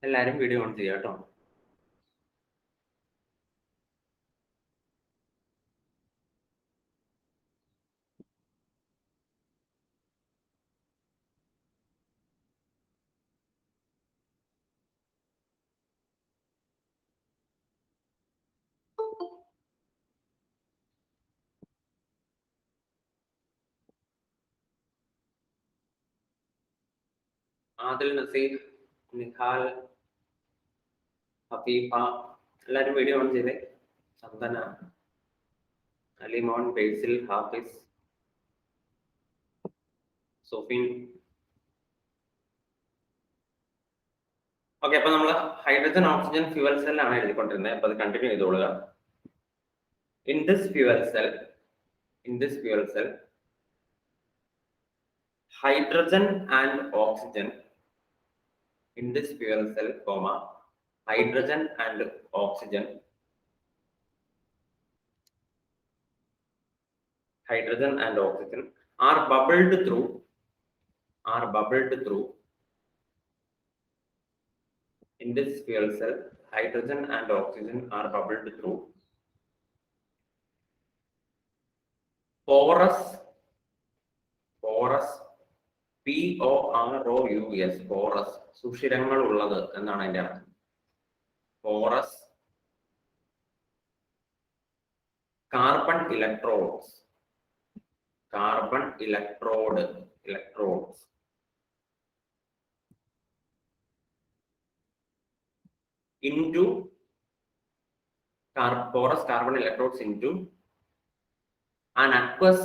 എല്ലാവരും video on ചെയ്യുക കേട്ടോ. ആദിൽ, നസീർ, നിഹാൽ, ഹഫീഫ, എല്ലാവരും വീഡിയോ ഓൺ ചെയ്തേ. ചന്ദന, അലിമോൻ, ബേസിൽ, ഹാഫിസ്, സോഫീൻ. ഓക്കെ, അപ്പൊ നമ്മൾ ഹൈഡ്രജൻ ഓക്സിജൻ ഫ്യൂവൽ സെല്ലാണ് എഴുതിക്കൊണ്ടിരുന്നത്. അപ്പൊ അത് കണ്ടിന്യൂ ചെയ്തോളുക. In this fuel cell hydrogen and oxygen, in this fuel cell, hydrogen and oxygen are bubbled through in this fuel cell. Hydrogen and oxygen are bubbled through porous POROUS, porous, സുഷിരങ്ങൾ ഉള്ളത് എന്നാണ് അതിന്റെ അർത്ഥം. porous carbon electrodes into porous carbon electrodes into an aqueous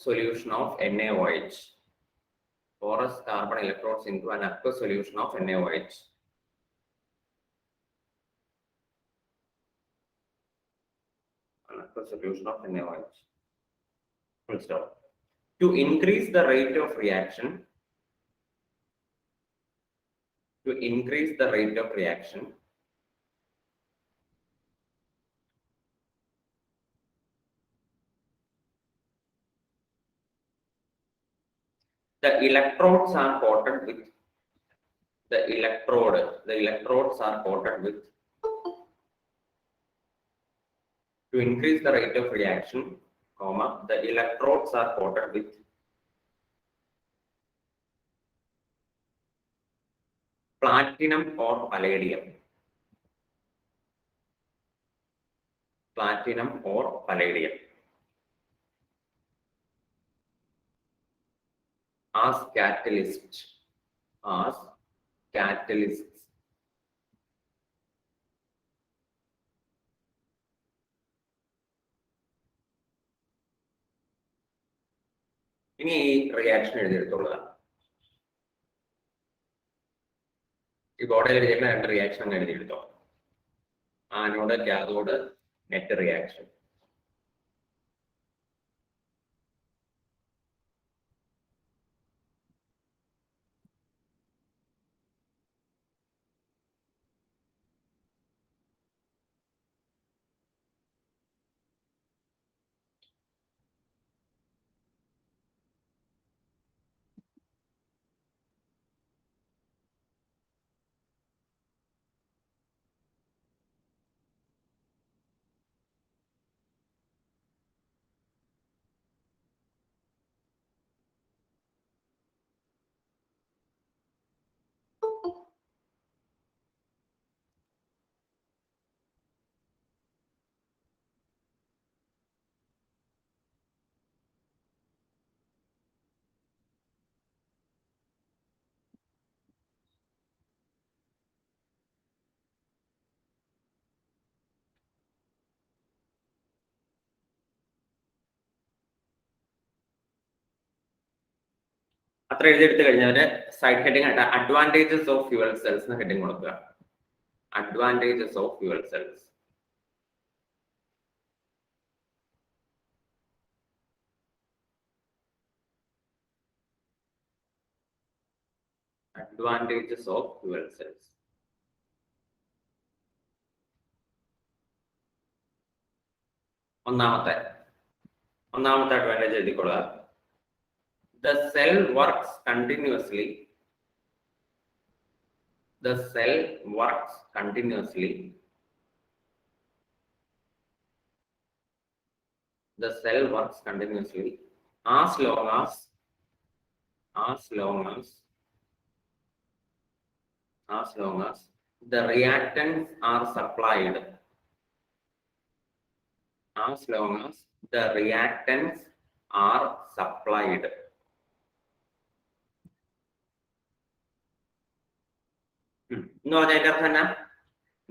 solution of NaOH. Porous carbon electrodes into an aqueous solution of NaOH. An aqueous solution of NaOH. Full stop. To increase the rate of reaction, the electrodes are coated with to increase the rate of reaction, the electrodes are coated with platinum or palladium. As catalysts. ഇനി ഈ reaction എഴുതിയെടുത്തോളുക. ഈ ബോർഡിൽ എഴുതിയേക്കുന്ന രണ്ട് reaction എഴുതിയെടുത്തോ. Anode, cathode, net reaction. അത്ര എഴുതിയെടുത്ത് കഴിഞ്ഞവര് സൈഡ് ഹെഡിങ് ആയിട്ട് അഡ്വാൻറ്റേജസ് ഓഫ് ഫ്യൂവൽ സെൽസ് എന്ന് ഹെഡിങ് കൊടുക്കുക. Advantages of fuel cells. ഒന്നാമത്തെ അഡ്വാൻറ്റേജ് എഴുതിക്കൊള്ളുക. The cell works continuously the cell works continuously. The cell works continuously as long as the reactants are supplied. As long as the reactants are supplied. എന്ന് പറഞ്ഞാൽ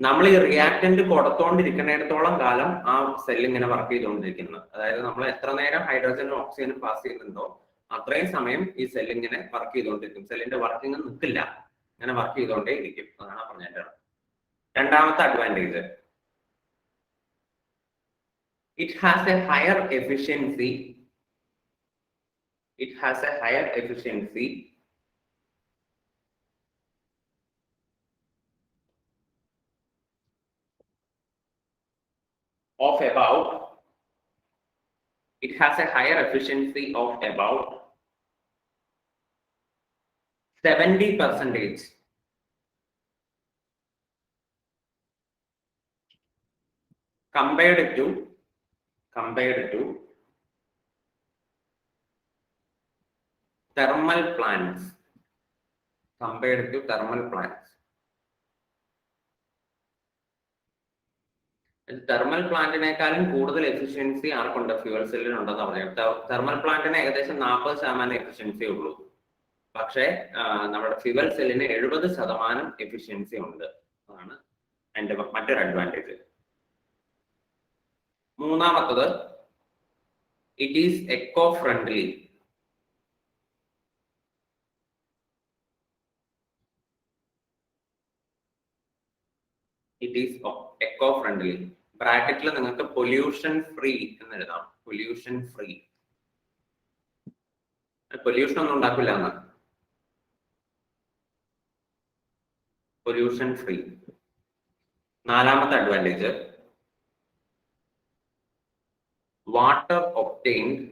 നമ്മൾ ഈ reactant കൊടുത്തോണ്ടിരിക്കുന്നിടത്തോളം കാലം ആ cell ഇങ്ങനെ work ചെയ്തുകൊണ്ടിരിക്കുന്നത്. അതായത് നമ്മൾ എത്ര നേരം ഹൈഡ്രജനും ഓക്സിജനും പാസ് ചെയ്യുന്നുണ്ടോ അത്രയും സമയം ഈ സെൽ ഇങ്ങനെ വർക്ക് ചെയ്തുകൊണ്ടിരിക്കും. സെല്ലിന്റെ വർക്കിംഗ് നിൽക്കില്ല, ഇങ്ങനെ വർക്ക് ചെയ്തുകൊണ്ടേ ഇരിക്കും. അതാണ് പറഞ്ഞത്. രണ്ടാമത്തെ advantage, it has a higher efficiency. It has a higher efficiency of about 70% compared to thermal plants. Thermal പ്ലാന്റിനേക്കാളും കൂടുതൽ എഫിഷ്യൻസി ആർക്കുണ്ട്? ഫ്യൂവൽ സെല്ലിനുണ്ടെന്ന് പറഞ്ഞു. തെർമൽ പ്ലാന്റിന് ഏകദേശം 40% എഫിഷ്യൻസി ഉള്ളൂ. പക്ഷേ നമ്മുടെ ഫ്യൂവൽ സെല്ലിന് 70% എഫിഷ്യൻസി ഉണ്ട്. അതാണ് അതിന്റെ മറ്റൊരു അഡ്വാൻറ്റേജ്. മൂന്നാമത്തത്, it is eco friendly. It is eco-friendly. ബ്രാക്കറ്റിൽ നിങ്ങൾക്ക് പൊല്യൂഷൻ ഫ്രീ എന്ന് എഴുതാം. Pollution free. പൊല്യൂഷൻ ഒന്നും ഉണ്ടാക്കില്ല എന്ന്. Pollution free. നാലാമത്തെ advantage, water obtained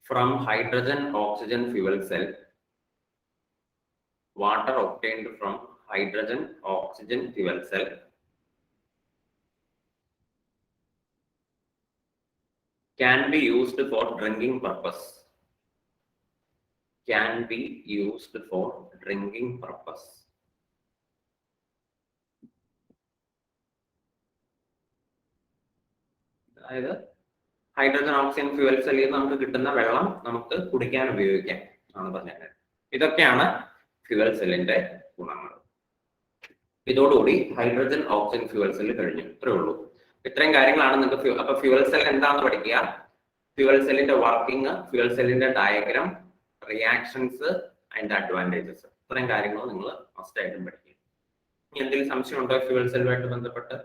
from hydrogen oxygen fuel cell. Water obtained from hydrogen oxygen fuel cell can be used for drinking purpose. അതായത് hydrogen oxygen fuel സെല്ലിൽ നിന്ന് നമുക്ക് കിട്ടുന്ന വെള്ളം നമുക്ക് കുടിക്കാൻ ഉപയോഗിക്കാം ആണ് പറഞ്ഞത്. ഇതൊക്കെയാണ് ഫ്യൂവൽ സെല്ലിന്റെ ഗുണങ്ങൾ. ഇതോടുകൂടി ഹൈഡ്രജൻ ഓക്സിജൻ ഫ്യൂവൽ സെല്ല് കഴിഞ്ഞു. ഇത്രേ ഉള്ളൂ. ഇത്രയും കാര്യങ്ങളാണ് നിങ്ങൾക്ക്. അപ്പൊ ഫ്യൂവൽ സെൽ എന്താണെന്ന് പഠിക്കുക, ഫ്യൂവൽ സെല്ലിന്റെ വർക്കിംഗ്, ഫ്യൂവൽ സെല്ലിന്റെ ഡയഗ്രാം, റിയാക്ഷൻസ്, അതിന്റെ അഡ്വാൻറ്റേജസ്, ഇത്രയും കാര്യങ്ങൾ നിങ്ങൾ മസ്റ്റ് ആയിട്ടും പഠിക്കുക. ഇനി എന്തെങ്കിലും സംശയം ഉണ്ടോ ഫ്യൂവൽ സെല്ലുമായിട്ട് ബന്ധപ്പെട്ട്?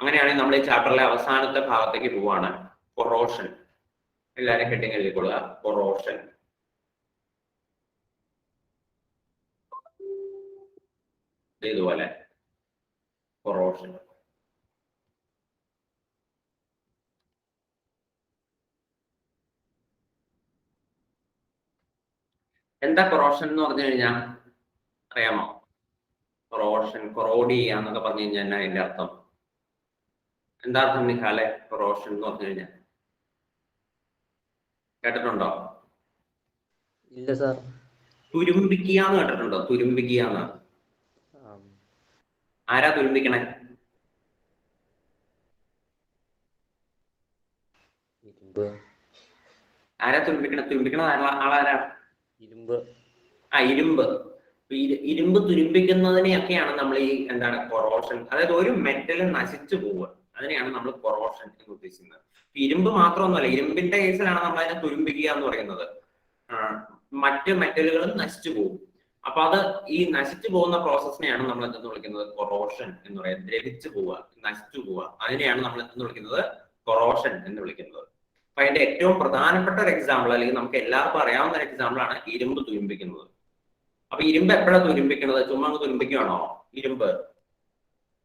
അങ്ങനെയാണെങ്കിൽ നമ്മൾ ഈ ചാപ്റ്ററിലെ അവസാനത്തെ ഭാഗത്തേക്ക് പോവാണ്. കൊറോഷൻ. എല്ലാവരും ഹെഡിങ് എഴുതിക്കൊള്ളുക. കൊറോഷൻ. ഇതുപോലെ കൊറോഷൻ. എന്താ കൊറോഷൻ എന്ന് പറഞ്ഞു കഴിഞ്ഞാൽ അറിയാമോ? കൊറോഷൻ, കൊറോഡ് ചെയ്യാന്നൊക്കെ പറഞ്ഞു കഴിഞ്ഞാൽ അതിന്റെ അർത്ഥം എന്താ അർത്ഥം നിഹാലെ? കൊറോഷൻ എന്ന് പറഞ്ഞു കഴിഞ്ഞാൽ കേട്ടിട്ടുണ്ടോ? ഇല്ല സാർ. തുരുമ്പിക്കുകന്ന് കേട്ടിട്ടുണ്ടോ? തുരുമ്പിക്കുകന്ന്. ആരാ തുരുമ്പിക്കണേ? ആരാ തുരുമ്പിക്കണേ? തുരുമ്പിക്കണ ആളാരാ? ഇരുമ്പ്. ഇരുമ്പ്. ഇരുമ്പ് തുരുമ്പിക്കുന്നതിനെയൊക്കെയാണ് നമ്മൾ ഈ എന്താണ് കൊറോഷൻ, അതായത് ഒരു മെറ്റൽ നശിച്ചു പോവുക, അതിനെയാണ് നമ്മൾ കൊറോഷൻ എന്ന് ഉദ്ദേശിക്കുന്നത്. ഇരുമ്പ് മാത്രമൊന്നുമല്ല, ഇരുമ്പിന്റെ കേസിലാണ് നമ്മൾ അതിനെ തുരുമ്പിക്കുക എന്ന് പറയുന്നത്. മറ്റ് മെറ്റലുകളും നശിച്ചു പോകും. അപ്പൊ അത് ഈ നശിച്ചു പോകുന്ന പ്രോസസ്സിനെയാണ് നമ്മൾ എന്തെന്ന് വിളിക്കുന്നത്? കൊറോഷൻ എന്ന് പറയുന്നത്. ദ്രവിച്ചു പോവുക, നശിച്ചു പോവുക, അതിനെയാണ് നമ്മൾ എന്തെന്ന് വിളിക്കുന്നത്? കൊറോഷൻ എന്ന് വിളിക്കുന്നത്. അപ്പൊ അതിന്റെ ഏറ്റവും പ്രധാനപ്പെട്ട ഒരു എക്സാമ്പിൾ, അല്ലെങ്കിൽ നമുക്ക് എല്ലാവർക്കും അറിയാവുന്ന ഒരു എക്സാമ്പിൾ ആണ് ഇരുമ്പ് തുരുമ്പിക്കുന്നത്. അപ്പൊ ഇരുമ്പ് എപ്പോഴാണ് തുരുമ്പിക്കുന്നത്? ചുമ്മാ തുരുമ്പിക്കുകയാണോ? ഇരുമ്പ്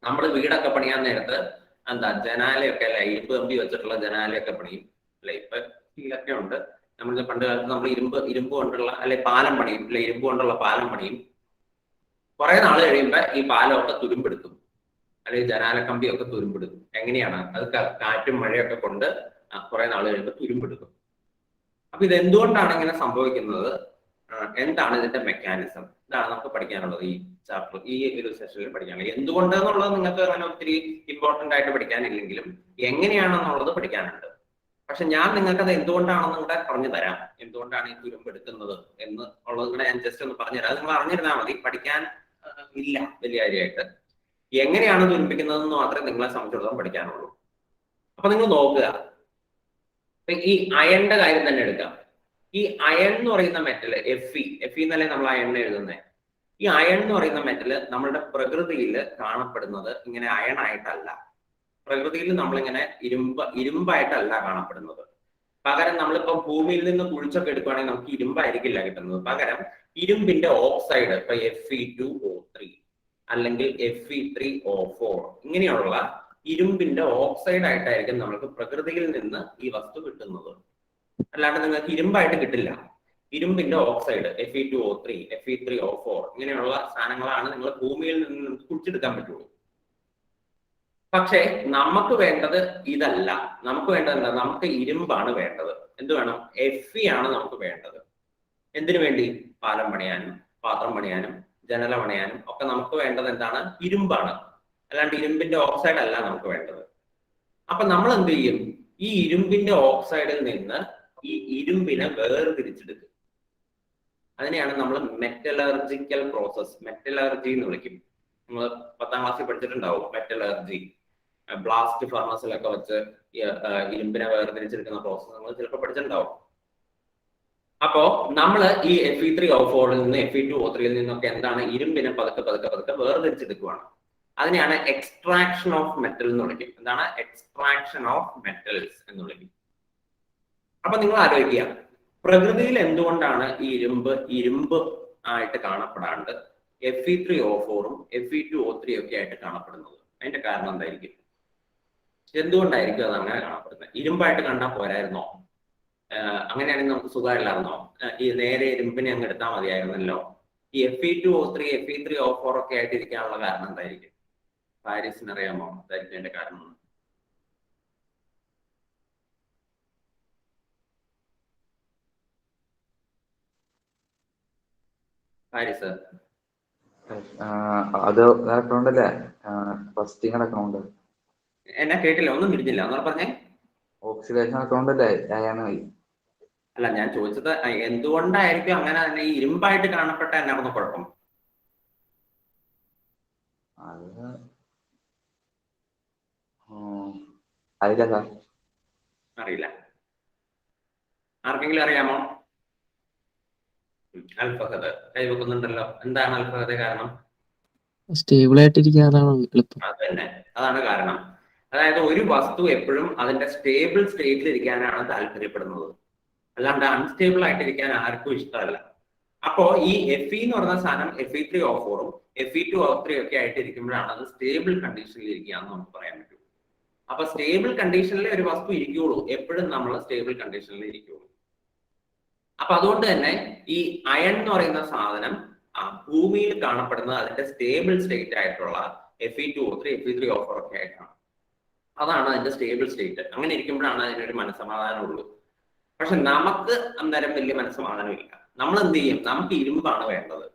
നമ്മൾ വീടൊക്കെ പണിയാൻ നേരത്ത് എന്താ ജനാലയൊക്കെ അല്ലെ, ഇരുമ്പ് കമ്പി വെച്ചിട്ടുള്ള ജനാലയൊക്കെ പണിയും അല്ലെ. ഇപ്പൊ സ്റ്റീലൊക്കെ ഉണ്ട്. നമ്മൾ പണ്ട് കാലത്ത് നമ്മൾ ഇരുമ്പ് കൊണ്ടുള്ള അല്ലെ പാലം പണിയും അല്ലെ, ഇരുമ്പ് കൊണ്ടുള്ള പാലം പണിയും. കുറെ നാൾ കഴിയുമ്പോ ഈ പാലമൊക്കെ തുരുമ്പെടുക്കും, അല്ലെങ്കിൽ ജനാലക്കമ്പിയൊക്കെ തുരുമ്പെടുക്കും. എങ്ങനെയാണ് അത്? കാറ്റും മഴയൊക്കെ കൊണ്ട് കുറെ നാൾ കഴിയുമ്പോൾ തുരുമ്പെടുക്കും. അപ്പൊ ഇത് എന്തുകൊണ്ടാണ് ഇങ്ങനെ സംഭവിക്കുന്നത്? എന്താണ് ഇതിന്റെ മെക്കാനിസം? ഇതാണ് നമുക്ക് പഠിക്കാനുള്ളത് ഈ ചാപ്റ്റർ, ഈ ഒരു സെഷനിൽ പഠിക്കാനുള്ളത്. എന്തുകൊണ്ട് എന്നുള്ളത് നിങ്ങൾക്ക് അങ്ങനെ ഒത്തിരി ഇമ്പോർട്ടന്റ് ആയിട്ട് പഠിക്കാനില്ലെങ്കിലും എങ്ങനെയാണെന്നുള്ളത് പഠിക്കാനുണ്ട്. പക്ഷെ ഞാൻ നിങ്ങൾക്ക് അത് എന്തുകൊണ്ടാണെന്ന് കൂടെ പറഞ്ഞു തരാം. എന്തുകൊണ്ടാണ് ഈ തുരുമ്പെടുക്കുന്നത് എന്ന് ഉള്ളത് കൂടെ ഞാൻ ജസ്റ്റ് ഒന്ന് പറഞ്ഞുതരാം. അത് നിങ്ങൾ അറിഞ്ഞിരുന്നാൽ മതി, പഠിക്കാൻ ഇല്ല വലിയ കാര്യമായിട്ട്. എങ്ങനെയാണ് തുരുമ്പിക്കുന്നതെന്ന് മാത്രമേ നിങ്ങളെ സംബന്ധിച്ചിടത്തോളം പഠിക്കാനുള്ളൂ. അപ്പൊ നിങ്ങൾ നോക്കുക, ഈ അയണിന്റെ കാര്യം തന്നെ എടുക്കാം. ഈ അയൺ എന്ന് പറയുന്ന മെറ്റൽ എഫ് എന്നല്ലേ നമ്മൾ അയൺ എഴുതുന്നത്. ഈ അയൺ എന്ന് പറയുന്ന മെറ്റൽ നമ്മുടെ പ്രകൃതിയിൽ കാണപ്പെടുന്നത് ഇങ്ങനെ അയൺ ആയിട്ടല്ല. പ്രകൃതിയിൽ നമ്മളിങ്ങനെ ഇരുമ്പായിട്ടല്ല കാണപ്പെടുന്നത്. പകരം നമ്മളിപ്പോ ഭൂമിയിൽ നിന്ന് കുഴിച്ചൊക്കെ എടുക്കുകയാണെങ്കിൽ നമുക്ക് ഇരുമ്പായിരിക്കില്ല കിട്ടുന്നത്. പകരം ഇരുമ്പിന്റെ ഓക്സൈഡ്, ഇപ്പൊ Fe2O3 അല്ലെങ്കിൽ Fe3O4 ഇങ്ങനെയുള്ള ഇരുമ്പിന്റെ ഓക്സൈഡ് ആയിട്ടായിരിക്കും നമുക്ക് പ്രകൃതിയിൽ നിന്ന് ഈ വസ്തു കിട്ടുന്നത്. അല്ലാണ്ട് നിങ്ങൾക്ക് ഇരുമ്പായിട്ട് കിട്ടില്ല. ഇരുമ്പിന്റെ ഓക്സൈഡ് Fe2O3, Fe3O4 ഇങ്ങനെയുള്ള സാധനങ്ങളാണ് നിങ്ങൾ ഭൂമിയിൽ നിന്ന് കുഴിച്ചെടുക്കാൻ പറ്റുള്ളൂ. പക്ഷേ നമുക്ക് വേണ്ടത് ഇതല്ല. നമുക്ക് വേണ്ടത് എന്താ? നമുക്ക് ഇരുമ്പാണ് വേണ്ടത്. എന്ത് വേണം? Fe ആണ് നമുക്ക് വേണ്ടത്. എന്തിനു വേണ്ടി? പാലം പണിയാനും പാത്രം പണിയാനും ജനല പണിയാനും ഒക്കെ നമുക്ക് വേണ്ടത് എന്താണ്? ഇരുമ്പാണ്. അല്ലാണ്ട് ഇരുമ്പിന്റെ ഓക്സൈഡ് അല്ല നമുക്ക് വേണ്ടത്. അപ്പൊ നമ്മൾ എന്ത് ചെയ്യും? ഈ ഇരുമ്പിന്റെ ഓക്സൈഡിൽ നിന്ന് ഈ ഇരുമ്പിനെ വേർതിരിച്ചെടുക്കും. അതിനെയാണ് നമ്മൾ മെറ്റലർജിക്കൽ പ്രോസസ്, മെറ്റലർജി എന്ന് വിളിക്കും. നമ്മൾ 10ാം ക്ലാസ്സിൽ പഠിച്ചിട്ടുണ്ടാവും മെറ്റലർജി. ബ്ലാസ്റ്റ് ഫർണസിലൊക്കെ വെച്ച് ഇരുമ്പിനെ വേർതിരിച്ചെടുക്കുന്ന പ്രോസസ് നമ്മൾ ചിലപ്പോൾ പഠിച്ചിട്ടുണ്ടാവും. അപ്പോ നമ്മൾ ഈ Fe3O4ൽ നിന്ന് Fe2O3ൽ നിന്നൊക്കെ എന്താണ്? ഇരുമ്പിനെ പതുക്കെ പതുക്കെ പതുക്കെ വേർതിരിച്ചെടുക്കുകയാണ്. അതിനെയാണ് എക്സ്ട്രാക്ഷൻ ഓഫ് മെറ്റൽ എന്ന് വിളിക്കും. എന്താണ്? എക്സ്ട്രാക്ഷൻ ഓഫ് മെറ്റൽസ് എന്ന് വിളിക്കും. അപ്പൊ നിങ്ങൾ ആലോചിക്കുക, പ്രകൃതിയിൽ എന്തുകൊണ്ടാണ് ഈ ഇരുമ്പ് ആയിട്ട് കാണപ്പെടാണ്ട് Fe3O4ഉം Fe2O3 ഒക്കെ ആയിട്ട് കാണപ്പെടുന്നത്? അതിന്റെ കാരണം എന്തായിരിക്കും? എന്തുകൊണ്ടായിരിക്കും അത് അങ്ങനെ കാണപ്പെടുന്നത്? ഇരുമ്പായിട്ട് കണ്ടാൽ പോരായിരുന്നോ? അങ്ങനെയാണെങ്കിൽ നമുക്ക് സുഖമില്ലായിരുന്നോ? ഈ നേരെ ഇരുമ്പിനെ അങ്ങ് എടുത്താൽ മതിയായിരുന്നല്ലോ. ഈ Fe2O3 Fe3O4 ഒക്കെ ആയിട്ട് ഇരിക്കാനുള്ള കാരണം എന്തായിരിക്കും? പാരീസിന് അറിയാമോ എന്തായിരിക്കും അതിന്റെ കാരണം? പാരീസ് അത് അക്കൗണ്ട് അല്ലേ? ഫസ്റ്റിംഗ് അക്കൗണ്ട്. എന്നെ കേട്ടില്ല, ഒന്നും തിരിഞ്ഞില്ല, ഒന്നും പറഞ്ഞേ. ഓക്സിഡേഷൻ അക്കൗണ്ട് അല്ലേ? അല്ല, ഞാൻ ചോദിച്ചത് എന്തുകൊണ്ടായിരിക്കും അങ്ങനെ തന്നെ ഈ ഇരുമ്പായിട്ട് കാണപ്പെട്ട എന്നായിരുന്നു കുഴപ്പം? അറിയില്ല സാർ. അറിയില്ല. ആർക്കെങ്കിലും അറിയാമോ? അൽഫഹദ് കൈവെക്കുന്നുണ്ടല്ലോ. എന്താണ് അൽഫഹദ് കാരണം? സ്റ്റേബിൾ ആയിട്ടിരിക്കാതാണ് എളുപ്പം. അത് തന്നെ, അതാണ് കാരണം. അതായത് ഒരു വസ്തു എപ്പോഴും അതിന്റെ സ്റ്റേബിൾ സ്റ്റേറ്റിൽ ഇരിക്കാനാണ് താല്പര്യപ്പെടുന്നത്, അല്ലാണ്ട് അൺസ്റ്റേബിൾ ആയിട്ടിരിക്കാൻ ആർക്കും ഇഷ്ടമല്ല. അപ്പോ ഈ Fe എന്ന് പറയുന്ന സാധനം Fe3O4ഉം Fe2O3 ഒക്കെ ആയിട്ട് ഇരിക്കുമ്പോഴാണ് അത് സ്റ്റേബിൾ കണ്ടീഷനിൽ ഇരിക്കുക എന്ന് നമുക്ക് പറയാൻ പറ്റും. അപ്പൊ സ്റ്റേബിൾ കണ്ടീഷനിൽ ഒരു വസ്തു ഇരിക്കുകയുള്ളൂ, എപ്പോഴും നമ്മൾ സ്റ്റേബിൾ കണ്ടീഷനിൽ ഇരിക്കുകയുള്ളൂ. അപ്പൊ അതുകൊണ്ട് തന്നെ ഈ അയൺ എന്ന് പറയുന്ന സാധനം ഭൂമിയിൽ കാണപ്പെടുന്നത് അതിന്റെ സ്റ്റേബിൾ സ്റ്റേറ്റ് ആയിട്ടുള്ള Fe2O3 Fe3O4 ഒക്കെ ആയിട്ടാണ്. അതാണ് അതിന്റെ സ്റ്റേബിൾ സ്റ്റേറ്റ്. അങ്ങനെ ഇരിക്കുമ്പോഴാണ് അതിനൊരു മനസ്സമാധാനം ഉള്ളൂ. പക്ഷെ നമുക്ക് അന്നേരം വലിയ മനസ്സമാധാനം ഇല്ല. നമ്മൾ എന്ത് ചെയ്യും? നമുക്ക് ഇരുമ്പാണ് വേണ്ടത്.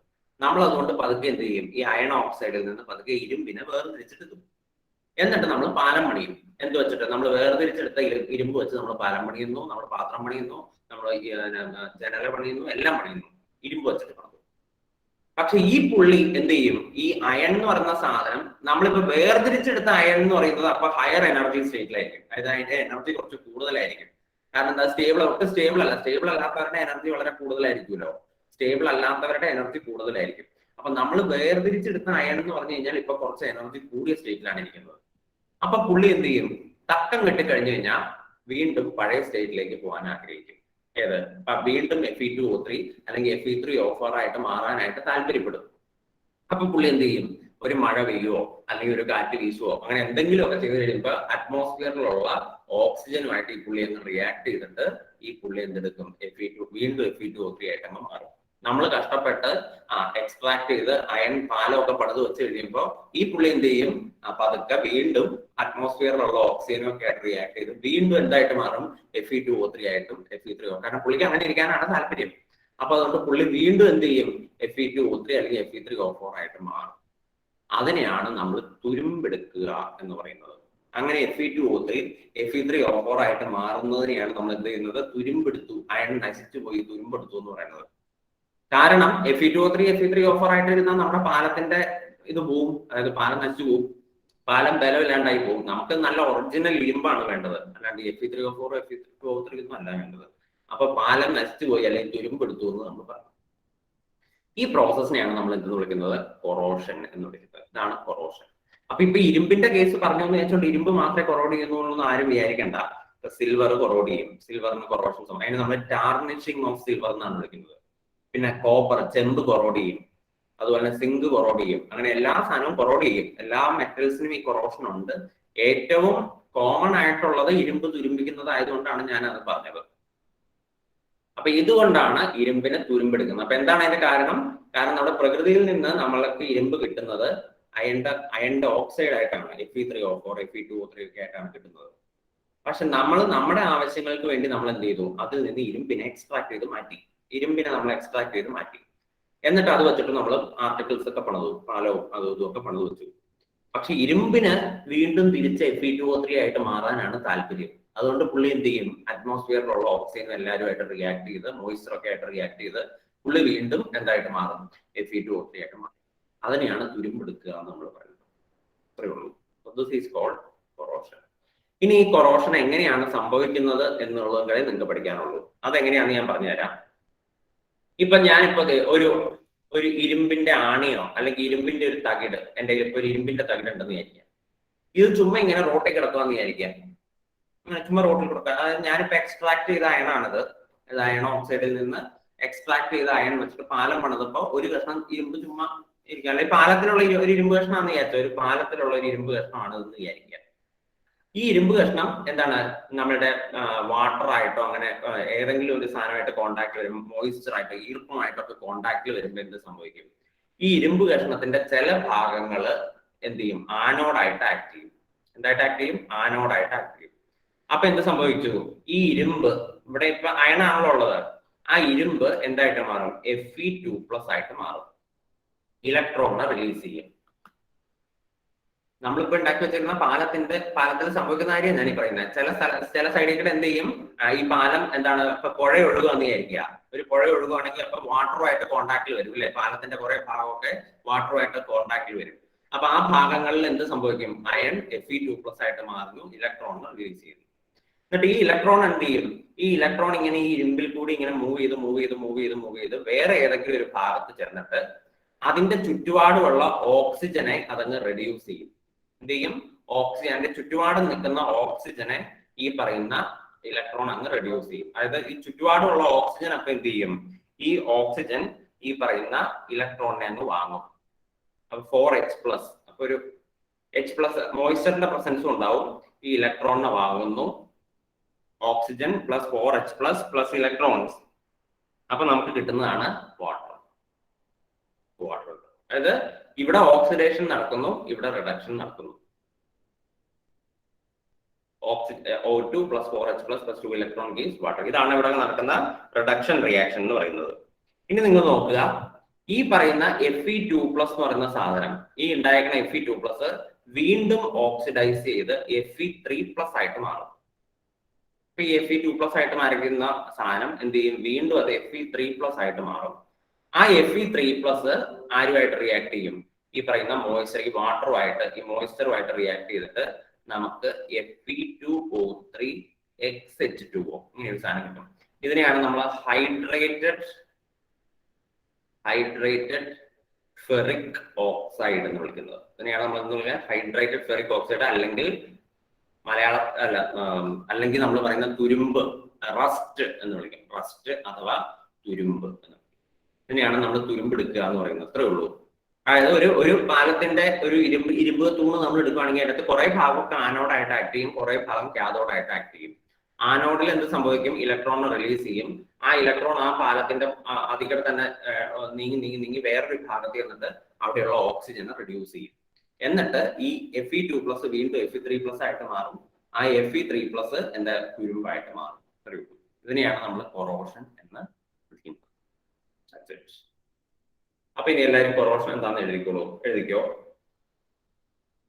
നമ്മൾ അതുകൊണ്ട് പതുക്കെ എന്ത് ചെയ്യും? ഈ അയൺ ഓക്സൈഡിൽ നിന്ന് പതുക്കെ ഇരുമ്പിനെ വേർതിരിച്ചെടുക്കും. എന്നിട്ട് നമ്മൾ പാലം പണിയും. എന്ത് വെച്ചിട്ട്? നമ്മൾ വേർതിരിച്ചെടുത്ത ഇരുമ്പ് വെച്ച് നമ്മൾ പാലം പണിയുന്നു, നമ്മൾ പാത്രം പണിയുന്നു, നമ്മൾ ജനല പണിയുന്നു, എല്ലാം പണിയുന്നു ഇരുമ്പ് വെച്ചിട്ട് പണിതു. പക്ഷെ ഈ പുള്ളി എന്ത് ചെയ്യും? ഈ അയൺ എന്ന് പറയുന്ന സാധനം നമ്മളിപ്പോ വേർതിരിച്ചെടുത്ത അയൺ എന്ന് പറയുന്നത് അപ്പൊ ഹയർ എനർജി സ്റ്റേറ്റിലായിരിക്കും. അതായത് അതിന്റെ എനർജി കുറച്ച് കൂടുതലായിരിക്കും. കാരണം എന്താ? ഒട്ടും സ്റ്റേബിൾ അല്ല. സ്റ്റേബിൾ അല്ലാത്തവരുടെ എനർജി വളരെ കൂടുതലായിരിക്കുമല്ലോ. സ്റ്റേബിൾ അല്ലാത്തവരുടെ എനർജി കൂടുതലായിരിക്കും. അപ്പൊ നമ്മൾ വേർതിരിച്ചെടുത്ത അയൺ എന്ന് പറഞ്ഞു കഴിഞ്ഞാൽ ഇപ്പൊ കുറച്ച് എനർജി കൂടിയ സ്റ്റേറ്റിലാണ് ഇരിക്കുന്നത്. അപ്പൊ പുള്ളി എന്ത് ചെയ്യും? തക്കം കെട്ടിക്കഴിഞ്ഞു കഴിഞ്ഞാൽ വീണ്ടും പഴയ സ്റ്റേറ്റിലേക്ക് പോകാൻ ആഗ്രഹിക്കും. ഏത്? വീണ്ടും Fe2O3 അല്ലെങ്കിൽ Fe3O4 ആയിട്ട് മാറാനായിട്ട് താല്പര്യപ്പെടും. അപ്പൊ പുള്ളി എന്ത് ചെയ്യും? ഒരു മഴ പെയ്യുവോ അല്ലെങ്കിൽ ഒരു കാറ്റ് വീശുവോ അങ്ങനെ എന്തെങ്കിലും ഒക്കെ ചെയ്ത് കഴിയുമ്പോൾ അറ്റ്മോസ്ഫിയറിലുള്ള ഓക്സിജനുമായിട്ട് ഈ പുള്ളി ഒന്ന് റിയാക്ട് ചെയ്തിട്ട് ഈ പുള്ളി എന്തെടുക്കും Fe2 വീണ്ടും Fe2O3 ആയിട്ട് അങ്ങ് മാറും. നമ്മൾ കഷ്ടപ്പെട്ട് എക്സ്ട്രാക്ട് ചെയ്ത് അയൺ പാലമൊക്കെ പണിത് വെച്ച് കഴിയുമ്പോൾ ഈ പുള്ളി എന്ത് ചെയ്യും പതുക്കെ വീണ്ടും അറ്റ്മോസ്ഫിയറിലുള്ള ഓക്സിജനൊക്കെ ആയിട്ട് റിയാക്ട് ചെയ്ത് വീണ്ടും എന്തായിട്ട് മാറും Fe2O3 ആയിട്ടും Fe3O. കാരണം പുള്ളിക്ക് അങ്ങനെ ഇരിക്കാനാണ് താല്പര്യം. അപ്പൊ അതുകൊണ്ട് പുള്ളി വീണ്ടും എന്ത് ചെയ്യും Fe2O3 അല്ലെങ്കിൽ Fe3O4 ആയിട്ട് മാറും. അതിനെയാണ് നമ്മൾ തുരുമ്പെടുക്കുക എന്ന് പറയുന്നത്. അങ്ങനെ Fe2O3 Fe3O4 ആയിട്ട് മാറുന്നതിനെയാണ് നമ്മൾ എന്ത് ചെയ്യുന്നത് തുരുമ്പെടുത്തു, അയൺ നശിച്ചു പോയി തുരുമ്പെടുത്തു എന്ന് പറയുന്നത്. കാരണം Fe2O3 Fe3O4 ആയിട്ട് ഇരുന്നാൽ നമ്മുടെ പാലത്തിന്റെ ഇത് പോവും, അതായത് പാലം നശിച്ചു പോവും, പാലം ബലമില്ലാണ്ടായി പോകും. നമുക്ക് നല്ല ഒറിജിനൽ ഇരുമ്പാണ് വേണ്ടത്, അല്ലാണ്ട് Fe3O4 Fe2O3 ഒന്നും അല്ല വേണ്ടത്. അപ്പൊ പാലം നശിച്ചു പോയി അല്ലെങ്കിൽ തുരുമ്പെടുത്തു എന്ന് നമ്മൾ പറഞ്ഞു. ഈ പ്രോസസ്സിനെയാണ് നമ്മൾ എന്തെന്ന് വിളിക്കുന്നത് കൊറോഷൻ എന്ന് വിളിക്കുന്നത്. ഇതാണ് കൊറോഷൻ. അപ്പൊ ഇപ്പൊ ഇരുമ്പിന്റെ കേസ് പറഞ്ഞെന്ന് വെച്ചോണ്ട് ഇരുമ്പ് മാത്രമേ കൊറോഡ് ചെയ്യുന്നു ആരും വിചാരിക്കണ്ട. സിൽവർ കൊറോഡ് ചെയ്യും, സിൽവറിന് കൊറോഷൻ അതിന് നമ്മൾ ടാർണിഷിങ് ഓഫ് സിൽവർ എന്നാണ് വിളിക്കുന്നത്. പിന്നെ കോപ്പർ ചെമ്പ് കൊറോഡ് ചെയ്യും, അതുപോലെ സിങ്ക് കൊറോഡ് ചെയ്യും. അങ്ങനെ എല്ലാ സാധനവും കൊറോഡ് ചെയ്യും. എല്ലാ മെറ്റൽസിനും ഈ കൊറോഷൻ ഉണ്ട്. ഏറ്റവും കോമൺ ആയിട്ടുള്ളത് ഇരുമ്പ് തുരുമ്പിക്കുന്നതായതുകൊണ്ടാണ് ഞാൻ അത് പറഞ്ഞത്. അപ്പൊ ഇതുകൊണ്ടാണ് ഇരുമ്പിനെ തുരുമ്പെടുക്കുന്നത്. അപ്പൊ എന്താണ് അതിന്റെ കാരണം? കാരണം നമ്മുടെ പ്രകൃതിയിൽ നിന്ന് നമ്മൾക്ക് ഇരുമ്പ് കിട്ടുന്നത് അയണിന്റെ ഓക്സൈഡ് ആയിട്ടാണ്, Fe3O4 Fe2O3 ഒക്കെ ആയിട്ടാണ് കിട്ടുന്നത്. പക്ഷെ നമ്മൾ നമ്മുടെ ആവശ്യങ്ങൾക്ക് വേണ്ടി നമ്മൾ എന്ത് ചെയ്തു, അതിൽ നിന്ന് ഇരുമ്പിനെ എക്സ്ട്രാക്ട് ചെയ്ത് മാറ്റി. ഇരുമ്പിനെ നമ്മൾ എക്സ്ട്രാക്ട് ചെയ്ത് മാറ്റി. എന്നിട്ട് അത് വെച്ചിട്ട് നമ്മൾ ആർട്ടിക്കിൾസ് ഒക്കെ പണിതു, പാലവും അതും ഇതും ഒക്കെ പണിതു വെച്ചു. പക്ഷെ ഇരുമ്പിന് വീണ്ടും തിരിച്ച് Fe2O3 ആയിട്ട് മാറാനാണ് താല്പര്യം. അതുകൊണ്ട് പുള്ളി എന്ത് ചെയ്യും, അറ്റ്മോസ്ഫിയറിലുള്ള ഓക്സിജൻ എല്ലാവരുമായിട്ട് റിയാക്ട് ചെയ്ത് മോയിസ്ചർ ഒക്കെ ആയിട്ട് റിയാക്ട് ചെയ്ത് പുള്ളി വീണ്ടും എന്തായിട്ട് മാറും Fe2O3 ആയിട്ട് മാറും. അതിനെയാണ് തുരുമ്പെടുക്കുക എന്ന് നമ്മൾ പറയുന്നത്. അത്രയേ ഉള്ളൂ. This is called corrosion. ഇനി ഈ കൊറോഷൻ എങ്ങനെയാണ് സംഭവിക്കുന്നത് എന്നുള്ളതും കൂടെ നിങ്ങൾക്ക് പഠിക്കാനുള്ളൂ. അതെങ്ങനെയാണെന്ന് ഞാൻ പറഞ്ഞുതരാം. ഇപ്പൊ ഞാനിപ്പോ ഒരു ഇരുമ്പിന്റെ ആണിയോ അല്ലെങ്കിൽ ഇരുമ്പിന്റെ ഒരു തകിട്, എന്റെ ഇപ്പൊ ഒരു ഇരുമ്പിന്റെ തകിട് ഉണ്ടെന്ന് വിചാരിക്കാം. ഇത് ചുമ്മാ ഇങ്ങനെ റോട്ടിൽ കിടക്കുവാന്ന് വിചാരിക്കാം, ചുമ്മാ റോട്ടിൽ കിടക്കുക. അതായത് ഞാനിപ്പോ എക്സ്ട്രാക്ട് ചെയ്ത അയണാണിത്. ഇത് അയൺ ഓക്സൈഡിൽ നിന്ന് എക്സ്ട്രാക്ട് ചെയ്ത അയൺ വെച്ചിട്ട് പാലം പണിതപ്പോ ഒരു കഷ്ണം ഇരുമ്പ് ചുമ്മാ ഇരിക്കുക, അല്ലെങ്കിൽ പാലത്തിലുള്ള ഒരു ഇരുമ്പ് കഷ്ണമാണെന്ന് വിചാരിച്ചോ, ഒരു പാലത്തിലുള്ള ഒരു ഇരുമ്പ് കഷ്ണമാണ് എന്ന് വിചാരിക്കുക. ഈ ഇരുമ്പ് കഷ്ണം എന്താണ് നമ്മുടെ വാട്ടർ ആയിട്ടോ അങ്ങനെ ഏതെങ്കിലും ഒരു സാധനമായിട്ട് കോണ്ടാക്ട് വരുമ്പോൾ, മോയിസ്ചർ ആയിട്ടോ ഈർപ്പമായിട്ടൊക്കെ കോണ്ടാക്റ്റിൽ വരുമ്പോൾ എന്ത് സംഭവിക്കും? ഈ ഇരുമ്പ് കഷ്ണത്തിന്റെ ചില ഭാഗങ്ങൾ എന്ത് ചെയ്യും, ആനോഡായിട്ട് ആക്ട് ചെയ്യും. എന്തായിട്ട് ആക്ട് ചെയ്യും? ആനോഡായിട്ട് ആക്ട് ചെയ്യും. അപ്പൊ എന്ത് സംഭവിച്ചു? ഈ ഇരുമ്പ് ഇവിടെ ഇപ്പൊ അയണാണല്ലോ ഉള്ളത്, ആ ഇരുമ്പ് എന്തായിട്ട് മാറും? Fe2+ ആയിട്ട് മാറും. ഇലക്ട്രോണിനെ റിലീസ് ചെയ്യും. നമ്മളിപ്പോ ഉണ്ടാക്കി വെച്ചിരുന്ന പാലത്തിൽ സംഭവിക്കുന്ന കാര്യം ഞാൻ ഈ പറയുന്നത്. ചില സൈഡിൽ കൂടെ എന്ത് ചെയ്യും, ഈ പാലം എന്താണ് ഇപ്പൊ പുഴ ഒഴുകുകയെന്ന് വിചാരിക്കുക. ഒരു പുഴ ഒഴുകുകയാണെങ്കിൽ അപ്പൊ വാട്ടറുമായിട്ട് കോണ്ടാക്റ്റിൽ വരും അല്ലെ, പാലത്തിന്റെ കുറെ ഭാഗമൊക്കെ വാട്ടറുമായിട്ട് കോണ്ടാക്റ്റിൽ വരും. അപ്പൊ ആ ഭാഗങ്ങളിൽ എന്ത് സംഭവിക്കും? അയൺ Fe2+ ആയിട്ട് മാറുന്നു, ഇലക്ട്രോണിനെ റിലീസ് ചെയ്യുന്നു. എന്നിട്ട് ഈ ഇലക്ട്രോൺ എന്ത് ചെയ്യും? ഈ ഇലക്ട്രോൺ ഇങ്ങനെ ഈ ഇരുമ്പിൽ കൂടി ഇങ്ങനെ മൂവ് ചെയ്ത് വേറെ ഏതെങ്കിലും ഒരു ഭാഗത്ത് ചെന്നിട്ട് അതിന്റെ ചുറ്റുപാടുമുള്ള ഓക്സിജനെ അതങ്ങ് റെഡ്യൂസ് ചെയ്യും. എന്ത് ചെയ്യും? ഓക്സിജന്റെ ചുറ്റുപാട് നിൽക്കുന്ന ഓക്സിജനെ ഈ പറയുന്ന ഇലക്ട്രോൺ അങ്ങ് റെഡ്യൂസ് ചെയ്യും. അതായത് ഈ ചുറ്റുപാടുമുള്ള ഓക്സിജൻ അപ്പൊ എന്ത് ചെയ്യും? ഈ ഓക്സിജൻ ഈ പറയുന്ന ഇലക്ട്രോണിനെ അങ്ങ് വാങ്ങും. അപ്പൊ 4H+, അപ്പൊ ഒരു H+ മോയിസ്ചറിന്റെ പ്രസൻസും ഉണ്ടാവും. ഈ ഇലക്ട്രോണിനെ വാങ്ങുന്നു, oxygen plus 4H+ plus electrons. അപ്പൊ നമുക്ക് കിട്ടുന്നതാണ് വാട്ടർ. അതായത് ഇവിടെ ഓക്സിഡേഷൻ നടക്കുന്നു, ഇവിടെ റിഡക്ഷൻ നടക്കുന്നു. O2 plus 4H+ plus 2 electron gives water. ഇതാണ് ഇവിടെ നടക്കുന്ന റിഡക്ഷൻ റിയാക്ഷൻ എന്ന് പറയുന്നത്. ഇനി നിങ്ങൾ നോക്കുക, ഈ പറയുന്ന Fe2+ എന്ന് പറയുന്ന സാധനം, ഈ ഉണ്ടായിരിക്കുന്ന Fe2+ വീണ്ടും ഓക്സിഡൈസ് ചെയ്ത് Fe3+ ആയിട്ട് മാറും. ഇപ്പൊ ഈ Fe2+ ആയിട്ട് മാറിക്കുന്ന സാധനം എന്ത് ചെയ്യും? വീണ്ടും അത് Fe3+ ആയിട്ട് മാറും. ആ Fe3+ ആരുമായിട്ട് റിയാക്ട് ചെയ്യും? ഈ പറയുന്ന മോയിസ്ചർ, ഈ വാട്ടറുമായിട്ട്, ഈ മോയിസ്ചറുമായിട്ട് റിയാക്ട് ചെയ്തിട്ട് നമുക്ക് Fe2O3 XH2O ഇങ്ങനെ ഒരു സാധനം കിട്ടും. ഇതിനെയാണ് നമ്മൾ ഹൈഡ്രേറ്റഡ് ഫെറിക് ഓക്സൈഡ് എന്ന് വിളിക്കുന്നത്. ഇതിനെയാണ് നമ്മൾ എന്താ പറയുക? ഹൈഡ്രേറ്റഡ് ഫെറിക് ഓക്സൈഡ്, അല്ലെങ്കിൽ അല്ലെങ്കിൽ നമ്മൾ പറയുന്ന തുരുമ്പ്, റസ്റ്റ് എന്ന് വിളിക്കും. റസ്റ്റ് അഥവാ തുരുമ്പ് എന്ന്. ഇതിനെയാണ് നമ്മൾ തുരുമ്പെടുക്കുക എന്ന് പറയുന്നത്. അത്രേ ഉള്ളൂ. അതായത് ഒരു പാലത്തിന്റെ ഒരു ഇരുമ്പ് തൂണ് നമ്മൾ എടുക്കുകയാണെങ്കിൽ അതിനകത്ത് കുറെ ഭാഗം ആനോഡായിട്ട് ആക്ട് ചെയ്യും, കുറെ ഭാഗം കാഥോഡായിട്ട് ആക്ട് ചെയ്യും. ആനോഡിൽ എന്ത് സംഭവിക്കും? ഇലക്ട്രോൺ റിലീസ് ചെയ്യും. ആ ഇലക്ട്രോൺ ആ പാലത്തിന്റെ അധികം തന്നെ നീങ്ങി വേറൊരു ഭാഗത്ത് ചെന്നിട്ട് അവിടെയുള്ള ഓക്സിജൻ റിഡ്യൂസ് ചെയ്യും. എന്നിട്ട് ഈ Fe2+ വീണ്ടും Fe3+ ആയിട്ട് മാറും. ആ Fe3+ എന്താ കുരുമ്പായിട്ട് മാറും. ഇതിനെയാണ് നമ്മൾ കൊറോഷൻ എന്ന് വിളിക്കുന്നത്. അപ്പൊ ഇനി എല്ലാവരും കൊറോഷൻ എന്താണെന്ന് എഴുതിക്കോ.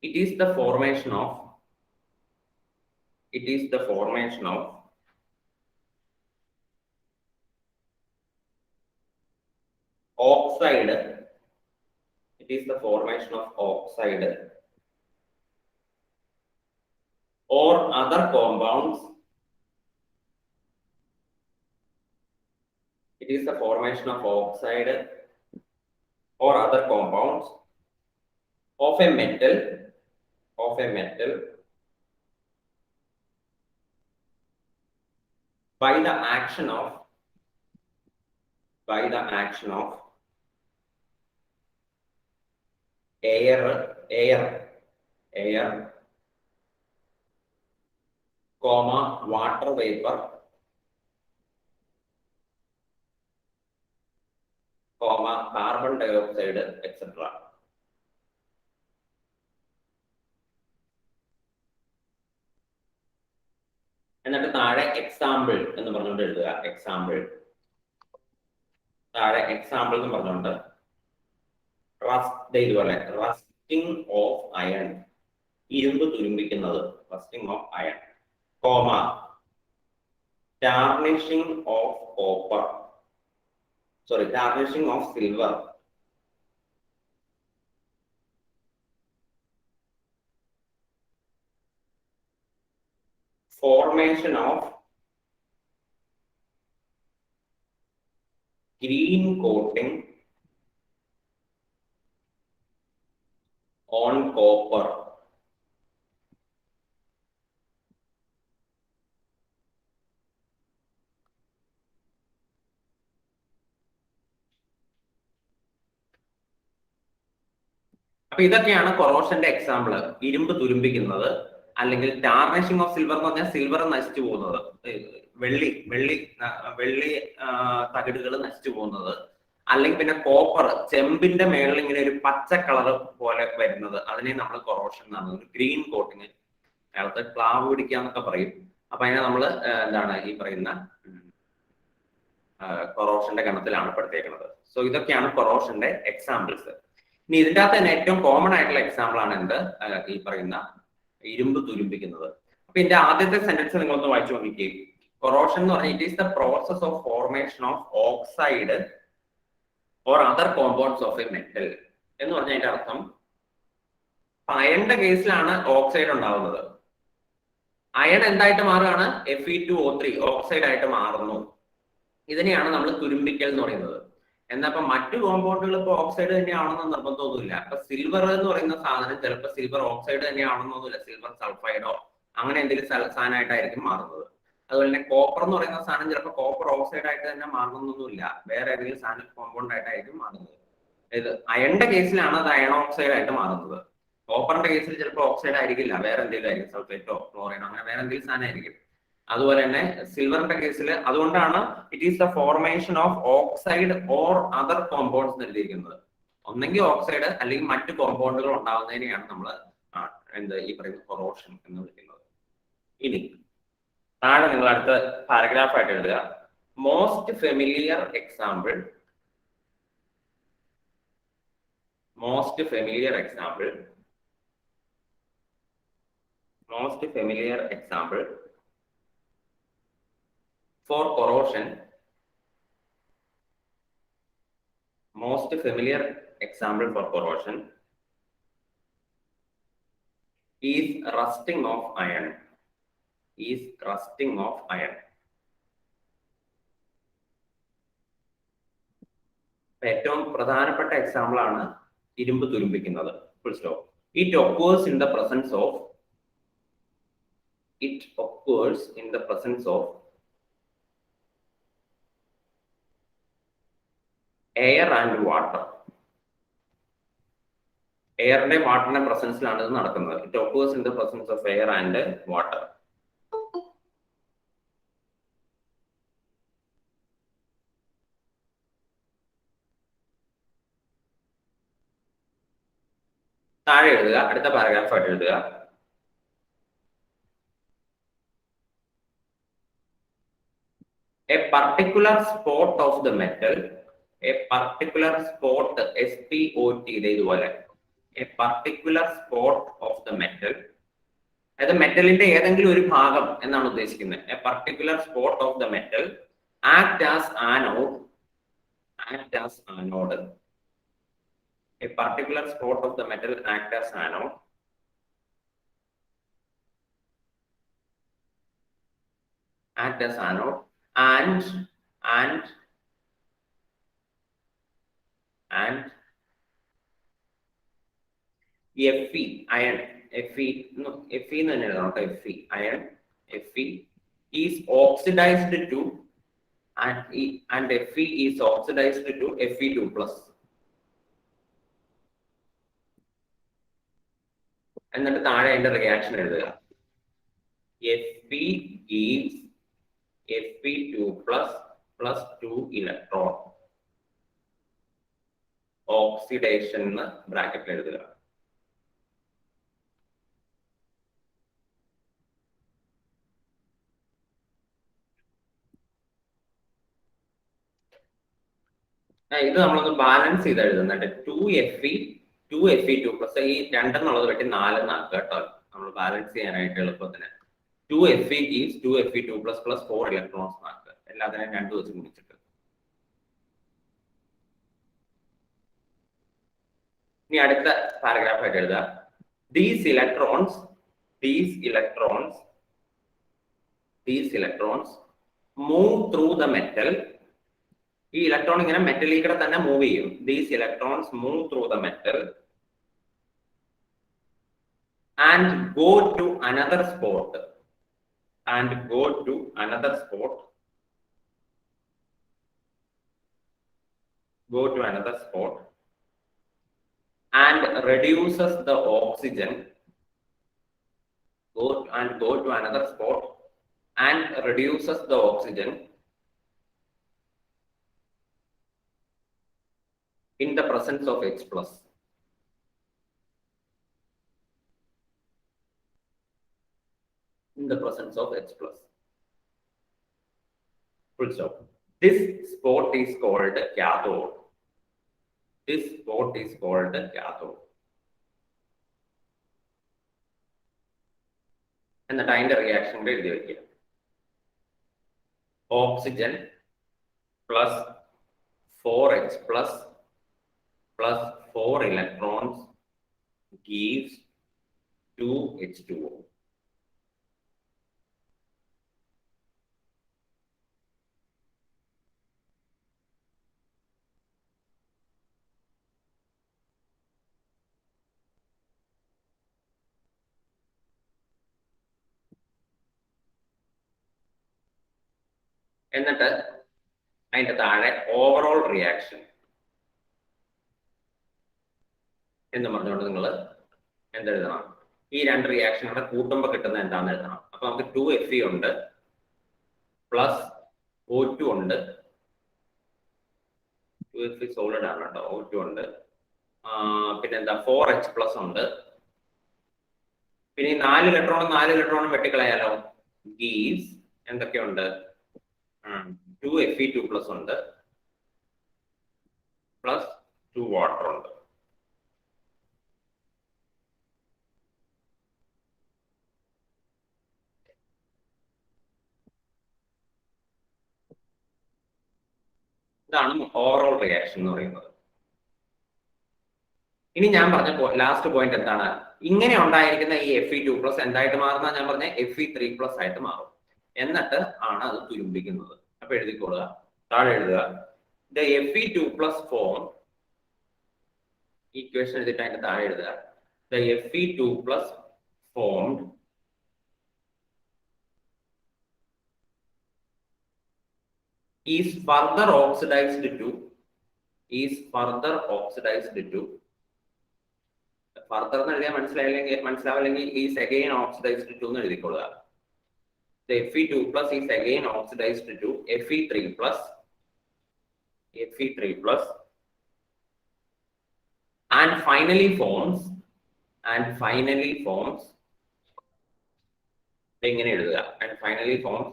It is the formation of oxide. It is the formation of oxide or other compounds. It is the formation of oxide or other compounds of a metal by the action of air, water vapor, carbon dioxide, etc. എന്നിട്ട് താഴെ example എന്ന് പറഞ്ഞുകൊണ്ട് എഴുതുക. Example എന്ന് പറഞ്ഞുകൊണ്ട് ഇതുപോലെ rusting of iron, ഇരുമ്പ് തുരുമ്പിക്കുന്നത്, rusting of iron, tarnishing of copper, tarnishing of silver, formation of green coating on copper. അപ്പൊ ഇതൊക്കെയാണ് കൊറോഷന്റെ എക്സാമ്പിൾ. ഇരുമ്പ് തുരുമ്പിക്കുന്നത്, അല്ലെങ്കിൽ ടാർണിഷിംഗ് ഓഫ് സിൽവർ എന്ന് പറഞ്ഞാൽ സിൽവർ നശിച്ചു പോകുന്നത്, വെള്ളി തകിടുകൾ നശിച്ചു പോകുന്നത്, അല്ലെങ്കിൽ പിന്നെ കോപ്പർ, ചെമ്പിന്റെ മേളിൽ ഇങ്ങനെ ഒരു പച്ച കളർ പോലെ വരുന്നത്, അതിനെ നമ്മൾ കൊറോഷൻ എന്നാണ്. ഒരു ഗ്രീൻ കോട്ടിങ്, അയാൾക്ക് ക്ലാവ് പിടിക്കുക എന്നൊക്കെ പറയും. അപ്പൊ അതിനെ നമ്മൾ എന്താണ് ഈ പറയുന്ന കൊറോഷന്റെ ഗണത്തിലാണ് പെടുത്തേക്കുന്നത്. സോ ഇതൊക്കെയാണ് കൊറോഷന്റെ എക്സാമ്പിൾസ്. ഇനി ഇതിന്റെ അകത്ത് തന്നെ ഏറ്റവും കോമൺ ആയിട്ടുള്ള എക്സാമ്പിൾ ആണ് എന്ത്, ഈ പറയുന്ന ഇരുമ്പ് തുരുമ്പിക്കുന്നത്. അപ്പൊ ഇതിന്റെ ആദ്യത്തെ സെന്റൻസ് നിങ്ങളൊന്ന് വായിച്ചു നോക്കിക്കേ. കൊറോഷൻ എന്ന് പറഞ്ഞാൽ it is the process of formation of oxide or other compounds of A metal എന്ന് പറഞ്ഞ അതിന്റെ അർത്ഥം, അയണിന്റെ കേസിലാണ് ഓക്സൈഡ് ഉണ്ടാവുന്നത്. അയൺ എന്തായിട്ട് മാറുകയാണ്? Fe2O3 ഓക്സൈഡ് ആയിട്ട് മാറുന്നു. ഇതിനെയാണ് നമ്മൾ തുരുമ്പിക്കൽ എന്ന് പറയുന്നത്. എന്നാൽ ഇപ്പൊ മറ്റു കോമ്പൗണ്ടുകൾ ഇപ്പൊ ഓക്സൈഡ് തന്നെയാണെന്ന് നിർബന്ധമൊന്നുമില്ല. ഇപ്പൊ സിൽവർ എന്ന് പറയുന്ന സാധനം ചിലപ്പോൾ സിൽവർ ഓക്സൈഡ് തന്നെയാണെന്നൊന്നുമില്ല, സിൽവർ സൾഫൈഡോ അങ്ങനെ എന്തെങ്കിലും സാധനമായിട്ടായിരിക്കും മാറുന്നത്. അതുപോലെ തന്നെ കോപ്പർ എന്ന് പറയുന്ന സാധനം ചിലപ്പോൾ കോപ്പർ ഓക്സൈഡ് ആയിട്ട് തന്നെ മാറണമെന്നൊന്നുമില്ല, വേറെ ഏതെങ്കിലും സാധനം കോമ്പൗണ്ട് ആയിട്ടായിരിക്കും മാറുന്നത്. ഇത് അയണിന്റെ കേസിലാണ് അത് അയൺ ഓക്സൈഡ് ആയിട്ട് മാറുന്നത്. കോപ്പറിന്റെ കേസിൽ ചിലപ്പോൾ ഓക്സൈഡ് ആയിരിക്കില്ല, വേറെ എന്തെങ്കിലും ആയിരിക്കും, സൾഫേറ്റോ ക്ലോറൈനോ അങ്ങനെ വേറെ എന്തെങ്കിലും സാധനം ആയിരിക്കും. അതുപോലെ തന്നെ സിൽവറിന്റെ കേസിൽ അതുകൊണ്ടാണ് it is the formation of oxide or other compounds എന്ന് എഴുതിയിരിക്കുന്നത്. ഒന്നെങ്കിൽ ഓക്സൈഡ് അല്ലെങ്കിൽ മറ്റു കോമ്പൗണ്ടുകൾ ഉണ്ടാകുന്നതിനെയാണ് നമ്മൾ ഈ പറയുന്ന കൊറോഷൻ എന്ന് വിളിക്കുന്നത്. ഇനി താഴെ നിങ്ങൾ അടുത്ത പാരഗ്രാഫ് ആയിട്ട് എഴുതുക. Most familiar example for corrosion, most familiar example for corrosion is rusting of iron. ഏറ്റവും പ്രധാനപ്പെട്ട എക്സാമ്പിൾ ആണ് ഇരുമ്പ് തുരുമ്പിക്കുന്നത്. Full stop. It occurs in the presence of air and water. എയറിന്റെ വാട്ടറിന്റെ പ്രസൻസിലാണ് ഇത് നടക്കുന്നത്. It occurs in the presence of air and water. താഴെ എഴുതുക, അടുത്ത പാരഗ്രാഫ് ആയിട്ട് എഴുതുക. A particular spot of the metal, a particular spot, SPOT, ഇതുപോലെ a particular spot of the metal, അതായത് മെറ്റലിന്റെ ഏതെങ്കിലും ഒരു ഭാഗം എന്നാണ് ഉദ്ദേശിക്കുന്നത്. a particular spot of the metal act as anode, a particular spot of the metal act as anode, and Fe, iron, Fe എന്ന് തന്നെ എഴുതണം കേട്ടോ. Fe, iron, Fe is oxidized to and Fe is oxidized to Fe2 plus. എന്നിട്ട് താഴെ അതിന്റെ reaction എഴുതുക. Fe gives Fe2 plus 2 electron. Oxidation എന്ന് ബ്രാക്കറ്റിൽ എഴുതുക. ഇത് നമ്മളൊന്ന് ബാലൻസ് ചെയ്ത് എഴുതുന്നുണ്ട്. 2Fe2 പ്ലസ് ഈ 2 എന്നുള്ളത് വെട്ടി 4 ആക്കുക കേട്ടോ, നമ്മൾ ബാലൻസ് ചെയ്യാനായിട്ട് എളുപ്പത്തിന്. 2Fe gives 2Fe2 plus 4 electrons ആക്കുക. എല്ലാത്തിനും 2 വെച്ച് മുടിച്ചിട്ട്. ഇനി അടുത്ത പാരഗ്രാഫ് ആയിട്ട് എഴുതുക. These electrons move through the metal. ഈ ഇലക്ട്രോൺ ഇങ്ങനെ മെറ്റലിൽ തന്നെ മൂവ് ചെയ്യും. These electrons move through the metal and go to another spot and reduces the oxygen, go to another spot and reduces the oxygen in the presence of H plus. Full stop. This spot is called cathode. എന്നിട്ട് അതിന്റെ reaction കൂടെ എഴുതി വെക്കുക. Oxygen plus 4H plus 4 electrons gives 2H2O. എന്നിട്ട് അതിന്റെ താഴെ overall reaction എന്ന് പറഞ്ഞുകൊണ്ട് നിങ്ങൾ എന്തെഴുതണം? ഈ 2 റിയാക്ഷനുകളെ കൂട്ടുമ്പോൾ കിട്ടുന്ന എന്താണെന്ന് എഴുതണം. അപ്പൊ നമുക്ക് 2Fe ഉണ്ട്, പ്ലസ് O2 ഉണ്ട്, 2Fe സോളിഡ് ആണ് കേട്ടോ, O2 ഉണ്ട്, പിന്നെന്താ 4H പ്ലസ് ഉണ്ട്, പിന്നെ ഈ 4 ഇലക്ട്രോണും വെട്ടിക്കളയാലോ. ഗീവ്സ് എന്തൊക്കെയുണ്ട്? 2Fe2 പ്ലസ് ഉണ്ട്, പ്ലസ് 2 വാട്ടർ ഉണ്ട്. ഇതാണ് ഓവറോൾ റിയാക്ഷൻ എന്ന് പറയുന്നത്. ഇനി ഞാൻ പറഞ്ഞ ലാസ്റ്റ് പോയിന്റ് എന്താണ്? ഇങ്ങനെ ഉണ്ടായിരിക്കുന്ന ഈ Fe2 പ്ലസ് എന്തായിട്ട് മാറുന്ന ഞാൻ പറഞ്ഞ Fe3 പ്ലസ് ആയിട്ട് മാറും. എന്നിട്ട് ആണ് അത് തുരുമ്പിക്കുന്നത്. അപ്പൊ എഴുതിക്കൊള്ളുക, താഴെ എഴുതുക. The Fe2 plus form, equation എഴുതിട്ട് അതിന്റെ താഴെ എഴുതുക. The Fe2 plus formed is further oxidized to further എന്ന് എഴുതിയാൽ മനസ്സിലാവില്ലെങ്കിൽ ഈസ് അഗെയിൻ ഓക്സിഡൈസ്ഡ് ടു എന്ന് എഴുതിക്കൊള്ളുക. Fe2 plus is again oxidized to Fe3 plus and finally forms ഇങ്ങനെ എഴുതുക and finally forms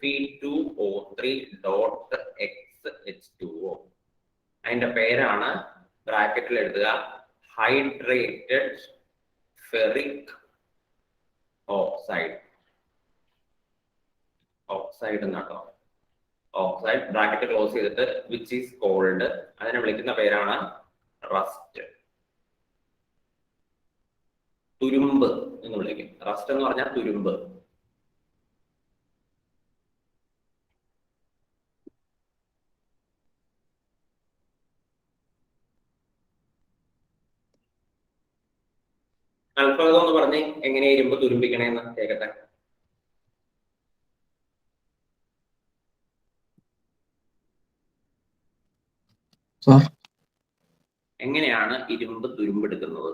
Fe2O3 dot XH2O. അതിന്റെ പേരാണ് ബ്രാക്കറ്റിൽ എഴുതുക ഹൈഡ്രേറ്റഡ് ഫെറിക് ഓക്സൈഡ് എന്നാട്ടോ. ഓക്സൈഡ് ബ്രാക്കറ്റ് ക്ലോസ് ചെയ്തിട്ട് വിച്ച് ഈസ് കോൾഡ്, അതിനെ വിളിക്കുന്ന പേരാണ് റസ്റ്റ്. തുരുമ്പ് എന്ന് വിളിക്കും. റസ്റ്റ് എന്ന് പറഞ്ഞാൽ തുരുമ്പ്. അൽഫാദം എന്ന് പറഞ്ഞ് എങ്ങനെ ഇരുമ്പ് തുരുമ്പിക്കണേന്ന് കേൾക്കട്ടെ. എങ്ങനെയാണ് ഇരുമ്പ് തുരുമ്പെടുക്കുന്നത്?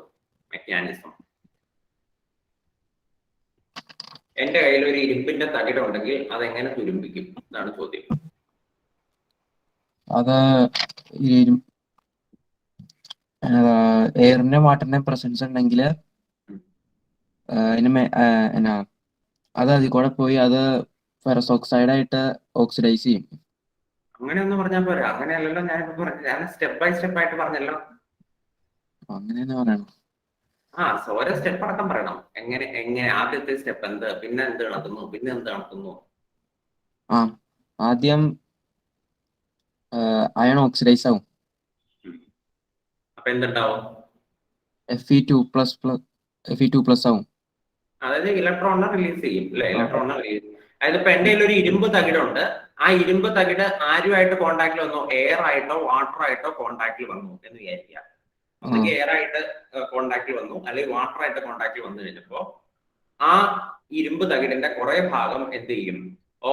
മെക്കാനിസം. എന്റെ കയ്യിൽ ഒരു ഇരുമ്പിന്റെ തകിടം ഉണ്ടെങ്കിൽ അതെങ്ങനെ തുരുമ്പിക്കും എന്നാണ് ചോദ്യം. അത് എയറിന്റെ വാട്ടറിന്റെ പ്രസൻസ് ഉണ്ടെങ്കിൽ അത് അതിൽ കൂടെ പോയി അത് ഫെറസ് ഓക്സൈഡ് ആയിട്ട് ഓക്സിഡൈസ് ചെയ്യും. അങ്ങനെയൊന്നും പറഞ്ഞാൽ പോരാ. അങ്ങനെയല്ലല്ലോ ഞാനിപ്പോ പറഞ്ഞു. ഞാൻ സ്റ്റെപ്പ് ബൈ സ്റ്റെപ്പ് ആയിട്ട് പറഞ്ഞല്ലോ. അങ്ങനെ തന്നെ പറയണം. ഓരോ സ്റ്റെപ്പ് അടക്കം പറയണം. എങ്ങനെ ആദ്യത്തെ സ്റ്റെപ്പ് എന്ത്, പിന്നെ എന്ത് നടത്തുന്നു, പിന്നെ എന്ത് നടത്തുന്നു. ആദ്യം അയൺ ഓക്സിഡൈസ് ആവും. അപ്പൊ എന്തുണ്ടാവും? Fe2+ ആവും. അതായത് ഇലക്ട്രോണിനെ റിലീസ് ചെയ്യും അല്ലെ? ഇലക്ട്രോണിനെ റിലീസ്. അതായത് ഇപ്പൊ എന്റെ ഒരു ഇരുമ്പ് തകിടുണ്ട്. ആ ഇരുമ്പ് തകിട് ആരുമായിട്ട് കോണ്ടാക്റ്റിൽ വന്നു? എയർ ആയിട്ടോ വാട്ടർ ആയിട്ടോ കോണ്ടാക്റ്റിൽ വന്നു എന്ന് വിചാരിക്കുക. ഒന്നുകിൽ എയർ ആയിട്ട് കോണ്ടാക്റ്റിൽ വന്നു, അല്ലെങ്കിൽ വാട്ടർ ആയിട്ട് കോണ്ടാക്റ്റിൽ വന്നു കഴിഞ്ഞപ്പോ ആ ഇരുമ്പ് തകിടിന്റെ കുറെ ഭാഗം എന്ത് ചെയ്യും?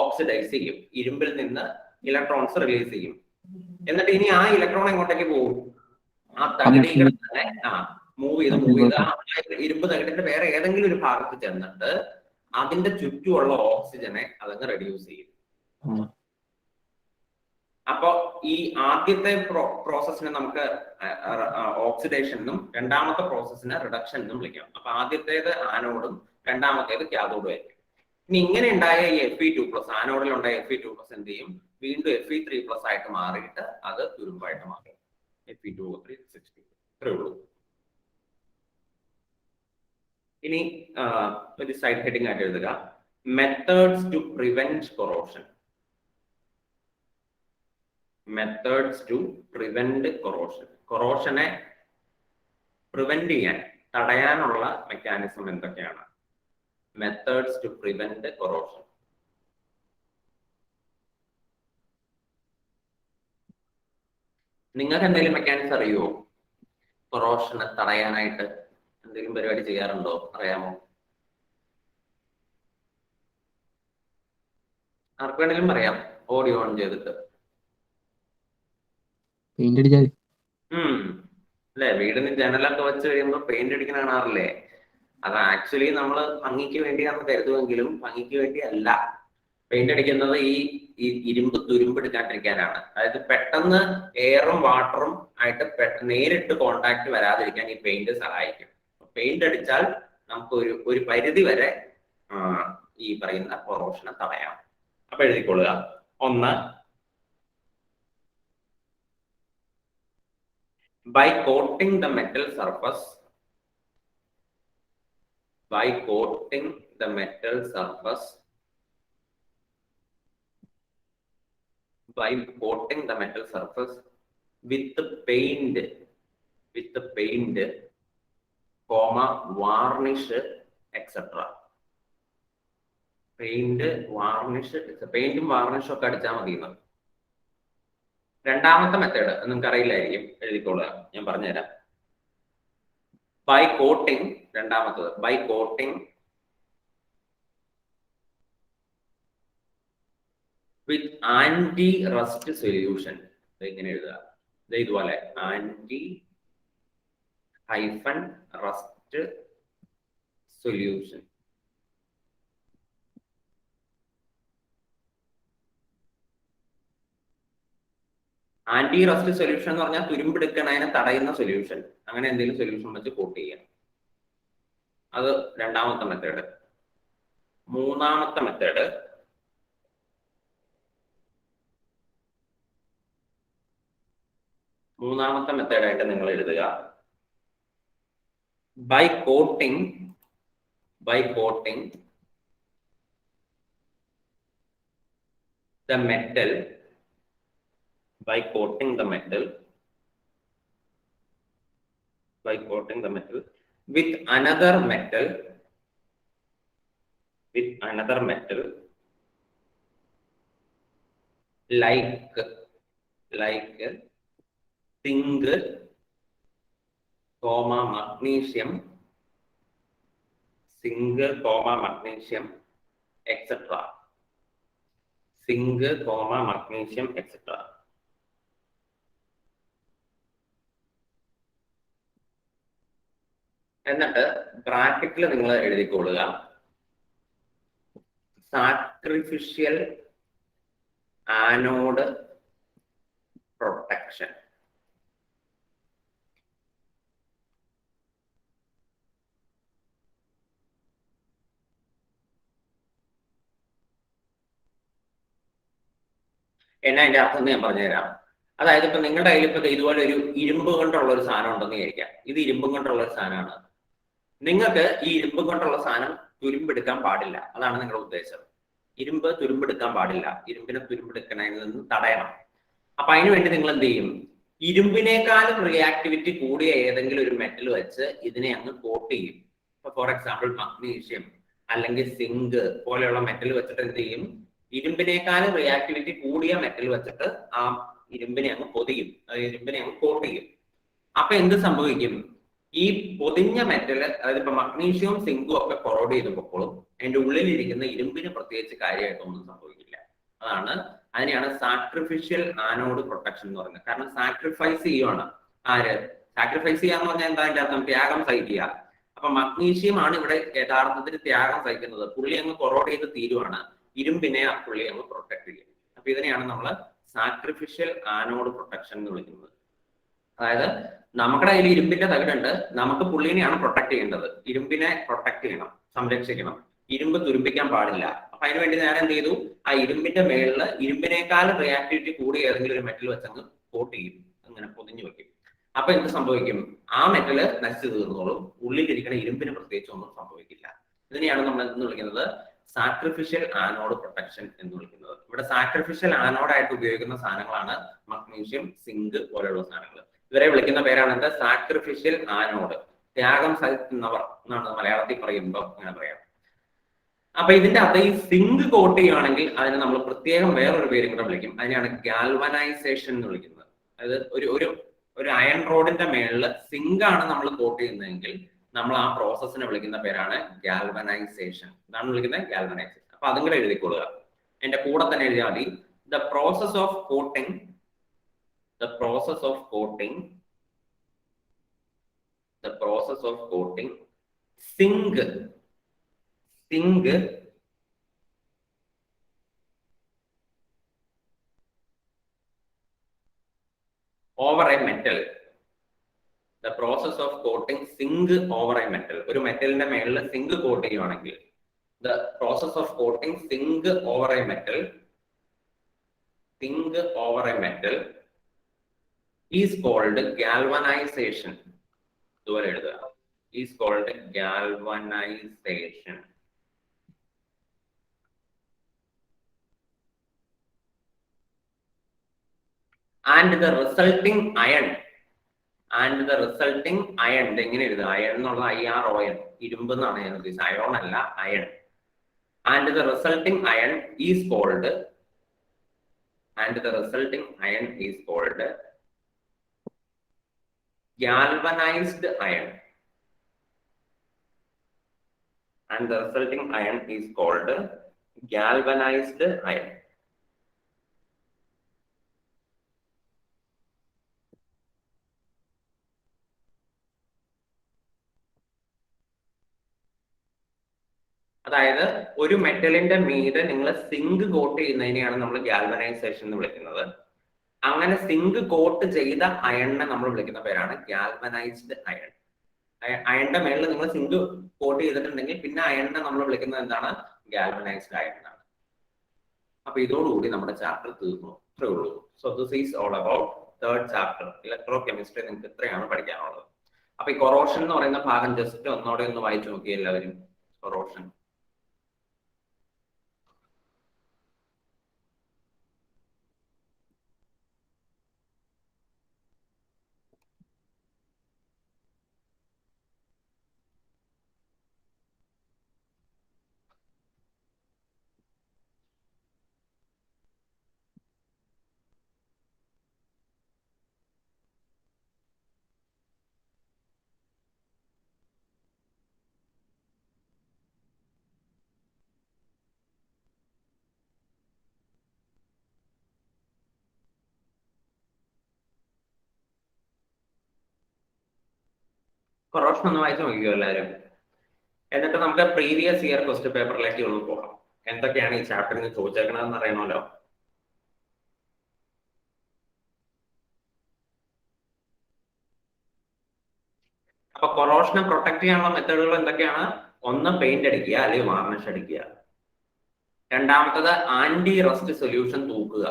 ഓക്സിഡൈസ് ചെയ്യും. ഇരുമ്പിൽ നിന്ന് ഇലക്ട്രോൺസ് റിലീസ് ചെയ്യും. എന്നിട്ട് ഇനി ആ ഇലക്ട്രോൺ എങ്ങോട്ടേക്ക് പോകും? ആ തകിടിൽ തന്നെ മൂവ് ചെയ്ത് ആ ഇരുമ്പ് തകിടിന്റെ വേറെ ഏതെങ്കിലും ഒരു ഭാഗത്ത് ചെന്നിട്ട് അതിന്റെ ചുറ്റുമുള്ള ഓക്സിജനെ അതങ്ങ് റെഡ്യൂസ് ചെയ്യും. അപ്പൊ ഈ ആദ്യത്തെ പ്രോസസ്സിനെ നമുക്ക് ഓക്സിഡേഷൻ എന്നും രണ്ടാമത്തെ പ്രോസസ്സിനെ റിഡക്ഷൻ എന്നും വിളിക്കാം. അപ്പൊ ആദ്യത്തേത് ആനോഡും രണ്ടാമത്തേത് കാഥോഡും ആയിരിക്കും. ഇനി ഇങ്ങനെ ഉണ്ടായ ഈ Fe2+, ആനോഡിൽ ഉണ്ടായ Fe2+ എന്ത് ചെയ്യും? വീണ്ടും Fe3+ ആയിട്ട് മാറിയിട്ട് അത് തുരുമ്പായിട്ട് മാറും. Fe2O3 ഇത്രേ ഉള്ളൂ. ഇനി ഒരു സൈഡ് ഹെഡിങ് ആയിട്ട് എഴുതുക methods to prevent corrosion. Methods to prevent corrosion. കൊറോഷനെ പ്രിവെന്റ് ചെയ്യാൻ, തടയാനുള്ള മെക്കാനിസം എന്തൊക്കെയാണ്? Methods to prevent corrosion. നിങ്ങൾക്ക് എന്തെങ്കിലും മെക്കാനിസം അറിയുമോ? കൊറോഷനെ തടയാനായിട്ട് എന്തെങ്കിലും പരിപാടി ചെയ്യാറുണ്ടോ? അറിയാമോ? ആർക്ക് വേണമെങ്കിലും പറയാം. ഓഡിയോ ഓൺ ചെയ്തിട്ട്. പെയിന്റ് അടിച്ചാൽ അല്ലെ? വീടിന് ജനലൊക്കെ വെച്ച് കഴിയുമ്പോൾ പെയിന്റ് അടിക്കുന്ന കാണാറില്ലേ? അത് ആക്ച്വലി നമ്മൾ ഭംഗിക്ക് വേണ്ടിയാണെന്ന് കരുതുമെങ്കിലും ഭംഗിക്ക് വേണ്ടി അല്ല. പെയിന്റ് അടിക്കുന്നത് ഈ ഇരുമ്പ് തുരുമ്പെടുക്കാണ്ടിരിക്കാനാണ്. അതായത് പെട്ടെന്ന് എയറും വാട്ടറും ആയിട്ട് നേരിട്ട് കോണ്ടാക്ട് വരാതിരിക്കാൻ ഈ പെയിന്റ് സഹായിക്കും. പെയിന്റ് അടിച്ചാൽ നമുക്ക് ഒരു പരിധി വരെ ഈ പറയുന്ന കൊറോഷനെ തടയാം. അപ്പൊ എഴുതിക്കൊള്ളുക. ഒന്ന്, by coating the metal surface with paint, varnish, etc. പെയിന്റും വാർണിഷും ഒക്കെ അടിച്ചാൽ മതി. രണ്ടാമത്തെ മെത്തേഡ് നിങ്ങൾക്ക് അറിയില്ലായിരിക്കും, എഴുതിക്കോളുക, ഞാൻ പറഞ്ഞുതരാം. By coating. രണ്ടാമത്തത് by coating with anti rust solution. ഇങ്ങനെ എഴുതുക. ഇതുപോലെ anti -rust solution. Anti rust solution എന്ന് പറഞ്ഞാൽ തുരുമ്പെടുക്കണതിനെ തടയുന്ന സൊല്യൂഷൻ. അങ്ങനെ എന്തെങ്കിലും സൊല്യൂഷൻ വെച്ച് കോട്ട് ചെയ്യാം. അത് രണ്ടാമത്തെ മെത്തേഡ്. മൂന്നാമത്തെ മെത്തേഡ് ആയിട്ട് നിങ്ങൾ എഴുതുക by coating the metal with another metal like zinc, magnesium, etc. എന്നിട്ട് ബ്രാക്കറ്റിൽ നിങ്ങൾ എഴുതിക്കൊള്ളുക സാക്രിഫിഷ്യൽ ആനോഡ് പ്രൊട്ടക്ഷൻ. എന്നാ അതിന്റെ അർത്ഥം ഞാൻ പറഞ്ഞുതരാം. അതായത് ഇപ്പൊ നിങ്ങളുടെ കയ്യിൽ ഇപ്പൊ ഇതുപോലെ ഒരു ഇരുമ്പ് കൊണ്ടുള്ള ഒരു സാധനം ഉണ്ടെന്ന് വിചാരിക്കാം. ഇത് ഇരുമ്പും കൊണ്ടുള്ള ഒരു സാധനമാണ്. നിങ്ങൾക്ക് ഈ ഇരുമ്പ് കൊണ്ടുള്ള സാധനം തുരുമ്പെടുക്കാൻ പാടില്ല. അതാണ് നിങ്ങളുടെ ഉദ്ദേശം. ഇരുമ്പ് തുരുമ്പെടുക്കാൻ പാടില്ല. ഇരുമ്പിനെ തുരുമ്പെടുക്കണതിൽ നിന്ന് തടയണം. അപ്പൊ അതിനു വേണ്ടി നിങ്ങൾ എന്ത് ചെയ്യും? ഇരുമ്പിനേക്കാളും റിയാക്ടിവിറ്റി കൂടിയ ഏതെങ്കിലും ഒരു മെറ്റൽ വെച്ച് ഇതിനെ അങ്ങ് കോട്ട് ചെയ്യും. ഇപ്പൊ ഫോർ എക്സാമ്പിൾ മഗ്നീഷ്യം അല്ലെങ്കിൽ സിങ്ക് പോലെയുള്ള മെറ്റൽ വെച്ചിട്ട് എന്ത് ചെയ്യും? ഇരുമ്പിനേക്കാളും റിയാക്ടിവിറ്റി കൂടിയ മെറ്റൽ വെച്ചിട്ട് ആ ഇരുമ്പിനെ അങ്ങ് പൊതിയും, ഇരുമ്പിനെ അങ്ങ് കോട്ട് ചെയ്യും. അപ്പൊ എന്ത് സംഭവിക്കും? ഈ പൊതിഞ്ഞ മെറ്റൽ, അതായത് ഇപ്പൊ മഗ്നീഷ്യവും സിങ്കും ഒക്കെ കൊറോഡ് ചെയ്ത് പൊക്കോളും. അതിന്റെ ഉള്ളിലിരിക്കുന്ന ഇരുമ്പിന് പ്രത്യേകിച്ച് കാര്യമായിട്ടൊന്നും സംഭവിക്കില്ല. അതിനെയാണ് സാക്രിഫിഷ്യൽ ആനോഡ് പ്രൊട്ടക്ഷൻ എന്ന് പറയുന്നത്. കാരണം സാക്രിഫൈസ് ചെയ്യുവാണ്. സാക്രിഫൈസ് ചെയ്യാന്ന് പറഞ്ഞാൽ എന്താ? അതിന്റെ അർത്ഥം ത്യാഗം സഹിക്കുക. അപ്പൊ മഗ്നീഷ്യം ആണ് ഇവിടെ യഥാർത്ഥത്തിൽ ത്യാഗം സഹിക്കുന്നത്. പുള്ളി അങ്ങ് കൊറോഡ് ചെയ്ത് തീരുവാണ്. ഇരുമ്പിനെ ആ പുള്ളി അങ്ങ് പ്രൊട്ടക്ട് ചെയ്യും. അപ്പൊ ഇതിനെയാണ് നമ്മൾ സാക്രിഫിഷ്യൽ ആനോഡ് പ്രൊട്ടക്ഷൻ എന്ന് വിളിക്കുന്നത്. അതായത് നമ്മുടെ കയ്യിൽ ഇരുമ്പിന്റെ തകിടുണ്ട്, നമുക്ക് പുള്ളിനെയാണ് പ്രൊട്ടക്ട് ചെയ്യേണ്ടത്. ഇരുമ്പിനെ പ്രൊട്ടക്ട് ചെയ്യണം, സംരക്ഷിക്കണം. ഇരുമ്പ് തുരുമ്പിക്കാൻ പാടില്ല. അപ്പൊ അതിനുവേണ്ടി ഞാൻ എന്ത് ചെയ്തു? ആ ഇരുമ്പിന്റെ മേളില് ഇരുമ്പിനേക്കാൾ റിയാക്ടിവിറ്റി കൂടി ഏതെങ്കിലും ഒരു മെറ്റൽ വെച്ചങ്ങ് കോട്ട് ചെയ്യും, അങ്ങനെ പൊതിഞ്ഞു വെക്കും. അപ്പൊ എന്ത് സംഭവിക്കും? ആ മെറ്റല് നശിച്ചു തീർന്നോളും. ഉള്ളിലിരിക്കുന്ന ഇരുമ്പിന് പ്രത്യേകിച്ച് ഒന്നും സംഭവിക്കില്ല. ഇതിനെയാണ് നമ്മൾ എന്ന് വിളിക്കുന്നത് സാക്രിഫിഷ്യൽ ആനോഡ് പ്രൊട്ടക്ഷൻ എന്ന് വിളിക്കുന്നത്. ഇവിടെ സാക്രിഫിഷ്യൽ ആനോഡായിട്ട് ഉപയോഗിക്കുന്ന സാധനങ്ങളാണ് മഗ്നീഷ്യം, സിങ്ക് പോലെയുള്ള സാധനങ്ങൾ. ഇവരെ വിളിക്കുന്ന പേരാണ് എന്താ? Sacrificial anode. ത്യാഗം സഹിക്കുന്നവർ എന്നാണ് മലയാളത്തിൽ പറയുമ്പോൾ അങ്ങനെ പറയാം. അപ്പൊ ഇതിന്റെ അകത്ത് ഈ സിങ്ക് കോട്ട് ചെയ്യുകയാണെങ്കിൽ അതിന് നമ്മൾ പ്രത്യേകം വേറൊരു പേരും കൂടെ വിളിക്കും. അതിനെയാണ് ഗാൽവനൈസേഷൻ എന്ന് വിളിക്കുന്നത്. അതായത് ഒരു അയൺ റോഡിന്റെ മേളിൽ സിങ്ക് ആണ് നമ്മൾ കോട്ട് ചെയ്യുന്നതെങ്കിൽ നമ്മൾ ആ പ്രോസസ്സിനെ വിളിക്കുന്ന പേരാണ് ഗാൽവനൈസേഷൻ. എന്താണ് വിളിക്കുന്നത്? ഗാൽവനൈസേഷൻ. അപ്പൊ അതും കൂടെ എഴുതിക്കൊള്ളുക. എന്റെ കൂടെ തന്നെ എഴുതിയാൽ മതി. The process of coating zinc over a metal. The process of coating zinc over a metal. ഒരു മെറ്റലിന്റെ മേളിൽ സിങ്ക് കോട്ട് ചെയ്യുവാണെങ്കിൽ the process of coating zinc over a metal is called galvanization. ഇതുപോലെ എഴുതുക. Is called galvanization. And the resulting iron എങ്ങനെ എഴുതുക? Iron എന്നുള്ള IRON, ഇരുമ്പ് എന്നാണ് ഞാൻ ഉദ്ദേശിച്ചത്, അയോൺ അല്ല, iron. And the resulting iron is called galvanized iron. അതായത് ഒരു മെറ്റലിന്റെ മീതെ നിങ്ങൾ സിങ്ക് കോട്ട് ചെയ്യുന്നതിനെയാണ് നമ്മൾ ഗാൽവനൈസേഷൻ എന്ന് വിളിക്കുന്നത്. അങ്ങനെ സിങ്ക് കോട്ട് ചെയ്ത അയണിനെ നമ്മൾ വിളിക്കുന്ന പേരാണ് ഗാൽവനൈസ്ഡ് അയൺ. അയണിന്റെ മേളിൽ നിങ്ങൾ സിങ്ക് കോട്ട് ചെയ്തിട്ടുണ്ടെങ്കിൽ പിന്നെ അയണിനെ നമ്മൾ വിളിക്കുന്നത് എന്താണ്? ഗാൽവനൈസ്ഡ് അയൺ എന്നാണ്. അപ്പൊ ഇതോടുകൂടി നമ്മുടെ ചാപ്റ്റർ തീർന്നു. ഇത്രേ ഉള്ളൂ. So this is all about third chapter electro chemistry. നിങ്ങൾക്ക് ഇത്രയാണ് പഠിക്കാനുള്ളത്. അപ്പൊ ഈ കൊറോഷൻ എന്ന് പറയുന്ന ഭാഗം ജസ്റ്റ് ഒന്നോടെ ഒന്ന് വായിച്ചു നോക്കി എല്ലാവരും. കൊറോഷൻ കൊറോഷൻ ഒന്ന് വായിച്ചു നോക്കിയോ എല്ലാവരും. എന്നിട്ട് നമുക്ക് പ്രീവിയസ് ഇയർ ക്വസ്റ്റ്യൻ പേപ്പറിലേക്ക് ഒന്ന് പോകാം. എന്തൊക്കെയാണ് ഈ ചാപ്റ്ററിൽ നിന്ന് ചോദിച്ചേക്കണതെന്ന് അറിയണമല്ലോ. അപ്പൊ കൊറോഷനെ പ്രൊട്ടക്ട് ചെയ്യാനുള്ള മെത്തേഡുകൾ എന്തൊക്കെയാണ്? ഒന്ന് പെയിന്റ് അടിക്കുക, അല്ലെങ്കിൽ വാർണിഷ് അടിക്കുക. രണ്ടാമത്തത് ആന്റി റസ്റ്റ് സൊല്യൂഷൻ തൂക്കുക.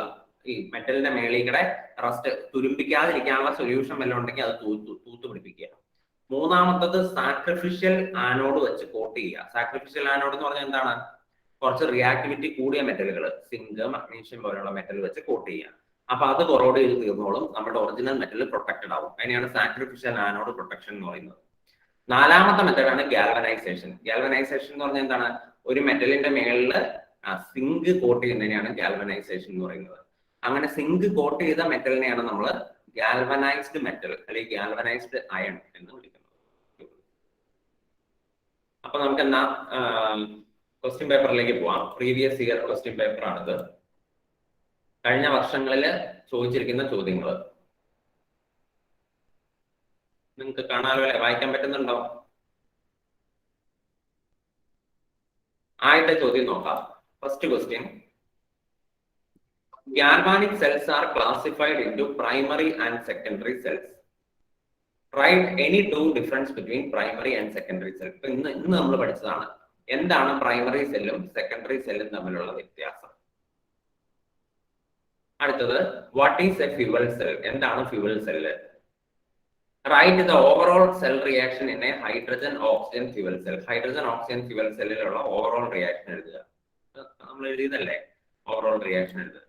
ഈ മെറ്റലിന്റെ മേളിൽ റസ്റ്റ് തുരുമ്പിക്കാതിരിക്കാനുള്ള സൊല്യൂഷൻ വല്ലതും ഉണ്ടെങ്കിൽ അത് തൂത്ത് പിടിപ്പിക്കുക. മൂന്നാമത്തത് സാക്രിഫിഷ്യൽ ആനോഡ് വെച്ച് കോട്ട് ചെയ്യുക. സാക്രിഫിഷ്യൽ ആനോഡ് എന്ന് പറഞ്ഞാൽ എന്താണ്? കുറച്ച് റിയാക്ടിവിറ്റി കൂടിയ മെറ്റലുകൾ, സിങ്ക്, മഗ്നീഷ്യം പോലുള്ള മെറ്റൽ വെച്ച് കോട്ട് ചെയ്യുക. അപ്പൊ അത് കൊറോഡ് ചെയ്ത് തീർന്നോളും, നമ്മുടെ ഒറിജിനൽ മെറ്റൽ പ്രൊട്ടക്റ്റഡ് ആവും. അതിനെയാണ് സാക്രിഫിഷ്യൽ ആനോഡ് പ്രൊട്ടക്ഷൻ എന്ന് പറയുന്നത്. നാലാമത്തെ മെത്തേഡാണ് ഗാൽവനൈസേഷൻ. ഗാൽവനൈസേഷൻ എന്ന് പറഞ്ഞാൽ എന്താണ്? ഒരു മെറ്റലിന്റെ മേളിൽ സിങ്ക് കോട്ട് ചെയ്യുന്നതിനെയാണ് ഗാൽവനൈസേഷൻ എന്ന് പറയുന്നത്. അങ്ങനെ സിങ്ക് കോട്ട് ചെയ്ത മെറ്റലിനെയാണ് നമ്മൾ ഗാൽവനൈസ്ഡ് മെറ്റൽ അല്ലെങ്കിൽ ഗാൽവനൈസ്ഡ് അയൺ എന്ന് വിളിക്കുന്നത്. അപ്പൊ നമുക്ക് എന്നാ ക്വസ്റ്റ്യൻ പേപ്പറിലേക്ക് പോവാം. പ്രീവിയസ് ഇയർ ക്വസ്റ്റ്യൻ പേപ്പർ ആണിത്. കഴിഞ്ഞ വർഷങ്ങളിൽ ചോദിച്ചിരിക്കുന്ന ചോദ്യങ്ങൾ നിങ്ങൾക്ക് കാണാനോ അല്ലെ? വായിക്കാൻ പറ്റുന്നുണ്ടോ? ആദ്യത്തെ ചോദ്യം നോക്കാം. First question, galvanic cells are classified into primary and secondary cells. Write any two difference between primary and secondary cells. ഇന്ന് നമ്മൾ പഠിച്ചതാണ് എന്താണ് പ്രൈമറി സെല്ലും സെക്കൻഡറി സെല്ലും തമ്മിലുള്ള വ്യത്യാസം. അടുത്തത്, what is a fuel cell? എന്താണ് fuel cell? Write the overall cell reaction in a hydrogen oxygen fuel cell. Hydrogen oxygen fuel സെല്ലിലുള്ള ഓവറോൾ റിയാക്ഷൻ എഴുതുക. നമ്മൾ എഴുതിയതല്ലേ ഓവറോൾ റിയാക്ഷൻ എഴുതുക.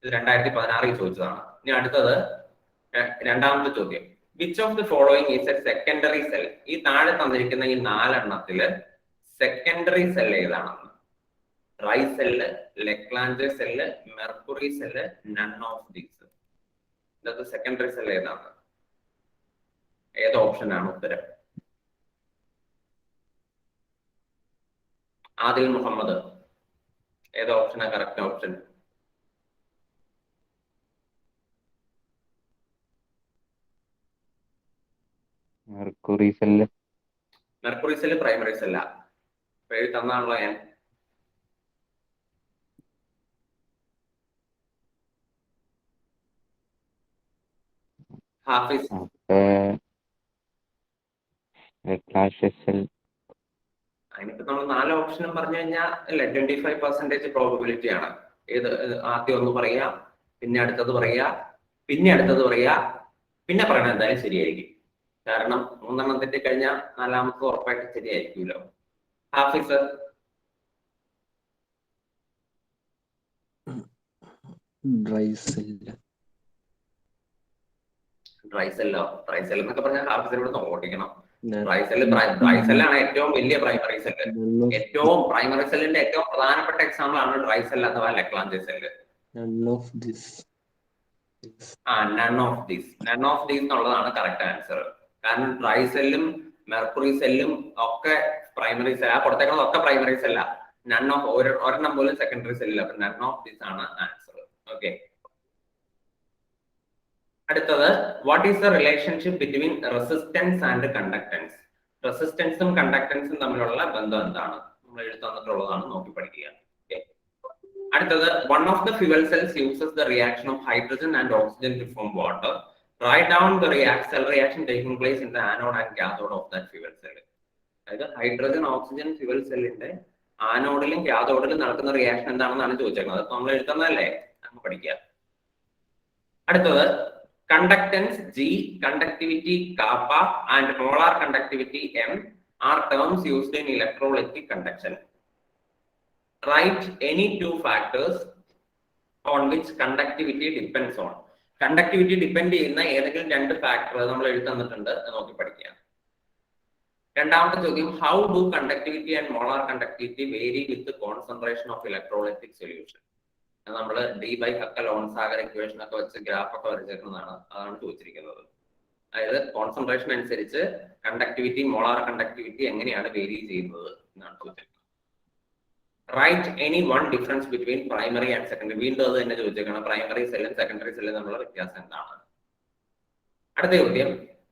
ഇത് 2016 ചോദിച്ചതാണ്. ഇനി അടുത്തത് രണ്ടാമത്തെ ചോദ്യം, which of the following is a secondary cell? ഈ താഴെ തന്നിരിക്കുന്ന ഈ 4 എണ്ണത്തില് സെക്കൻഡറി സെൽ ഏതാണെന്ന്? Dry cell, Leclanche cell, mercury cell, none of these. ഇതൊക്കെ സെക്കൻഡറി സെൽ ഏതാണ്? ഏത് ഓപ്ഷനാണ് ഉത്തരം? ആദിൽ മുഹമ്മദ്, ഏത് ഓപ്ഷനാണ് correct option? Mercury cell. Mercury cell primary സെല്ല. പേര് തന്നാണല്ലോ ഞാൻ. ഹാഫിസ്, അതിനിപ്പോ നമ്മൾ 4 ഓപ്ഷനും പറഞ്ഞു കഴിഞ്ഞാൽ അല്ലെ 25% പ്രോബബിലിറ്റി ആണ്. ഏത് ആദ്യം ഒന്ന് പറയാ, പിന്നെ അടുത്തത് പറയാ, പിന്നെ അടുത്തത് പറയാ, പിന്നെ പറയണത് എന്തായാലും ശരിയായിരിക്കും. കാരണം 3 എണ്ണം തെറ്റി കഴിഞ്ഞാൽ 4ാമത്തെ ഉറപ്പായിട്ട് ശരിയായിരിക്കുമല്ലോ. Hafiz, dry cell. ഡ്രൈ സെല്ലോ? ഡ്രൈ സെൽ എന്നൊക്കെ പറഞ്ഞാൽ ഹാഫിസിനോട് ഓടിക്കണം. ഡ്രൈ സെല്ലാണ് ഏറ്റവും വലിയ പ്രൈമറി സെല്ല്. ഏറ്റവും പ്രൈമറി സെല്ലിന്റെ ഏറ്റവും പ്രധാനപ്പെട്ട എക്സാമ്പിൾ ആണ് ഡ്രൈ സെൽ അഥവാ ലെക്ലാഞ്ചെ സെല്ല്. നൺ ഓഫ് ദീസ് എന്നുള്ളതാണ് കറക്റ്റ് ആൻസർ. കാരണം ഡ്രൈ സെല്ലും മെർക്കുറി സെല്ലും ഒക്കെ പ്രൈമറി സെൽ. ആ കൊടുത്തേക്കുന്നത് ഒക്കെ പ്രൈമറി സെല്ല. നൺ ഓഫ് ഒരെണ്ണം പോലും സെക്കൻഡറി സെല്ലില്ല. അപ്പൊ നൺ ഓഫ് ദീസ് ആണ് ആൻസർ. ഓക്കെ, അടുത്തത്, what is the relationship between resistance and conductance? റെസിസ്റ്റൻസും കണ്ടക്ടൻസും തമ്മിലുള്ള ബന്ധം എന്താണ്? നമ്മൾ എഴുതി തന്നിട്ടുള്ളതാണ്, നോക്കി പഠിക്കുക. അടുത്തത്, one of the fuel cells uses the reaction of hydrogen and oxygen to form water. Write down the cell reaction taking place in the anode and cathode of that fuel cell. അതായത് hydrogen oxygen fuel സെല്ലിന്റെ ആനോഡിലും കാഥോഡിലും നടക്കുന്ന reaction എന്താണെന്നാണ് ചോദിച്ചേക്കുന്നത്. അപ്പൊ നമ്മൾ എഴുതുന്നതല്ലേ, നമുക്ക് പഠിക്കുക. അടുത്തത്, conductance G, conductivity kappa and molar conductivity M are terms used in electrolytic conduction. Write any two factors on which conductivity depends on. Conductivity depend ചെയ്യുന്ന ഏതെങ്കിലും രണ്ട് ഫാക്ടർ നമ്മൾ എഴുതി തന്നിട്ടുണ്ട്, നോക്കി പഠിക്കുക. രണ്ടാമത്തെ ചോദ്യം, how do conductivity and molar conductivity vary with concentration of electrolytic solution. നമ്മൾ D/Huckel ഓൺസാഗർ ഇക്വേഷൻ ഒക്കെ വെച്ച് ഗ്രാഫ് ഒക്കെ വരച്ചേക്കുന്നതാണ്, അതാണ് ചോദിച്ചിരിക്കുന്നത്. അതായത് കോൺസെൻട്രേഷൻ അനുസരിച്ച് കണ്ടക്ടിവിറ്റി മോളാർ കണ്ടക്ടിവിറ്റി എങ്ങനെയാണ് വേരി ചെയ്യുന്നത് എന്നാണ് ചോദിച്ചിരിക്കുന്നത്. Write any one difference between primary and secondary. വീണ്ടും അത് തന്നെ ചോദിച്ചേക്കണം, പ്രൈമറി സെല്ലും സെക്കൻഡറി സെല്ലും തമ്മിലുള്ള വ്യത്യാസം എന്താണ്. അടുത്ത ചോദ്യം,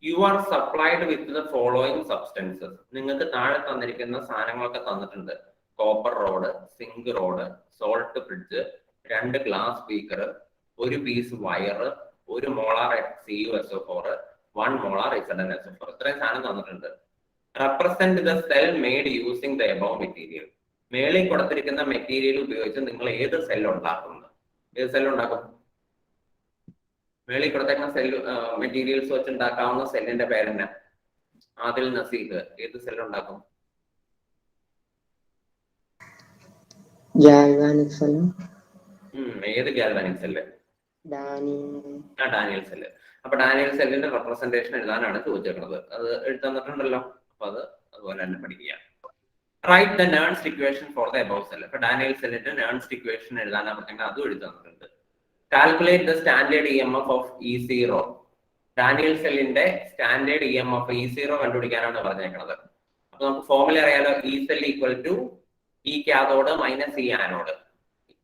you are supplied with the following substances. നിങ്ങൾക്ക് താഴെ തന്നിരിക്കുന്ന സാധനങ്ങളൊക്കെ തന്നിട്ടുണ്ട്. Copper rod, zinc rod, salt bridge, 2 glass beaker, 1 piece wire, 1 molar CuSO4, 1 molar ZnSO4. ഇത്രയും സാധനം തന്നിട്ടുണ്ട്. Represent the cell made using the above material. മേളിൽ കൊടുത്തിരിക്കുന്ന മെറ്റീരിയൽ ഉപയോഗിച്ച് നിങ്ങൾ ഏത് സെൽ ഉണ്ടാക്കുന്നത്? ഏത് സെൽ ഉണ്ടാക്കും? മേളിൽ കൊടുത്തിരിക്കുന്ന സെൽ മെറ്റീരിയൽസ് വെച്ച് ഉണ്ടാക്കാവുന്ന സെല്ലിന്റെ പേരെന്നാ? ആദിൽ നസീഹ്, ഏത് സെൽ ഉണ്ടാക്കും? ഏത് ഗാൽവാനിക് സെല്ല്? Daniell cell. അപ്പൊ ഡാനിയൽ സെല്ലിന്റെ റെപ്രസെന്റേഷൻ എഴുതാനാണ് ചോദിച്ചിരിക്കുന്നത്. അത് എഴുതി തന്നിട്ടുണ്ടല്ലോ, അപ്പൊ അത് അതുപോലെ തന്നെ പഠിക്കുക. Write the Nernst equation for the above cell. അപ്പൊ ഡാനിയൽ സെല്ലിന്റെ നേൺസ്റ്റ് ഇക്വേഷൻ എഴുതാനാണ് പറഞ്ഞാൽ അതും എഴുതി തന്നിട്ടുണ്ട്. Calculate the standard EMF of E0. ഡാനിയൽ സെല്ലിന്റെ സ്റ്റാൻഡേർഡ് EMF E0 കണ്ടുപിടിക്കാനാണ് പറഞ്ഞേക്കുന്നത്. അപ്പൊ നമുക്ക് ഫോർമുല അറിയാലോ, E cell equal to E cathode minus E anode.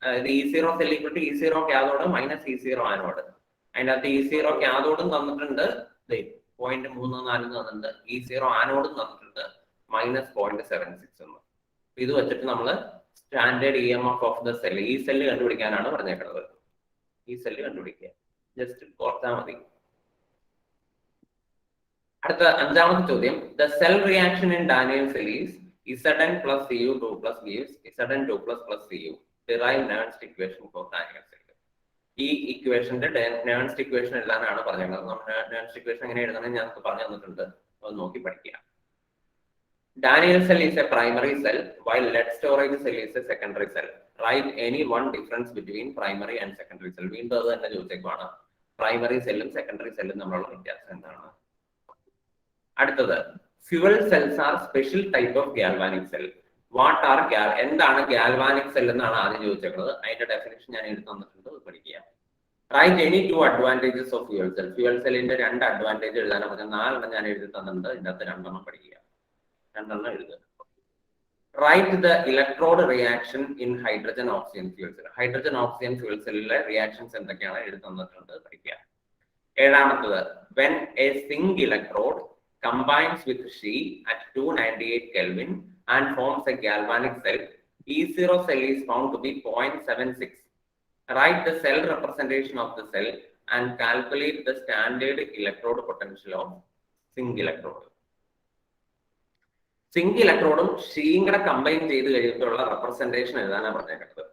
അതായത് E0 cell equal to E0 cathode minus E0 anode. അതിന്റെ അകത്ത് E0 കാഥോഡും തന്നിട്ടുണ്ട്, 0.34 തന്നിട്ടുണ്ട്. E0 ആനോഡും തന്നിട്ടുണ്ട്, -0.76 എന്ന്. ഇത് വെച്ചിട്ട് നമ്മൾ standard EMF of the cell, ഈ സെല്ല് കണ്ടുപിടിക്കാനാണ് പറഞ്ഞേക്കുന്നത്. ഈ സെല്ല് കണ്ടുപിടിക്കുക, ജസ്റ്റ് ഓർത്താൽ മതി. അടുത്ത അഞ്ചാമത്തെ ചോദ്യം, the cell reaction in Daniel cell is Zn plus Cu2 plus gives Zn2 plus Cu. Derive Nernst equation for Daniel cell. ഈ ഇക്വേഷന്റെ നേൺസ്റ്റ് ഇക്വേഷൻ എഴുതാനാണ് പറഞ്ഞത്. നമ്മൾ നേൺസ്റ്റ് ഇക്വേഷൻ എങ്ങനെ എഴുതണം ഞാൻ പറഞ്ഞു തന്നിട്ടുണ്ട്, അത് നോക്കി പഠിക്കുക. Daniel cell is a primary cell while lead storage cell is a secondary cell. Write any one difference between primary and secondary cell. വീണ്ടും അത് തന്നെ ചോദിച്ചേക്കാണ്, പ്രൈമറി സെല്ലും സെക്കൻഡറി സെല്ലും തമ്മിലുള്ള വ്യത്യാസം എന്താണ്. അടുത്തത്, fuel cells are special type of galvanic cell. What are എന്താണ് ഗാൽവാനിക് സെൽ എന്നാണ് ആദ്യം ചോദിച്ചേക്കുന്നത്. അതിന്റെ ഡെഫിനിഷൻ ഞാൻ എഴുതി തന്നിട്ടുണ്ട്, അത് പഠിക്കുക. Write any 2 advantages of fuel cell. Fuel സെല്ലിന്റെ 2 അഡ്വാൻറ്റേജ് എഴുതാനാണ് പറഞ്ഞാൽ 4 ഞാൻ എഴുതി തന്നിട്ടുണ്ട്, ഇതിന്റെ അകത്ത് 2 പഠിക്കുക, 2 എഴുതുക. Write the electrode reaction in hydrogen oxygen fuel cell. Hydrogen oxygen fuel സെല്ലിലെ റിയാക്ഷൻസ് എന്തൊക്കെയാണ് എഴുതി തന്നിട്ടുണ്ട്, പഠിക്കുക. ഏഴാമത്തത്, when a zinc electrode combines with She at 298 Kelvin and forms a galvanic cell, E0 cell is found to be 0.76. Write the cell representation of the cell and calculate the standard electrode potential of zinc electrode. Zinc electrode ഷീയും കൂടെ combine ചെയ്ത് കഴിയുമ്പോഴുള്ള representation എഴുതാനാണ് പറഞ്ഞേക്കുന്നത്.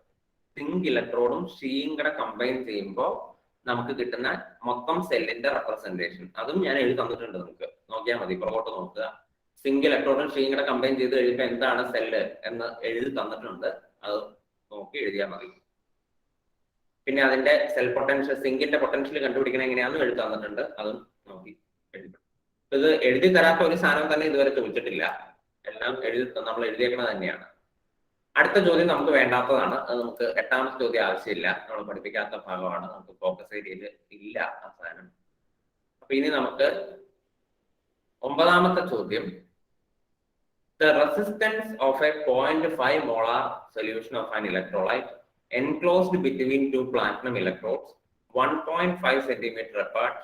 Zinc ഇലക്ട്രോഡും ഷീയും കൂടെ combine ചെയ്യുമ്പോൾ നമുക്ക് കിട്ടുന്ന മൊത്തം സെല്ലിന്റെ റെപ്രസെന്റേഷൻ അതും ഞാൻ എഴുതി തന്നിട്ടുണ്ട്, നമുക്ക് നോക്കിയാൽ മതി. പുറകോട്ട് നോക്കുക, സിങ്ക് ഇലക്ട്രോഡും ഷീയും കൂടെ കമ്പൈൻ ചെയ്ത് കഴിയുമ്പോൾ എന്താണ് സെല്ല് എന്ന് എഴുതി തന്നിട്ടുണ്ട്, അത് നോക്കി എഴുതിയാൽ മതി. പിന്നെ അതിന്റെ സെൽ പൊട്ടൻഷ്യൽ, സിങ്കിന്റെ പൊട്ടൻഷ്യൽ കണ്ടുപിടിക്കണം എങ്ങനെയാണെന്ന് എഴുതി തന്നിട്ടുണ്ട്, അതും നോക്കി എഴുതി. ഇത് എഴുതി തരാത്ത ഒരു സാധനം തന്നെ ഇതുവരെ ചോദിച്ചിട്ടില്ല, എല്ലാം നമ്മൾ എഴുതിയേക്കണത് തന്നെയാണ്. അടുത്ത ചോദ്യം നമുക്ക് വേണ്ടാത്തതാണ്, അത് നമുക്ക് 8ാമത്തെ ചോദ്യം ആവശ്യമില്ല, നമ്മൾ പഠിപ്പിക്കാത്ത ഭാഗമാണ്, നമുക്ക് ഫോക്കസ് ഏരിയയിൽ ഇല്ല ആ സാധനം. അപ്പൊ ഇനി നമുക്ക് 9ാമത്തെ ചോദ്യം, the resistance of A 0.5 molar solution of an electrolyte enclosed between 2 platinum electrodes 1.5 centimeter apart.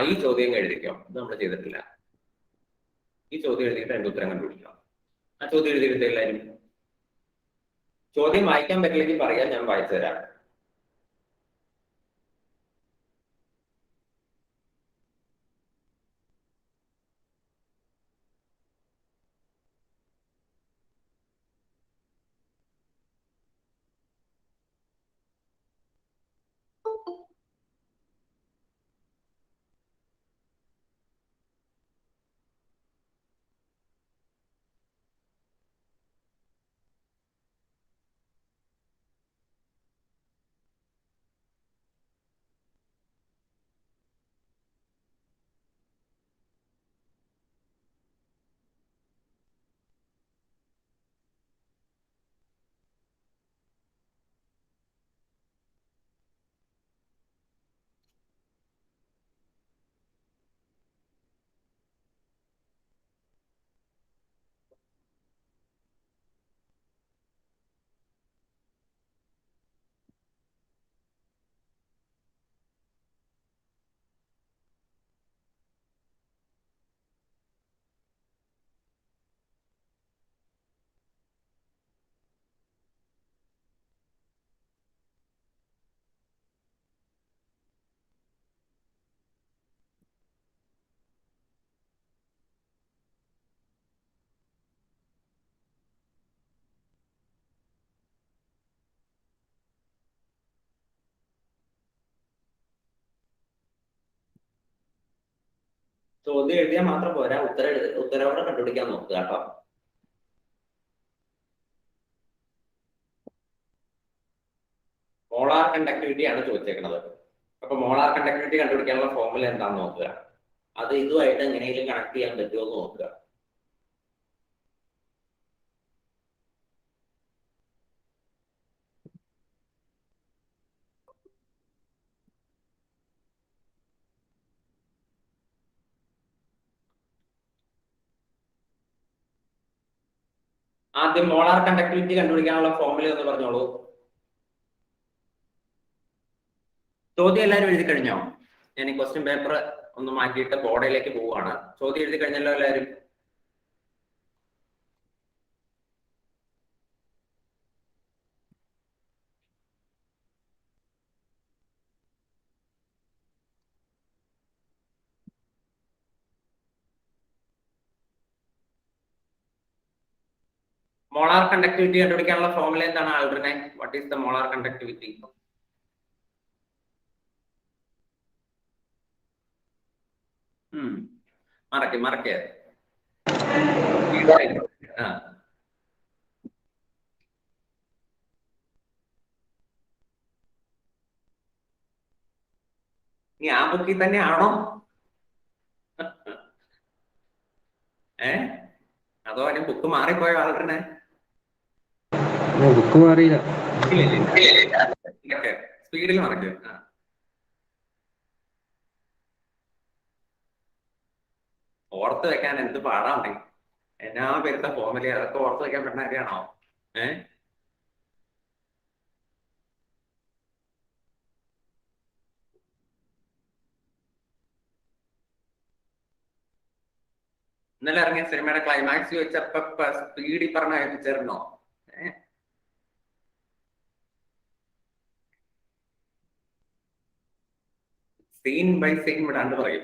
ഈ ചോദ്യം എഴുതിക്കാം, ഇത് നമ്മൾ ചെയ്തിട്ടില്ല. ഈ ചോദ്യം എഴുതിയിട്ട് അതിന്റെ ഉത്തരം കണ്ടുപിടിക്കാം. ആ ചോദ്യം എഴുതിയിട്ട് എല്ലാവരും ചോദ്യം വായിക്കാൻ പറ്റില്ലെങ്കിൽ പറയാം, ഞാൻ വായിച്ചു തരാം. ചോദ്യം എഴുതിയാൽ മാത്രം പോരാ, ഉത്തരവോടെ കണ്ടുപിടിക്കാൻ നോക്കുക കേട്ടോ. മോളാർ കണ്ടക്ടിവിറ്റി ആണ് ചോദിച്ചേക്കുന്നത്. അപ്പൊ മോളാർ കണ്ടക്ടിവിറ്റി കണ്ടുപിടിക്കാനുള്ള ഫോർമുല എന്താണെന്ന് നോക്കുക. അത് ഇതുമായിട്ട് എങ്ങനെയെങ്കിലും കണക്ട് ചെയ്യാൻ പറ്റുമോ എന്ന് നോക്കുക. ആദ്യം മോളാർ കണ്ടക്ടിവിറ്റി കണ്ടുപിടിക്കാനുള്ള ഫോർമുല എന്ന് പറഞ്ഞോളൂ. ചോദ്യം എല്ലാവരും എഴുതി കഴിഞ്ഞോ? ഞാൻ ഈ ക്വസ്റ്റ്യൻ പേപ്പർ ഒന്ന് മാറ്റിയിട്ട് ബോർഡിലേക്ക് പോവുകയാണ്. ചോദ്യം എഴുതി കഴിഞ്ഞല്ലോ എല്ലാവരും? മോളാർ കണ്ടക്ടിവിറ്റി കണ്ടുപിടിക്കാനുള്ള ഫോർമുല എന്താണ് ആൾഡ്രിനെ? What is the molar conductivity? മറക്കേ നീ ആ ബുക്കിൽ തന്നെയാണോ? അതോ അതിന് ബുക്ക് മാറിപ്പോയോ ആൾഡ്രിനെ? ബുക്ക് മാറിയില്ല. സ്പീഡിൽ മറക്കോ? ഓർത്ത് വെക്കാൻ എന്ത് പാടാണ്. എന്നാ പേരുത്ത ഫോമില് അതൊക്കെ ഓർത്ത് വെക്കാൻ പറ്റുന്ന കാര്യമാണോ? ഇന്നലെ ഇറങ്ങിയ സിനിമയുടെ ക്ലൈമാക്സ് ചോദിച്ചപ്പോ സ്പീഡിൽ പറഞ്ഞ ഏൽപ്പിച്ചിരുന്നോ? സീൻ ബൈ സീൻ വിടാണ്ട് പറയും.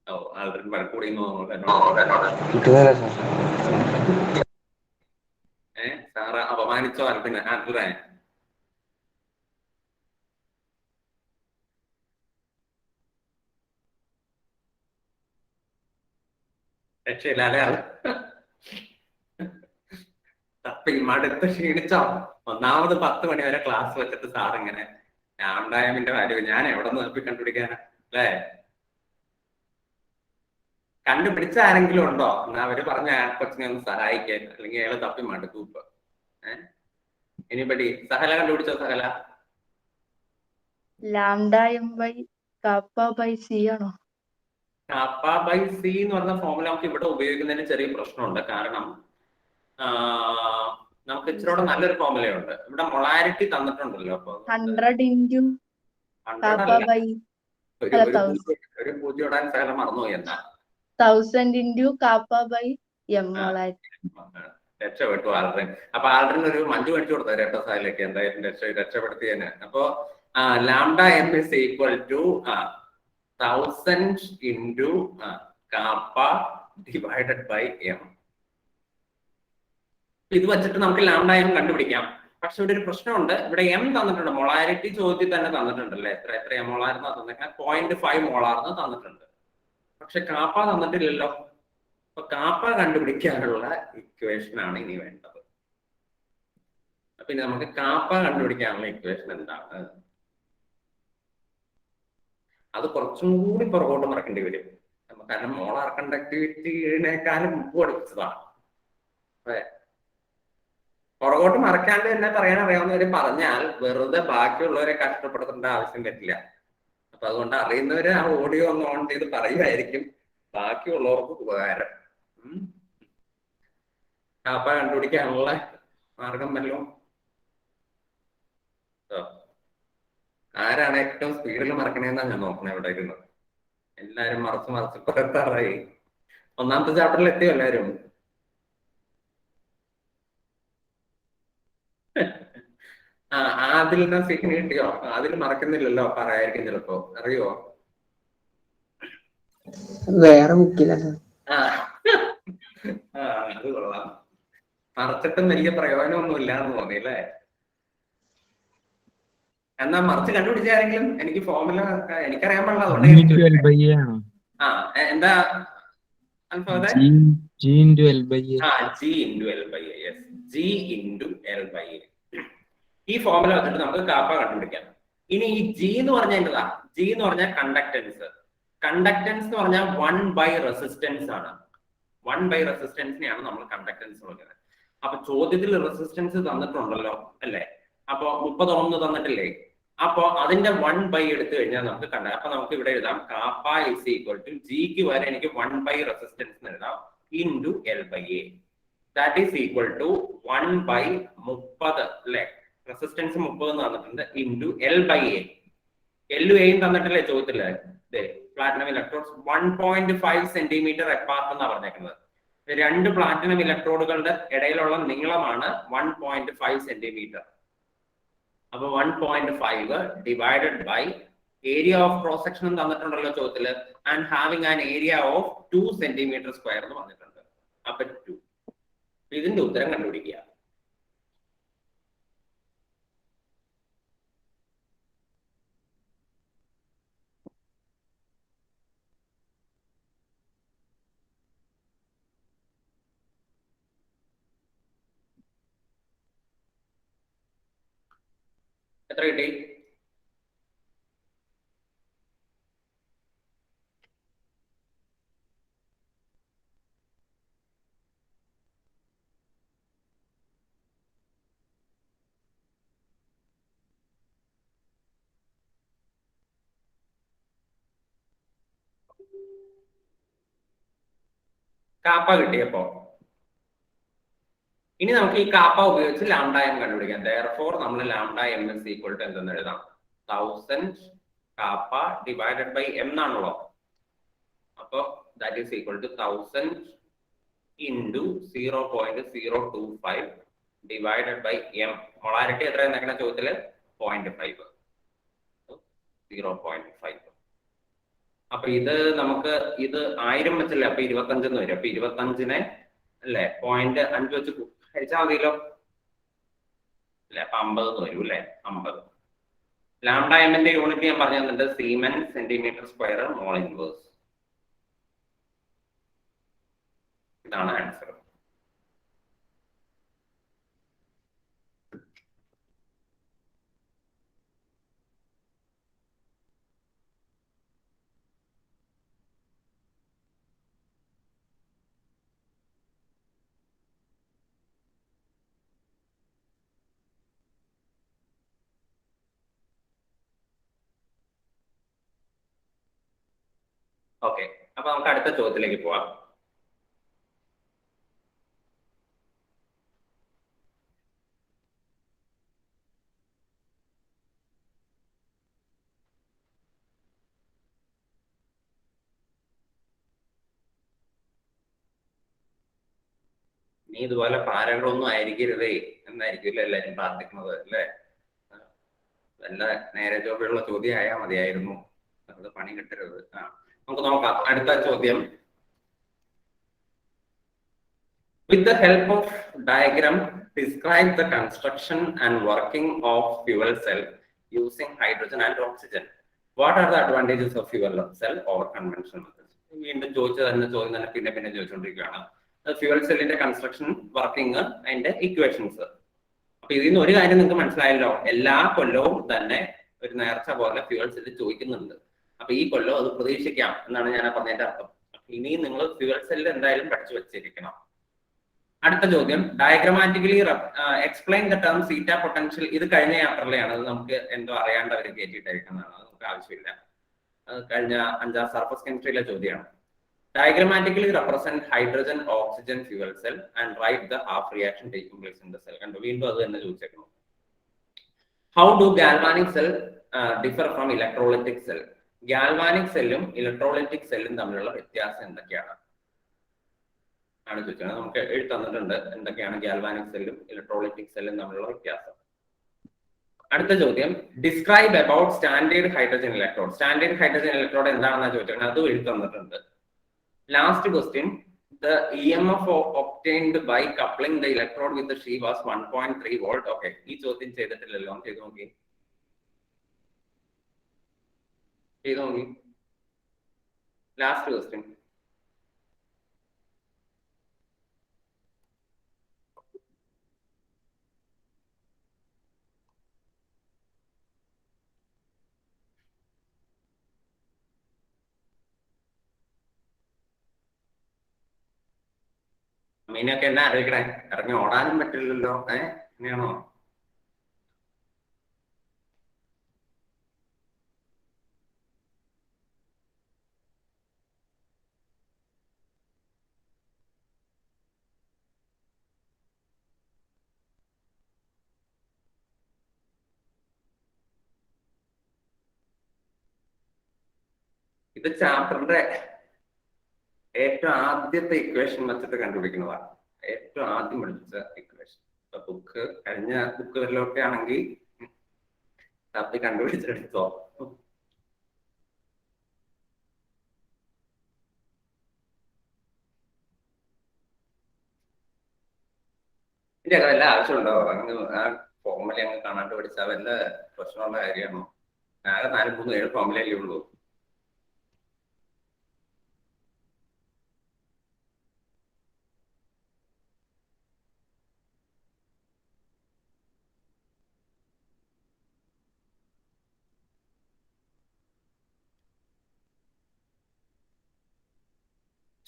ഓ ആൾറെഡി വഴക്കൂടി സാറ് അപമാനിച്ചോ ആൽബിനെ? ആൽബിനെ രക്ഷയില്ലാതെ ആള് തപ്പി മടുത്ത് ക്ഷീണിച്ചോ? ഒന്നാമത് 10 മണി വരെ ക്ലാസ് വെച്ചിട്ട് സാർ ഇങ്ങനെ രാംഡായമിന്റെ കാര്യം ഞാൻ എവിടെ നിന്ന് തപ്പി കണ്ടുപിടിക്കാനാ അല്ലേ? കണ്ടുപിടിച്ച ആരെങ്കിലും ഉണ്ടോ? എന്നാ അവര് പറഞ്ഞ കൊച്ചിനെ ഒന്ന് സഹായിക്കാൻ, അല്ലെങ്കിൽ അയാള് തപ്പി മടുക്കും ഇപ്പൊ. Anybody? Sahala കണ്ടുപിടിച്ചോ? Sahala KAAPA by C എന്ന് പറഞ്ഞ ഫോർമുല നമുക്ക് ഇവിടെ ഉപയോഗിക്കുന്നതിന് ചെറിയ പ്രശ്നമുണ്ട്. കാരണം നമുക്ക് ഇച്ചിരൂടെ നല്ലൊരു ഫോർമുലയുണ്ട്. ഇവിടെ മൊളാരിറ്റി തന്നിട്ടുണ്ടല്ലോ. അപ്പൊ ഒരു പൂജ്യം സ്ഥലം മറന്നുപോയി എന്താ 1000 into kappa by m molarity. രക്ഷപ്പെട്ടു ആൾഡ്രിൻ. അപ്പൊ ആൾഡ്രിൻ ഒരു മഞ്ജു മേടിച്ചു കൊടുത്ത രക്തസാലിലേക്ക് എന്തായാലും രക്ഷപ്പെടുത്തിയതിന്. അപ്പൊ lambda m is equal to 1000 into kappa divided by m. ഇത് വെച്ചിട്ട് നമുക്ക് ലാംഡ എം കണ്ടുപിടിക്കാം. പക്ഷെ ഇവിടെ ഒരു പ്രശ്നമുണ്ട്. ഇവിടെ എം തന്നിട്ടുണ്ട്, മൊളാരിറ്റി ചോദ്യത്തിൽ തന്നെ തന്നിട്ടുണ്ടല്ലേ. എത്ര മോളാർന്ന് തന്നിട്ട് 0.5 മോളാർന്ന് തന്നിട്ടുണ്ട്. പക്ഷെ കാപ്പ തന്നിട്ടില്ലല്ലോ. അപ്പൊ കാപ്പ കണ്ടുപിടിക്കാനുള്ള ഇക്വേഷൻ ആണ് ഇനി വേണ്ടത്. പിന്നെ നമുക്ക് കാപ്പ കണ്ടുപിടിക്കാനുള്ള ഇക്വേഷൻ എന്താണ്? അത് കുറച്ചും കൂടി പുറകോട്ട് മറക്കേണ്ടി വരും. കാരണം മോളാർ കണ്ടക്ടിവിറ്റിനേക്കാളും മുമ്പ് പഠിച്ചതാണ്. പുറകോട്ട് മറക്കാണ്ട് തന്നെ പറയാൻ അറിയാവുന്നവര് പറഞ്ഞാൽ വെറുതെ ബാക്കിയുള്ളവരെ കഷ്ടപ്പെടുത്തേണ്ട ആവശ്യം പറ്റില്ല. അപ്പൊ അതുകൊണ്ട് അറിയുന്നവര് ആ ഓഡിയോ ഒന്ന് ഓൺ ചെയ്ത് പറയുമായിരിക്കും, ബാക്കിയുള്ളവർക്ക് ഉപകാരം. കാപ്പ കണ്ടുപിടിക്കാനുള്ള മാർഗം വല്ലോ? ആരാണ് ഏറ്റവും സ്പീഡിൽ മറക്കണേന്നാ ഞാൻ നോക്കണേ ഇവിടെ ഇരുന്നത്. എല്ലാരും മറച്ച് പുറത്താറായി. ഒന്നാമത്തെ ചാപ്റ്ററിൽ എത്തിയോ എല്ലാരും? ആദിലിനെ സീൻ കിട്ടിയോ? അതിൽ മറക്കുന്നില്ലല്ലോ, പറയായിരിക്കും ചിലപ്പോ. അറിയോ? വേറെ ബുക്കിലാണ്. അത് കൊള്ളാം. മറച്ചിട്ടും വലിയ പ്രയോജനമൊന്നും ഇല്ലാന്ന് തോന്നി അല്ലേ? എന്നാ മറിച്ച് കണ്ടുപിടിച്ചാരെങ്കിലും? എനിക്ക് ഫോർമുല എനിക്കറിയാൻ പാടില്ല, അതുകൊണ്ട് എന്താ G into L by A. G into L by A. Yes, G into L by A. ഈ ഫോർമുല വെച്ചിട്ട് നമുക്ക് കാപ്പ കണ്ടുപിടിക്കാം. ഇനി ഈ G എന്ന് പറഞ്ഞാൽ എന്താ? G എന്ന് പറഞ്ഞാൽ കണ്ടക്ടൻസ്. കണ്ടക്ടൻസ് എന്ന് പറഞ്ഞാൽ 1 by റെസിസ്റ്റൻസ് ആണ്. 1 by റെസിസ്റ്റൻസിനെയാണ് നമ്മൾ കണ്ടക്ടൻസ് വിളിക്കുന്നത്. അപ്പൊ ചോദ്യത്തിൽ റെസിസ്റ്റൻസ് തന്നിട്ടുണ്ടല്ലോ അല്ലേ? അപ്പൊ 30 ഓം തന്നിട്ടില്ലേ? അപ്പൊ അതിന്റെ 1 by എടുത്തു കഴിഞ്ഞാൽ നമുക്ക് അപ്പൊ നമുക്ക് ഇവിടെ എഴുതാം കാപ്പ ഇസ് ഈക്വൽ ടു ജിക്ക് വരെ എനിക്ക് 1 by റെസിസ്റ്റൻസ് എഴുതാം into l by a. That is equal to 1 by 30 അല്ലെ? റെസിസ്റ്റൻസ് 30 തന്നിട്ടുണ്ട് ഇൻറ്റു എൽ ബൈ എ. എല്ലും എയും തന്നിട്ടില്ലേ ചോദ്യത്തില്? പ്ലാറ്റിനം ഇലക്ട്രോഡ്സ് 1.5 സെന്റിമീറ്റർ എപ്പാർട്ട് എന്നാണ് പറഞ്ഞേക്കുന്നത്. രണ്ട് പ്ലാറ്റിനം ഇലക്ട്രോഡുകളുടെ ഇടയിലുള്ള നീളമാണ് 1.5 സെന്റിമീറ്റർ. അപ്പൊ 1.5 divided by area of cross section തന്നിട്ടുണ്ടല്ലോ ചോദ്യത്തില്, and having an area of 2 centimetre square എന്ന് പറഞ്ഞിട്ടുണ്ട്. അപ്പൊ 2. ഇതിന്റെ ഉത്തരം കണ്ടുപിടിക്കുക. എത്ര കിട്ടി? കാപ്പ കിട്ടിയപ്പോ ഇനി നമുക്ക് ഈ കാപ്പ ഉപയോഗിച്ച് ലാംഡ എം കണ്ടുപിടിക്കാം. therefore നമ്മൾ lambda m is equal to എന്തെന്ന് എഴുതാം? 1000 കാപ്പ ഡിവൈഡഡ് ബൈ എം എന്നാണല്ലോ. അപ്പൊ that is equal to 1000 into 0.025 divided by m. Molarity എത്ര എന്നൊക്കെ ചോദ്യത്തില് 0.5. 0.5. അപ്പൊ ഇത് നമുക്ക് ഇത് 1000 വെച്ചല്ലേ? അപ്പൊ 25 വരും. അപ്പൊ 25-നെ അല്ലെ 0.5 വെച്ച് കഴിച്ചാൽ മതിയല്ലോ അല്ലെ? അപ്പൊ 50 വരും അല്ലെ? 50. ലാംഡ എമ്മിന്റെ യൂണിറ്റ് ഞാൻ പറഞ്ഞു തന്നിട്ട് siemens centimetre square mole inverse. ഇതാണ് ആൻസർ. ഓക്കെ, അപ്പൊ നമുക്ക് അടുത്ത ചോദ്യത്തിലേക്ക് പോവാം. നീ ഇതുപോലെ പാരകളൊന്നും ആയിരിക്കരുതേ എന്നായിരിക്കില്ല എല്ലാരും പ്രാർത്ഥിക്കുന്നത് അല്ലേ? നല്ല നേരെ ചോദ്യമുള്ള ചോദ്യം ആയാൽ മതിയായിരുന്നു, അത് പണി കിട്ടരുത്. നമുക്ക് നോക്കാം അടുത്ത ചോദ്യം. With the help of diagram, describe the construction and working of fuel cell using hydrogen and oxygen. What are the advantages of fuel cell over conventional methods? വീണ്ടും ചോദിച്ചു തന്നെ ചോദ്യം തന്നെ പിന്നെ ചോദിച്ചുകൊണ്ടിരിക്കുകയാണ്. ഫ്യൂവൽ സെല്ലിന്റെ കൺസ്ട്രക്ഷൻ, വർക്കിംഗ്, അതിന്റെ ഇക്വേഷൻസ്. അപ്പൊ ഇതിൽ നിന്ന് ഒരു കാര്യം നിങ്ങൾക്ക് മനസ്സിലായല്ലോ, എല്ലാ കൊല്ലവും തന്നെ ഒരു നേർച്ച പോലെ ഫ്യൂവൽ സെല്ല് ചോദിക്കുന്നുണ്ട്. അപ്പൊ ഈ കൊല്ലം അത് പ്രതീക്ഷിക്കാം എന്നാണ് ഞാൻ പറഞ്ഞതിന്റെ അർത്ഥം. ഇനിയും നിങ്ങൾ ഫ്യൂവൽ സെല്ല് എന്തായാലും പഠിച്ചു വെച്ചിരിക്കണം. അടുത്ത ചോദ്യം, diagrammatically explain the term zeta potential. ഇത് കഴിഞ്ഞ യാത്രയിലാണ്, അത് നമുക്ക് എന്തോ അറിയാണ്ട് അവർ കയറ്റിയിട്ടായിരിക്കുന്നതാണ്, അത് നമുക്ക് ആവശ്യമില്ല. കഴിഞ്ഞ 5ാം സർഫസ് കെമിസ്ട്രിയിലെ ചോദ്യമാണ്. Diagrammatically represent hydrogen oxygen fuel cell and write the half reaction taking place in the cell. കണ്ടു, വീണ്ടും അത് തന്നെ ചോദിച്ചേക്കണം. How do galvanic cell differ from electrolytic cell? Galvanic സെല്ലും ഇലക്ട്രോളിറ്റിക് സെല്ലും തമ്മിലുള്ള വ്യത്യാസം എന്തൊക്കെയാണ് ആണ് ചോദിച്ചത്. നമുക്ക് എഴുതി തന്നിട്ടുണ്ട് എന്തൊക്കെയാണ് ഗാൽവാനിക് സെല്ലും ഇലക്ട്രോളിറ്റിക് സെല്ലും തമ്മിലുള്ള വ്യത്യാസം. അടുത്ത ചോദ്യം, describe about standard hydrogen electrode. Standard hydrogen electrode എന്താണെന്നാ ചോദിച്ചത്, അതും എഴുതി തന്നിട്ടുണ്ട്. Last question, the EMF obtained by coupling the electrode with the sheave was 1.3 volt. Okay, ഈ ചോദ്യം ചെയ്തിട്ടില്ലല്ലോ, ചെയ്തു നോക്കി. ലാസ്റ്റ് ക്വസ്റ്റ്യൻ, മീനൊക്കെ എന്നാ അറിയിക്കണേ, ഇറങ്ങി ഓടാനും പറ്റില്ലല്ലോ. അങ്ങനെയാണോ? ഇത് ചാപ്റ്ററിന്റെ ഏറ്റവും ആദ്യത്തെ ഇക്വേഷൻ വെച്ചിട്ട് കണ്ടുപിടിക്കുന്നതാണ്, ഏറ്റവും ആദ്യം പഠിപ്പിച്ച ഇക്വേഷൻ. ബുക്ക് കഴിഞ്ഞ ബുക്ക് വല്ലതൊക്കെ ആണെങ്കിൽ തപ്പി കണ്ടുപിടിച്ചെടുത്തോ. ഇതിന്റെ വല്ല ആവശ്യമുണ്ടോ? ആ ഫോർമുല അങ്ങ് കാണാണ്ട് പഠിച്ചാൽ വല്ല പ്രശ്നമുള്ള കാര്യമാണോ? ആകെ 4-3-7 ഫോർമുലയല്ലേ ഉള്ളൂ.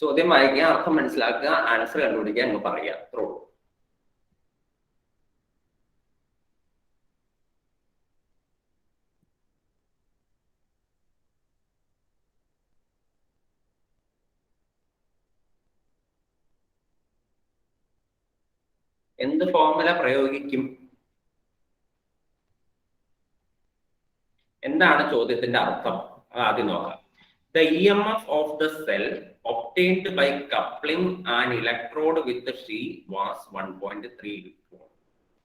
ചോദ്യം വായിക്കുക, അർത്ഥം മനസ്സിലാക്കുക, ആൻസർ കണ്ടുപിടിക്കുക എന്ന് പറയുക. അത്രേ ഉള്ളൂ. എന്ത് ഫോർമുല പ്രയോഗിക്കും? എന്താണ് ചോദ്യത്തിന്റെ അർത്ഥം? ആദ്യം നോക്കാം. The EMF of the cell obtained by coupling an electrode with the sheave was 1.3 volt.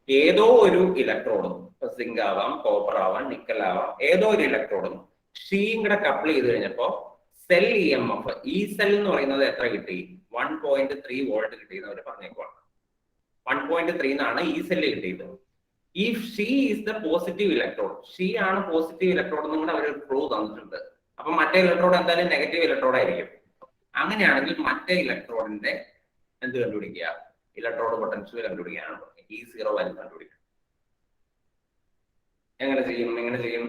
ഏതോ ഒരു ഇലക്ട്രോഡും, സിങ്ക് ആവാം, കോപ്പർ ആവാം, നിക്കൽ ആവാം, ഏതോ ഒരു ഇലക്ട്രോഡും ഷീയും കൂടെ കപ്പിൾ ചെയ്ത് കഴിഞ്ഞപ്പോ സെൽ EMF, ഈ സെൽ എന്ന് പറയുന്നത് എത്ര കിട്ടി? 1.3 വോൾട്ട് കിട്ടിയെന്ന് അവർ പറഞ്ഞേക്കുവാണ്. 1.3 എന്നാണ് ഈ സെല്ല് കിട്ടിയത്. ഈ she is the positive electrode, she ആണ് പോസിറ്റീവ് ഇലക്ട്രോഡ് എന്നും കൂടെ അവർ പ്രൂവ് തന്നിട്ടുണ്ട്. അപ്പൊ മറ്റേ ഇലക്ട്രോഡ് എന്തായാലും നെഗറ്റീവ് ഇലക്ട്രോഡ് ആയിരിക്കും. അങ്ങനെയാണെങ്കിൽ മറ്റേ ഇലക്ട്രോഡിന്റെ എന്ത് കണ്ടുപിടിക്കുക? ഇലക്ട്രോഡ് പൊട്ടൻഷ്യൽ കണ്ടുപിടിക്കാനാണ് പറഞ്ഞത്. E0 വാല്യൂ കണ്ടുപിടിക്കുക. എങ്ങനെ ചെയ്യും?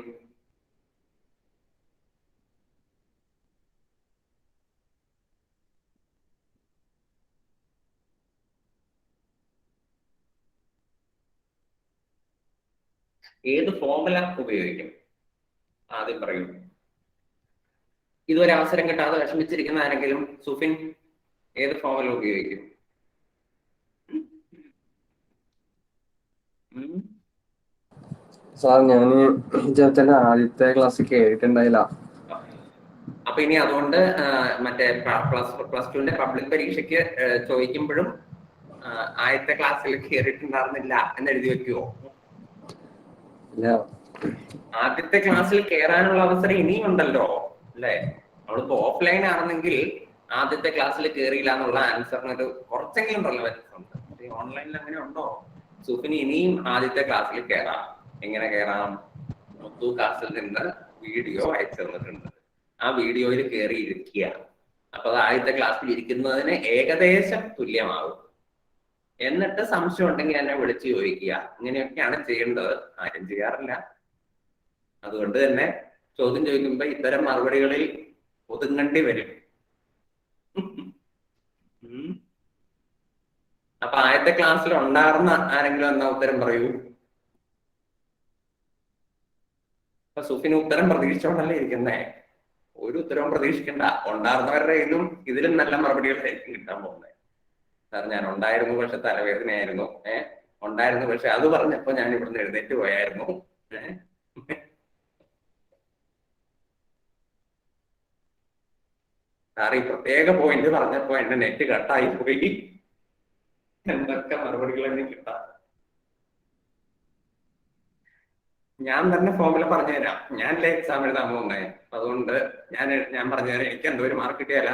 ഏത് ഫോർമുല ഉപയോഗിക്കും? ആദ്യം പറയൂ. ഇതുവരെ അവസരം കിട്ടാതെ വിഷമിച്ചിരിക്കുന്ന ആരെങ്കിലും? സുഫിൻ, ഏത് ഫോർമുല ഉപയോഗിക്കും? സാർ, ഞാൻ ഇദ്ദേഹത്തിന്റെ ആദ്യത്തെ ക്ലാസ് കേട്ടിട്ടുണ്ടായില്ല. അപ്പൊ ഇനി അതുകൊണ്ട് മറ്റേ പ്ലസ് ടുവിന്റെ പബ്ലിക് പരീക്ഷയ്ക്ക് ചോദിക്കുമ്പോഴും ആദ്യത്തെ ക്ലാസ്സിൽ കയറിയിട്ടുണ്ടായിരുന്നില്ല എന്ന് എഴുതി വെക്കുവോ? ഇല്ല. ആദ്യത്തെ ക്ലാസ്സിൽ കയറാനുള്ള അവസരം ഇനിയും ഉണ്ടല്ലോ അല്ലെ? നമ്മളിപ്പോ ഓഫ്ലൈൻ ആണെന്നെങ്കിൽ ആദ്യത്തെ ക്ലാസ്സിൽ കയറിയില്ല എന്നുള്ള ആൻസറിന് ഒരു കുറച്ചെങ്കിലും റെലവൻസ് ഉണ്ട്. പക്ഷേ ഓൺലൈനിൽ അങ്ങനെ ഉണ്ടോ? സുഫിന് ഇനിയും ആദ്യത്തെ ക്ലാസ്സിൽ കയറാം. എങ്ങനെ കയറാം? മുത്തു ക്ലാസ്സിൽ നിന്ന് വീഡിയോ അയച്ചു തന്നിട്ടുണ്ട്. ആ വീഡിയോയിൽ കയറി ഇരിക്കുക. അപ്പൊ അത് ആദ്യത്തെ ക്ലാസ്സിൽ ഇരിക്കുന്നതിന് ഏകദേശം തുല്യമാകും. എന്നിട്ട് സംശയം ഉണ്ടെങ്കിൽ എന്നെ വിളിച്ച് ചോദിക്കുക. ഇങ്ങനെയൊക്കെയാണ് ചെയ്യേണ്ടത്. ആരും ചെയ്യാറില്ല. അതുകൊണ്ട് തന്നെ ചോദ്യം ചോദിക്കുമ്പോ ഇത്തരം മറുപടികളിൽ ഒതുങ്ങേണ്ടി വരും. അപ്പൊ ആദ്യത്തെ ക്ലാസ്സിൽ ഉണ്ടായിരുന്ന ആരെങ്കിലും എന്നാ ഉത്തരം പറയൂ. അപ്പൊ സുഫിന് ഉത്തരം പ്രതീക്ഷിച്ചോണ്ടല്ലേ ഇരിക്കുന്നേ. ഒരു ഉത്തരവും പ്രതീക്ഷിക്കണ്ട. ഉണ്ടായിരുന്നവരുടെ ഇതിലും നല്ല മറുപടികളായിരിക്കും കിട്ടാൻ പോകുന്നത്. സാർ ഞാൻ ഉണ്ടായിരുന്നു, പക്ഷെ തലവേദനയായിരുന്നു. ഉണ്ടായിരുന്നു, പക്ഷെ അത് പറഞ്ഞപ്പോ ഞാൻ ഇവിടുന്ന് എഴുന്നേറ്റ് പോയായിരുന്നു. സാർ ഈ പ്രത്യേക പോയിന്റ് പറഞ്ഞപ്പോ എന്റെ നെറ്റ് കട്ടായി പോയി. എന്തൊക്കെ മറുപടികൾ എനിക്ക് കിട്ടാം. ഞാൻ തന്നെ ഫോമിൽ പറഞ്ഞു തരാം. ഞാനല്ലേ എക്സാം എഴുതാൻ പോകുന്നേ. അതുകൊണ്ട് ഞാൻ പറഞ്ഞു തരാം. എനിക്ക് എന്തോ ഒരു മാർക്ക് കിട്ടിയാല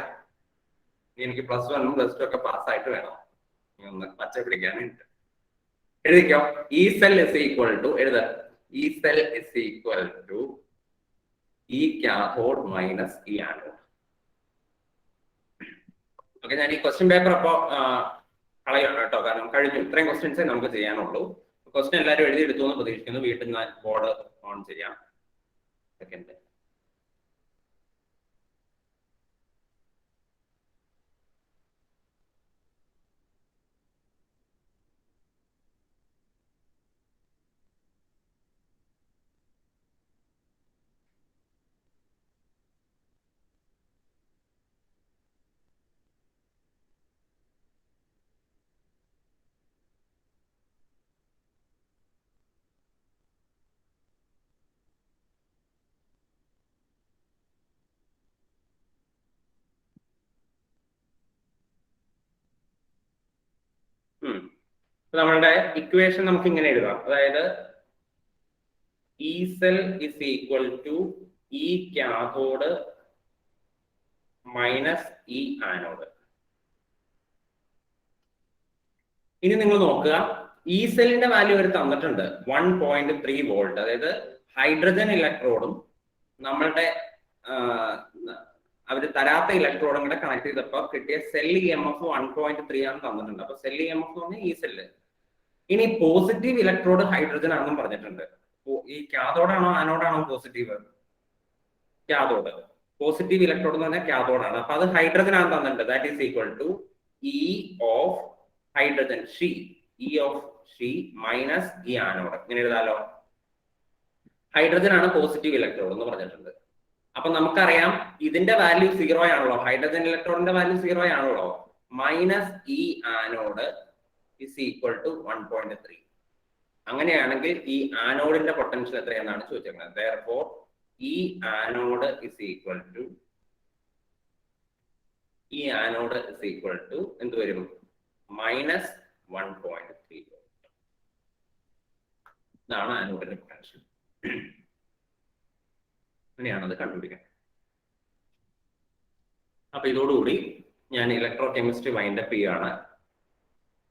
എനിക്ക് +1 +2 ഒക്കെ പാസ്സായിട്ട് വേണം ഒന്ന് പച്ച പിടിക്കാനായിട്ട്. എഴുതിക്കോ. E cell is equal to E cell is equal to E cathode minus E anode. Okay, ഞാൻ ഈ ക്വസ്റ്റ്യൻ പേപ്പർ അപ്പോ കളയണം കേട്ടോ. കാരണം കഴിഞ്ഞു. ഇത്രയും ക്വസ്റ്റ്യൻസേ നമുക്ക് ചെയ്യാനുള്ളൂ. ക്വസ്റ്റ്യൻ എല്ലാവരും എഴുതിയെടുത്തു എന്ന് പ്രതീക്ഷിക്കുന്നു. വീട്ടിൽ നിന്ന് ബോർഡ് ഓൺ ചെയ്യാം. സെക്കൻഡ്. നമ്മളുടെ ഇക്വേഷൻ നമുക്ക് ഇങ്ങനെ എഴുതാം. അതായത് e cell is equal to E cathode minus E anode. ഇനി നിങ്ങൾ നോക്കുക, ഇ സെല്ലിന്റെ വാല്യൂ അവർ തന്നിട്ടുണ്ട് 1.3 വോൾട്ട്. അതായത് ഹൈഡ്രജൻ ഇലക്ട്രോഡും നമ്മളുടെ അവർ തരാത്ത ഇലക്ട്രോഡും കൂടെ കണക്ട് ചെയ്തപ്പോൾ കിട്ടിയ സെൽ EMF 1.3 ആണ് തന്നിട്ടുണ്ട്. അപ്പൊ സെൽ EMF എന്ന് പറഞ്ഞാൽ ഈ സെല്ല്. ഇനി പോസിറ്റീവ് ഇലക്ട്രോഡ് ഹൈഡ്രജൻ ആണെന്നും പറഞ്ഞിട്ടുണ്ട്. ഈ കാഥോഡാണോ ആനോഡാണോ പോസിറ്റീവ്? കാഥോഡ്. പോസിറ്റീവ് ഇലക്ട്രോഡ് എന്ന് പറഞ്ഞാൽ കാഥോഡാണ്. അപ്പൊ അത് ഹൈഡ്രജൻ ആണ് തന്നിട്ടുണ്ട്. That is equal to e of hydrogen e of minus E anode. ഇങ്ങനെ എഴുതാലോ. ഹൈഡ്രജൻ ആണ് പോസിറ്റീവ് ഇലക്ട്രോഡ് എന്ന് പറഞ്ഞിട്ടുണ്ട്. അപ്പൊ നമുക്കറിയാം ഇതിന്റെ വാല്യൂ 0 ആണല്ലോ. ഹൈഡ്രജൻ ഇലക്ട്രോണിന്റെ വാല്യൂ 0 ആണല്ലോ. Minus E anode is equal to 1.3. അങ്ങനെയാണെങ്കിൽ ഈ ആനോഡിന്റെ പൊട്ടൻഷ്യൽ എത്രയാണെന്നാണ് ചോദിച്ചിരിക്കുന്നത്. therefore ഈ ആനോഡ് ഇസ് ഈക്വൽ ടു എന്ത് വരും? -1.3. ഇതാണ് ആനോഡിന്റെ പൊട്ടൻഷ്യൽ. അങ്ങനെയാണ് അത് കണ്ടുപിടിക്കാൻ. അപ്പൊ ഇതോടുകൂടി ഞാൻ ഇലക്ട്രോ കെമിസ്ട്രി വൈൻഡപ്പ് ചെയ്യുകയാണ്.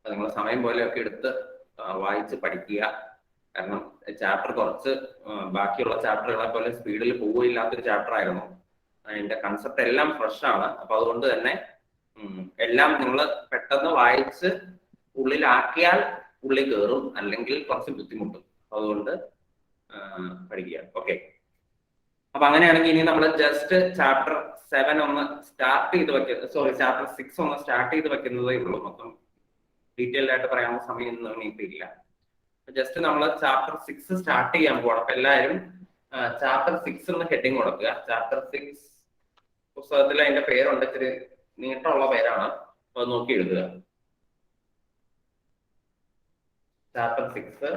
നിങ്ങൾ സമയം പോലെയൊക്കെ എടുത്ത് വായിച്ച് പഠിക്കുക. കാരണം ചാപ്റ്റർ കുറച്ച് ബാക്കിയുള്ള ചാപ്റ്ററുകളെ പോലെ സ്പീഡിൽ പോവില്ലാത്തൊരു ചാപ്റ്റർ ആയിരുന്നു. അതിന്റെ കൺസെപ്റ്റ് എല്ലാം ഫ്രഷ് ആണ്. അപ്പൊ അതുകൊണ്ട് തന്നെ എല്ലാം നിങ്ങൾ പെട്ടെന്ന് വായിച്ച് ഉള്ളിലാക്കിയാൽ ഉള്ളിൽ കയറും, അല്ലെങ്കിൽ കുറച്ച് ബുദ്ധിമുട്ടും. അതുകൊണ്ട് പഠിക്കുക. ഓക്കെ, അപ്പൊ അങ്ങനെയാണെങ്കിൽ ഇനി നമ്മൾ ജസ്റ്റ് ചാപ്റ്റർ 7 ഒന്ന് സ്റ്റാർട്ട് ചെയ്ത് ചാപ്റ്റർ 6 ഒന്ന് സ്റ്റാർട്ട് ചെയ്ത് വെക്കുന്നതേ ഉള്ളൂ. മൊത്തം ഡീറ്റെയിൽഡ് ആയിട്ട് പറയാനുള്ള സമയം ഒന്നും ഇല്ല. ജസ്റ്റ് നമ്മൾ ചാപ്റ്റർ 6 സ്റ്റാർട്ട് ചെയ്യാൻ പോകണം. അപ്പൊ എല്ലാവരും ചാപ്റ്റർ 6 എന്ന് ഹെഡിങ് കൊടുക്കുക. ചാപ്റ്റർ 6 പുസ്തകത്തിൽ അതിന്റെ പേരുണ്ട്, ഇച്ചിരി നീട്ടമുള്ള പേരാണ്. അപ്പൊ അത് നോക്കി എഴുതുക. Chapter 6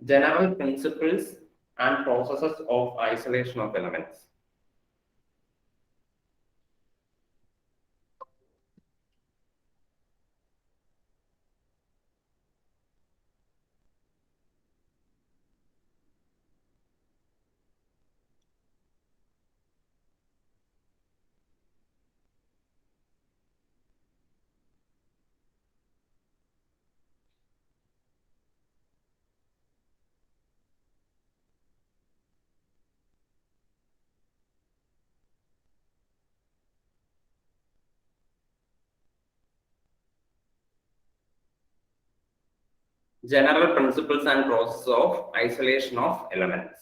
general principles and processes of isolation of elements. General principles and process of isolation of elements.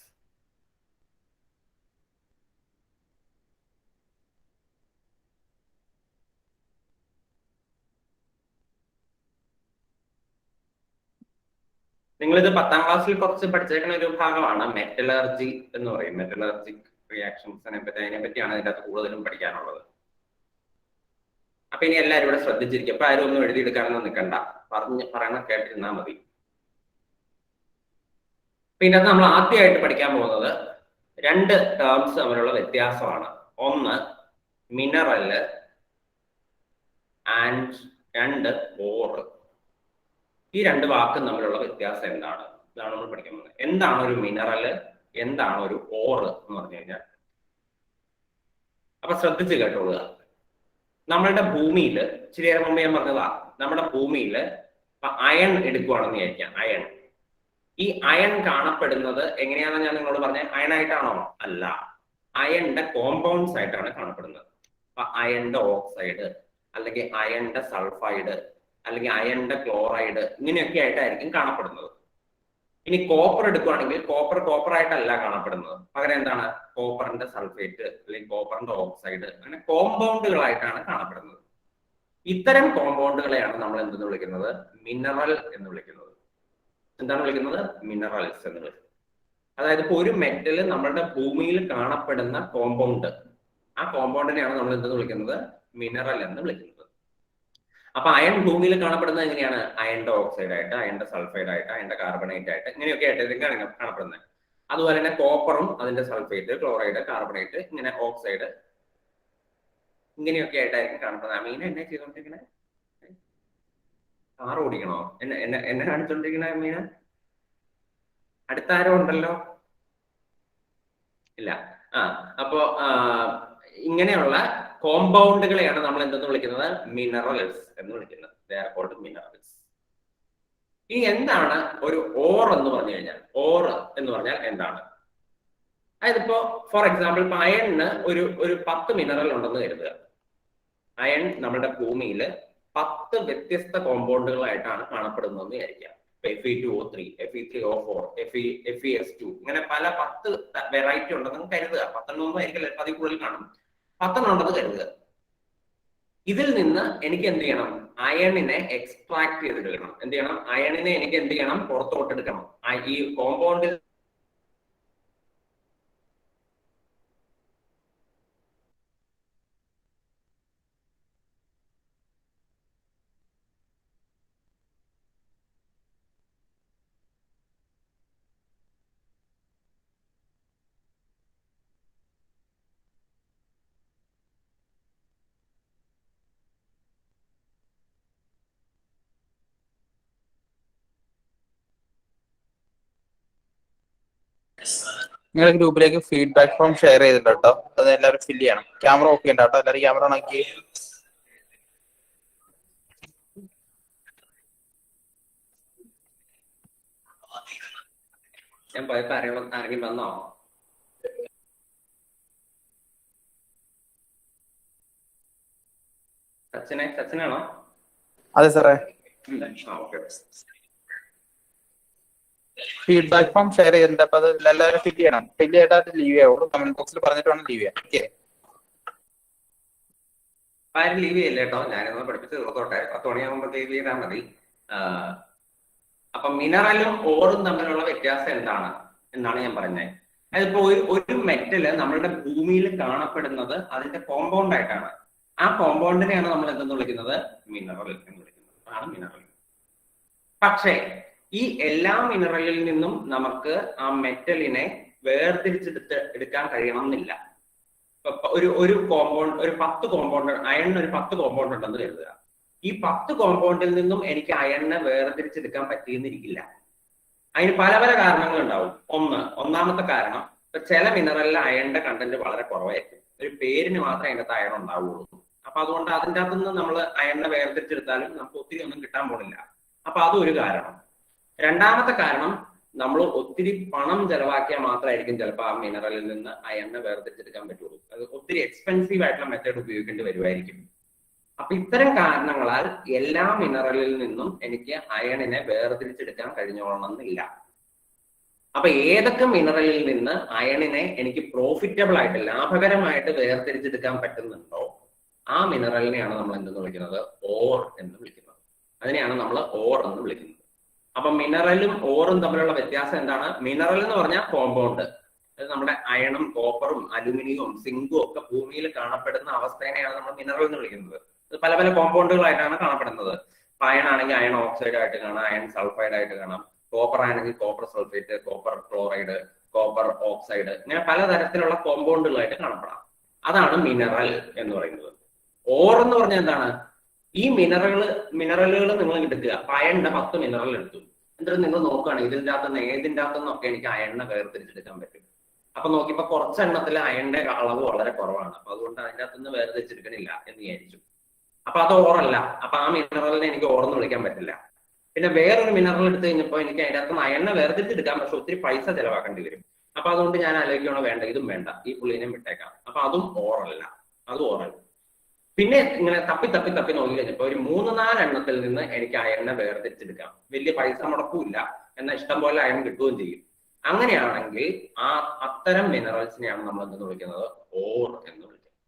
നിങ്ങളിത് 10ാം ക്ലാസ്സിൽ കുറച്ച് പഠിച്ചേക്കുന്ന ഒരു ഭാഗമാണ് മെറ്റലർജി എന്ന് പറയും. മെറ്റലർജിക് റിയാക്ഷൻസിനെ പറ്റി, അതിനെപ്പറ്റിയാണ് ഇതിൻ്റെ അകത്ത് കൂടുതലും പഠിക്കാനുള്ളത്. അപ്പൊ ഇനി എല്ലാവരും ഇവിടെ ശ്രദ്ധിച്ചിരിക്കും. അപ്പൊ ആരും ഒന്നും എഴുതിയെടുക്കാനൊന്നും നിൽക്കണ്ട, പറയണ കേട്ടിരുന്നാൽ മതി. പിന്നെ അത് നമ്മൾ ആദ്യമായിട്ട് പഠിക്കാൻ പോകുന്നത് 2 ടേംസ് തമ്മിലുള്ള വ്യത്യാസമാണ്. ഒന്ന് മിനറൽ ആൻഡ് 2 ഓർ. ഈ 2 വാക്കും തമ്മിലുള്ള വ്യത്യാസം എന്താണ്? ഇതാണ് നമ്മൾ പഠിക്കാൻ പോകുന്നത്. എന്താണ് ഒരു മിനറൽ, എന്താണ് ഒരു ഓർ എന്ന് പറഞ്ഞു കഴിഞ്ഞാൽ. അപ്പൊ ശ്രദ്ധിച്ച് കേട്ടോളുക. നമ്മളുടെ ഭൂമിയിൽ, ഇച്ചിരി നേരം മുമ്പ് ഞാൻ പറഞ്ഞതാ, നമ്മുടെ ഭൂമിയിൽ അയൺ എടുക്കുവാണെന്ന് വിചാരിക്കാം. അയൺ, ഈ അയൺ കാണപ്പെടുന്നത് എങ്ങനെയാണെന്ന് ഞാൻ നിങ്ങളോട് പറഞ്ഞ അയൺ ആയിട്ടാണോ? അല്ല, അയണിന്റെ കോമ്പൗണ്ട്സ് ആയിട്ടാണ് കാണപ്പെടുന്നത്. അപ്പൊ അയണിന്റെ ഓക്സൈഡ്, അല്ലെങ്കിൽ അയണിന്റെ സൾഫൈഡ്, അല്ലെങ്കിൽ അയണിന്റെ ക്ലോറൈഡ്, ഇങ്ങനെയൊക്കെ ആയിട്ടായിരിക്കും കാണപ്പെടുന്നത്. ഇനി കോപ്പർ എടുക്കുകയാണെങ്കിൽ കോപ്പർ ആയിട്ടല്ല കാണപ്പെടുന്നത്. പകരം എന്താണ്? കോപ്പറിന്റെ സൾഫേറ്റ് അല്ലെങ്കിൽ കോപ്പറിന്റെ ഓക്സൈഡ്, അങ്ങനെ കോമ്പൗണ്ടുകളായിട്ടാണ് കാണപ്പെടുന്നത്. ഇത്തരം കോമ്പൗണ്ടുകളെയാണ് നമ്മൾ എന്തെന്ന് വിളിക്കുന്നത്? മിനറൽ എന്ന് വിളിക്കുന്നത്. എന്താണ് വിളിക്കുന്നത്? മിനറൽസ് എന്ന് വിളിക്കുന്നത്. അതായത് ഇപ്പൊ ഒരു മെറ്റൽ നമ്മുടെ ഭൂമിയിൽ കാണപ്പെടുന്ന കോമ്പൗണ്ട്, ആ കോമ്പൗണ്ടിനെയാണ് നമ്മൾ എന്തെന്ന് വിളിക്കുന്നത്? മിനറൽ എന്ന് വിളിക്കുന്നത്. അപ്പൊ അയൺ ഭൂമിയിൽ കാണപ്പെടുന്നത് എങ്ങനെയാണ്? അയണിന്റെ ഓക്സൈഡ് ആയിട്ട്, അയണിന്റെ സൾഫൈഡ് ആയിട്ട്, അയണിന്റെ കാർബണേറ്റ് ആയിട്ട്, ഇങ്ങനെയൊക്കെ ആയിട്ടായിരിക്കും കാണപ്പെടുന്നത്. അതുപോലെ തന്നെ കോപ്പറും അതിന്റെ സൾഫേറ്റ്, ക്ലോറൈഡ്, കാർബണേറ്റ്, ഇങ്ങനെ ഓക്സൈഡ്, ഇങ്ങനെയൊക്കെ ആയിട്ടായിരിക്കും കാണപ്പെടുന്നത്. അമീന എന്നെ ചെയ്തോണ്ടിരിക്കണേ? കാർ ഓടിക്കണോ? എന്നെ കാണിച്ചോണ്ടിരിക്കണ അമീന? അടുത്ത ആരോ ഉണ്ടല്ലോ? ഇല്ല. അപ്പോ ഇങ്ങനെയുള്ള കോമ്പൗണ്ടുകളെയാണ് നമ്മൾ എന്തെന്ന് വിളിക്കുന്നത്? മിനറൽസ് എന്ന് വിളിക്കുന്നത്. They are called minerals. ഇനി എന്താണ് ഒരു ഓർ എന്ന് പറഞ്ഞു കഴിഞ്ഞാൽ? ഓർ എന്ന് പറഞ്ഞാൽ എന്താണ്? അതായത് ഇപ്പോ ഫോർ എക്സാമ്പിൾ, ഇപ്പൊ അയണിന് ഒരു 10 മിനറൽ ഉണ്ടെന്ന് കരുതുക. അയൺ നമ്മുടെ ഭൂമിയിൽ 10 വ്യത്യസ്ത കോമ്പൗണ്ടുകളായിട്ടാണ് കാണപ്പെടുന്നതെന്ന് വിചാരിക്കാം. Fe2O3, Fe3O4, FeS2, ഇങ്ങനെ പല 10 വെറൈറ്റി ഉണ്ടെന്ന് കരുതുക. 10 ആയിരിക്കും, അതിൽ കൂടുതൽ കാണും. 10 ഉണ്ടെന്ന് കരുതുക. ഇതിൽ നിന്ന് എനിക്ക് എന്ത് ചെയ്യണം? അയണിനെ എക്സ്ട്രാക്ട് ചെയ്തെടുക്കണം. എന്ത് ചെയ്യണം? അയണിനെ എനിക്ക് എന്ത് ചെയ്യണം? പുറത്തോട്ട് എടുക്കണം. ഈ കോമ്പൗണ്ടിൽ നിങ്ങളുടെ ഗ്രൂപ്പിലേക്ക് ഫീഡ്ബാക്ക് ഫോം ഷെയർ ചെയ്തിട്ടുണ്ട് കേട്ടോ. അത് എല്ലാവരും ഫില്ല് ചെയ്യണം. ക്യാമറ ഓക്കെ ഉണ്ട് കേട്ടോ. എല്ലാവരും ക്യാമറ ഓണാക്കി. ഞാൻ പോയപ്പോ ആരെങ്കിലും വന്നോ? സച്ചിനാണോ? അതെ സാറേ. ഓക്കെ. ഫീഡ്ബാക്ക് ഫോം ഷെയർ ചെയ്തിട്ടുണ്ട്. അപ്പൊ അത് എല്ലാവരും ഫില്ല് ചെയ്യണം. ഫില്ല് ചെയ്തിട്ട് ലീവ് ചെയ്യാവുള്ളൂ. കമന്റ് ബോക്സിൽ പറഞ്ഞിട്ട് വേണം ലീവ് ചെയ്യാൻ. ഓക്കെ. ആരും ലീവ് ചെയ്യില്ല കേട്ടോ. ഞാനൊന്ന് പഠിപ്പിച്ച് തീർത്തോട്ടെ. 10 മണിയാകുമ്പോൾ ലീവ് ചെയ്താൽ മതി. അപ്പൊ മിനറലും ഓറും തമ്മിലുള്ള വ്യത്യാസം എന്താണ് എന്നാണ് ഞാൻ പറഞ്ഞത്. അതിപ്പോ ഒരു മെറ്റല് നമ്മളുടെ ഭൂമിയിൽ കാണപ്പെടുന്നത് അതിന്റെ കോമ്പൗണ്ട് ആയിട്ടാണ്. ആ കോമ്പൗണ്ടിനെയാണ് നമ്മൾ എന്തെന്ന് വിളിക്കുന്നത്? മിനറൽ എന്ന് വിളിക്കുന്നത്. അതാണ് മിനറൽ. പക്ഷേ ഈ എല്ലാ മിനറലിൽ നിന്നും നമുക്ക് ആ മെറ്റലിനെ എടുക്കാൻ കഴിയണം എന്നില്ല. ഒരു കോമ്പൗണ്ട്, ഒരു 10 കോമ്പൗണ്ട്, അയണിന് ഒരു 10 കോമ്പൗണ്ട് ഉണ്ടെന്ന് കരുതുക. ഈ 10 കോമ്പൗണ്ടിൽ നിന്നും എനിക്ക് അയണിനെ വേർതിരിച്ചെടുക്കാൻ പറ്റിയെന്നിരിക്കില്ല. അതിന് പല പല കാരണങ്ങൾ ഉണ്ടാവും. ഒന്നാമത്തെ കാരണം, ഇപ്പൊ ചില മിനറലിൽ അയണിന്റെ കണ്ടന്റ് വളരെ കുറവായിരിക്കും. ഒരു പേരിന് മാത്രമേ അതിനകത്ത് അയൺ ഉണ്ടാവുള്ളൂ. അപ്പൊ അതുകൊണ്ട് അതിൻ്റെ അകത്തുനിന്ന് നമ്മൾ അയണിനെ വേർതിരിച്ചെടുത്താലും നമുക്ക് ഒത്തിരി ഒന്നും കിട്ടാൻ പോണില്ല. അപ്പൊ അതൊരു കാരണം. രണ്ടാമത്തെ കാരണം, നമ്മൾ ഒത്തിരി പണം ചെലവാക്കിയാൽ മാത്രമായിരിക്കും ചിലപ്പോൾ ആ മിനറലിൽ നിന്ന് അയണിനെ വേർതിരിച്ചെടുക്കാൻ പറ്റുള്ളൂ. അത് ഒത്തിരി എക്സ്പെൻസീവ് ആയിട്ടുള്ള മെത്തേഡ് ഉപയോഗിക്കേണ്ടി വരുമായിരിക്കും. അപ്പൊ ഇത്തരം കാരണങ്ങളാൽ എല്ലാ മിനറലിൽ നിന്നും എനിക്ക് അയണിനെ വേർതിരിച്ചെടുക്കാൻ കഴിഞ്ഞോളണമെന്നില്ല. അപ്പൊ ഏതൊക്കെ മിനറലിൽ നിന്ന് അയണിനെ എനിക്ക് പ്രോഫിറ്റബിൾ ആയിട്ട് ലാഭകരമായിട്ട് വേർതിരിച്ചെടുക്കാൻ പറ്റുന്നുണ്ടോ ആ മിനറലിനെയാണ് നമ്മൾ എന്തെന്ന് വിളിക്കുന്നത്? ഓർ എന്ന് വിളിക്കുന്നത്. അതിനെയാണ് നമ്മൾ ഓർ എന്ന് വിളിക്കുന്നത്. അപ്പൊ മിനറലും ഓറും തമ്മിലുള്ള വ്യത്യാസം എന്താണ്? മിനറൽ എന്ന് പറഞ്ഞാൽ കോമ്പൗണ്ട്, അത് നമ്മുടെ അയണും കോപ്പറും അലുമിനിയവും സിങ്കും ഒക്കെ ഭൂമിയിൽ കാണപ്പെടുന്ന അവസ്ഥേനെയാണ് നമ്മൾ മിനറൽ എന്ന് വിളിക്കുന്നത്. ഇത് പല പല കോമ്പൗണ്ടുകളായിട്ടാണ് കാണപ്പെടുന്നത്. അയൺ ആണെങ്കിൽ അയൺ ഓക്സൈഡ് ആയിട്ട് കാണാം, അയൺ സൾഫൈഡ് ആയിട്ട് കാണാം. കോപ്പർ ആണെങ്കിൽ copper sulphate, copper chloride, copper oxide, ഇങ്ങനെ പലതരത്തിലുള്ള കോമ്പൗണ്ടുകളായിട്ട് കാണപ്പെടാം. അതാണ് മിനറൽ എന്ന് പറയുന്നത്. ഓർ എന്ന് പറഞ്ഞാൽ എന്താണ്? ഈ മിനറലുകൾ നിങ്ങൾ എടുക്കുക. അയണിന്റെ 10 മിനറൽ എടുത്തു, എന്നിട്ട് നിങ്ങൾ നോക്കുകയാണ് ഇതിൻ്റെ അകത്തുനിന്ന് ഏതിൻ്റെ അകത്തുനിന്നൊക്കെ എനിക്ക് അയണിനെ വേർതിരിച്ചെടുക്കാൻ പറ്റും. അപ്പൊ നോക്കിയപ്പോ കുറച്ചെണ്ണത്തിൽ അയണിന്റെ അളവ് വളരെ കുറവാണ്, അപ്പൊ അതുകൊണ്ട് അതിൻ്റെ അകത്തുനിന്ന് വേർതിരിച്ചെടുക്കണില്ല എന്ന് വിചാരിച്ചു. അപ്പൊ അത് ഓറല്ല. അപ്പൊ ആ മിനറലിനെ എനിക്ക് ഓറെന്ന് വിളിക്കാൻ പറ്റില്ല. പിന്നെ വേറൊരു മിനറൽ എടുത്തു കഴിഞ്ഞപ്പോൾ എനിക്ക് അതിൻ്റെ അകത്തുനിന്ന് അയണിനെ വേർതിരിച്ചെടുക്കാം, പക്ഷെ ഒത്തിരി പൈസ ചെലവാക്കേണ്ടി വരും. അപ്പൊ അതുകൊണ്ട് ഞാൻ ആലോചിക്കണോ വേണ്ട, ഇതും വേണ്ട, ഈ പുള്ളിനെ വിട്ടേക്കാം. അപ്പൊ അതും ഓറല്ല, അതും ഓറല്ല. പിന്നെ ഇങ്ങനെ തപ്പി തപ്പി തപ്പി നോക്കി കഴിഞ്ഞപ്പോൾ ഒരു 3-4 എണ്ണത്തിൽ നിന്ന് എനിക്ക് അയണിനെ വേർതിരിച്ചെടുക്കാം. വലിയ പൈസ മുടക്കില്ല, എന്നാൽ ഇഷ്ടം പോലെ അയൺ കിട്ടുകയും ചെയ്യും. അങ്ങനെയാണെങ്കിൽ അത്തരം മിനറൽസിനെയാണ് നമ്മൾ എന്തെന്ന് വിളിക്കുന്നത്? ഓർ എന്ന് വിളിക്കുന്നത്.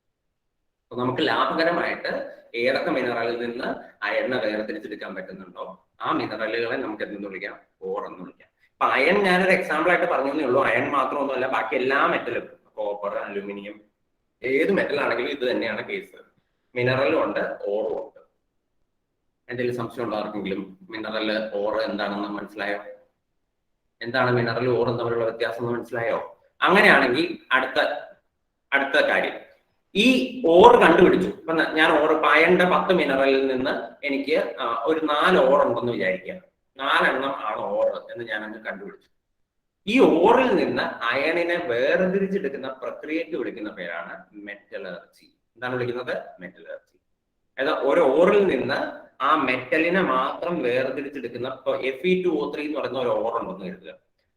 അപ്പൊ നമുക്ക് ലാഭകരമായിട്ട് ഏതൊക്കെ മിനറലിൽ നിന്ന് അയണിനെ വേർതിരിച്ചെടുക്കാൻ പറ്റുന്നുണ്ടോ ആ മിനറലുകളെ നമുക്ക് എന്തെന്ന് വിളിക്കാം? ഓർ എന്ന് വിളിക്കാം. അപ്പൊ അയൺ ഞാനൊരു എക്സാമ്പിൾ ആയിട്ട് പറഞ്ഞേ ഉള്ളൂ. അയൺ മാത്രമൊന്നുമല്ല, ബാക്കി എല്ലാ മെറ്റലും, കോപ്പർ, അലുമിനിയം, ഏത് മെറ്റൽ ആണെങ്കിലും ഇത് തന്നെയാണ് കേസ്. മിനറലും ഉണ്ട്, ഓറും ഉണ്ട്. എന്തെങ്കിലും സംശയം ഉണ്ടോ ആർക്കെങ്കിലും? മിനറല് ഓർ എന്താണെന്ന് മനസ്സിലായോ? എന്താണ് മിനറലും ഓറും തമ്മിലുള്ള വ്യത്യാസം എന്ന് മനസ്സിലായോ? അങ്ങനെയാണെങ്കിൽ അടുത്ത കാര്യം, ഈ ഓർ കണ്ടുപിടിച്ചു. ഇപ്പൊ ഞാൻ അയണിന്റെ 10 മിനറലിൽ നിന്ന് എനിക്ക് ഒരു 4 ഓർ ഉണ്ടെന്ന് വിചാരിക്കുക. 4 എണ്ണം ആണ് ഓർ എന്ന് ഞാനങ്ങ് കണ്ടുപിടിച്ചു. ഈ ഓറിൽ നിന്ന് അയണിനെ വേർതിരിച്ചെടുക്കുന്ന പ്രക്രിയക്ക് വിളിക്കുന്ന പേരാണ് മെറ്റലർജി. എന്താണ് വിളിക്കുന്നത്? മെറ്റലർജി. അതായത് ഒരു ഓറിൽ നിന്ന് ആ മെറ്റലിനെ മാത്രം വേർതിരിച്ചെടുക്കുന്ന, ഇപ്പൊ Fe2O3 എന്ന് പറയുന്ന ഒരു ഓർ ഉണ്ടെന്ന് കരുതുക.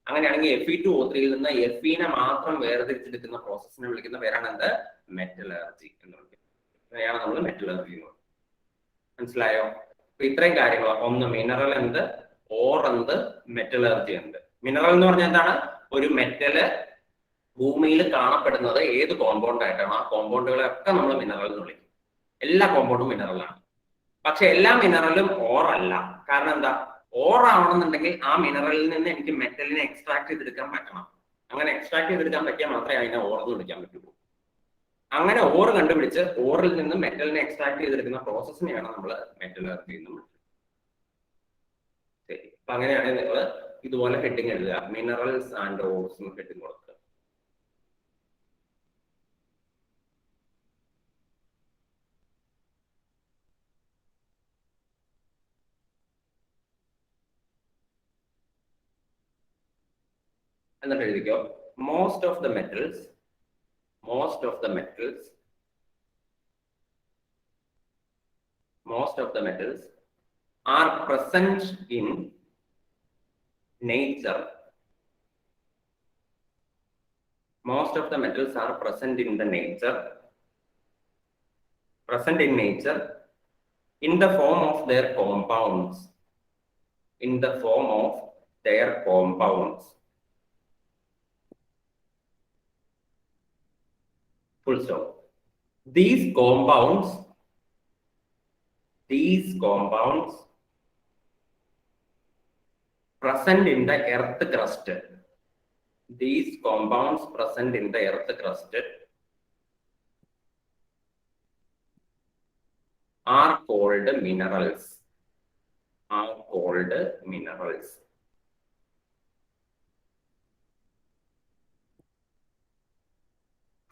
അങ്ങനെയാണെങ്കിൽ Fe2O3യിൽ നിന്ന് Fe-നെ മാത്രം വേർതിരിച്ചെടുക്കുന്ന പ്രോസസ്സിനെ വിളിക്കുന്ന പേരാണ് എന്ത്? മെറ്റലർജി എന്ന് വിളിക്കുന്നത്. അങ്ങനെയാണ് നമ്മൾ മെറ്റലർജി എന്ന് പറയുന്നത്. മനസ്സിലായോ? അപ്പൊ ഇത്രയും കാര്യങ്ങൾ, ഒന്ന് മിനറൽ എന്ത്, ഓർ എന്ത്, മെറ്റലർജി എന്ത്. മിനറൽ എന്ന് പറഞ്ഞാൽ എന്താണ്? ഒരു മെറ്റല് ഭൂമിയിൽ കാണപ്പെടുന്നത് ഏത് കോമ്പൗണ്ട് ആയിട്ടാണ് ആ കോമ്പൗണ്ടുകളെ ഒക്കെ നമ്മൾ മിനറൽ എന്ന് വിളിക്കും. എല്ലാ കോമ്പൗണ്ടും മിനറലാണ്. പക്ഷെ എല്ലാ മിനറലും ഓർ അല്ല. കാരണം എന്താ? ഓർ ആവണമെന്നുണ്ടെങ്കിൽ ആ മിനറലിൽ നിന്ന് എനിക്ക് മെറ്റലിനെ എക്സ്ട്രാക്ട് ചെയ്തെടുക്കാൻ പറ്റണം. അങ്ങനെ എക്സ്ട്രാക്ട് ചെയ്തെടുക്കാൻ പറ്റിയാൽ മാത്രമേ അതിനെ ഓർ എന്ന് വിളിക്കാൻ പറ്റുള്ളൂ. അങ്ങനെ ഓർ കണ്ടുപിടിച്ച് ഓറിൽ നിന്ന് മെറ്റലിനെ എക്സ്ട്രാക്ട് ചെയ്തെടുക്കുന്ന പ്രോസസ്സിനെയാണ് നമ്മൾ മെറ്റലർജി എന്ന് വിളിക്കുന്നത്. ശരി, അപ്പൊ അങ്ങനെയാണെങ്കിൽ നിങ്ങൾ ഇതുപോലെ ഹെഡിങ് എഴുതുക, മിനറൽസ് ആൻഡ് ഓർസ് എന്ന് ഹെഡിങ് കൊടുക്കുക. എന്നിട്ട് എഴുതിക്കോ, most of the metals are present in nature. Most of the metals are present in nature in the form of their compounds. Full stop. These compounds present in the earth crust. These compounds present in the earth crust are called minerals.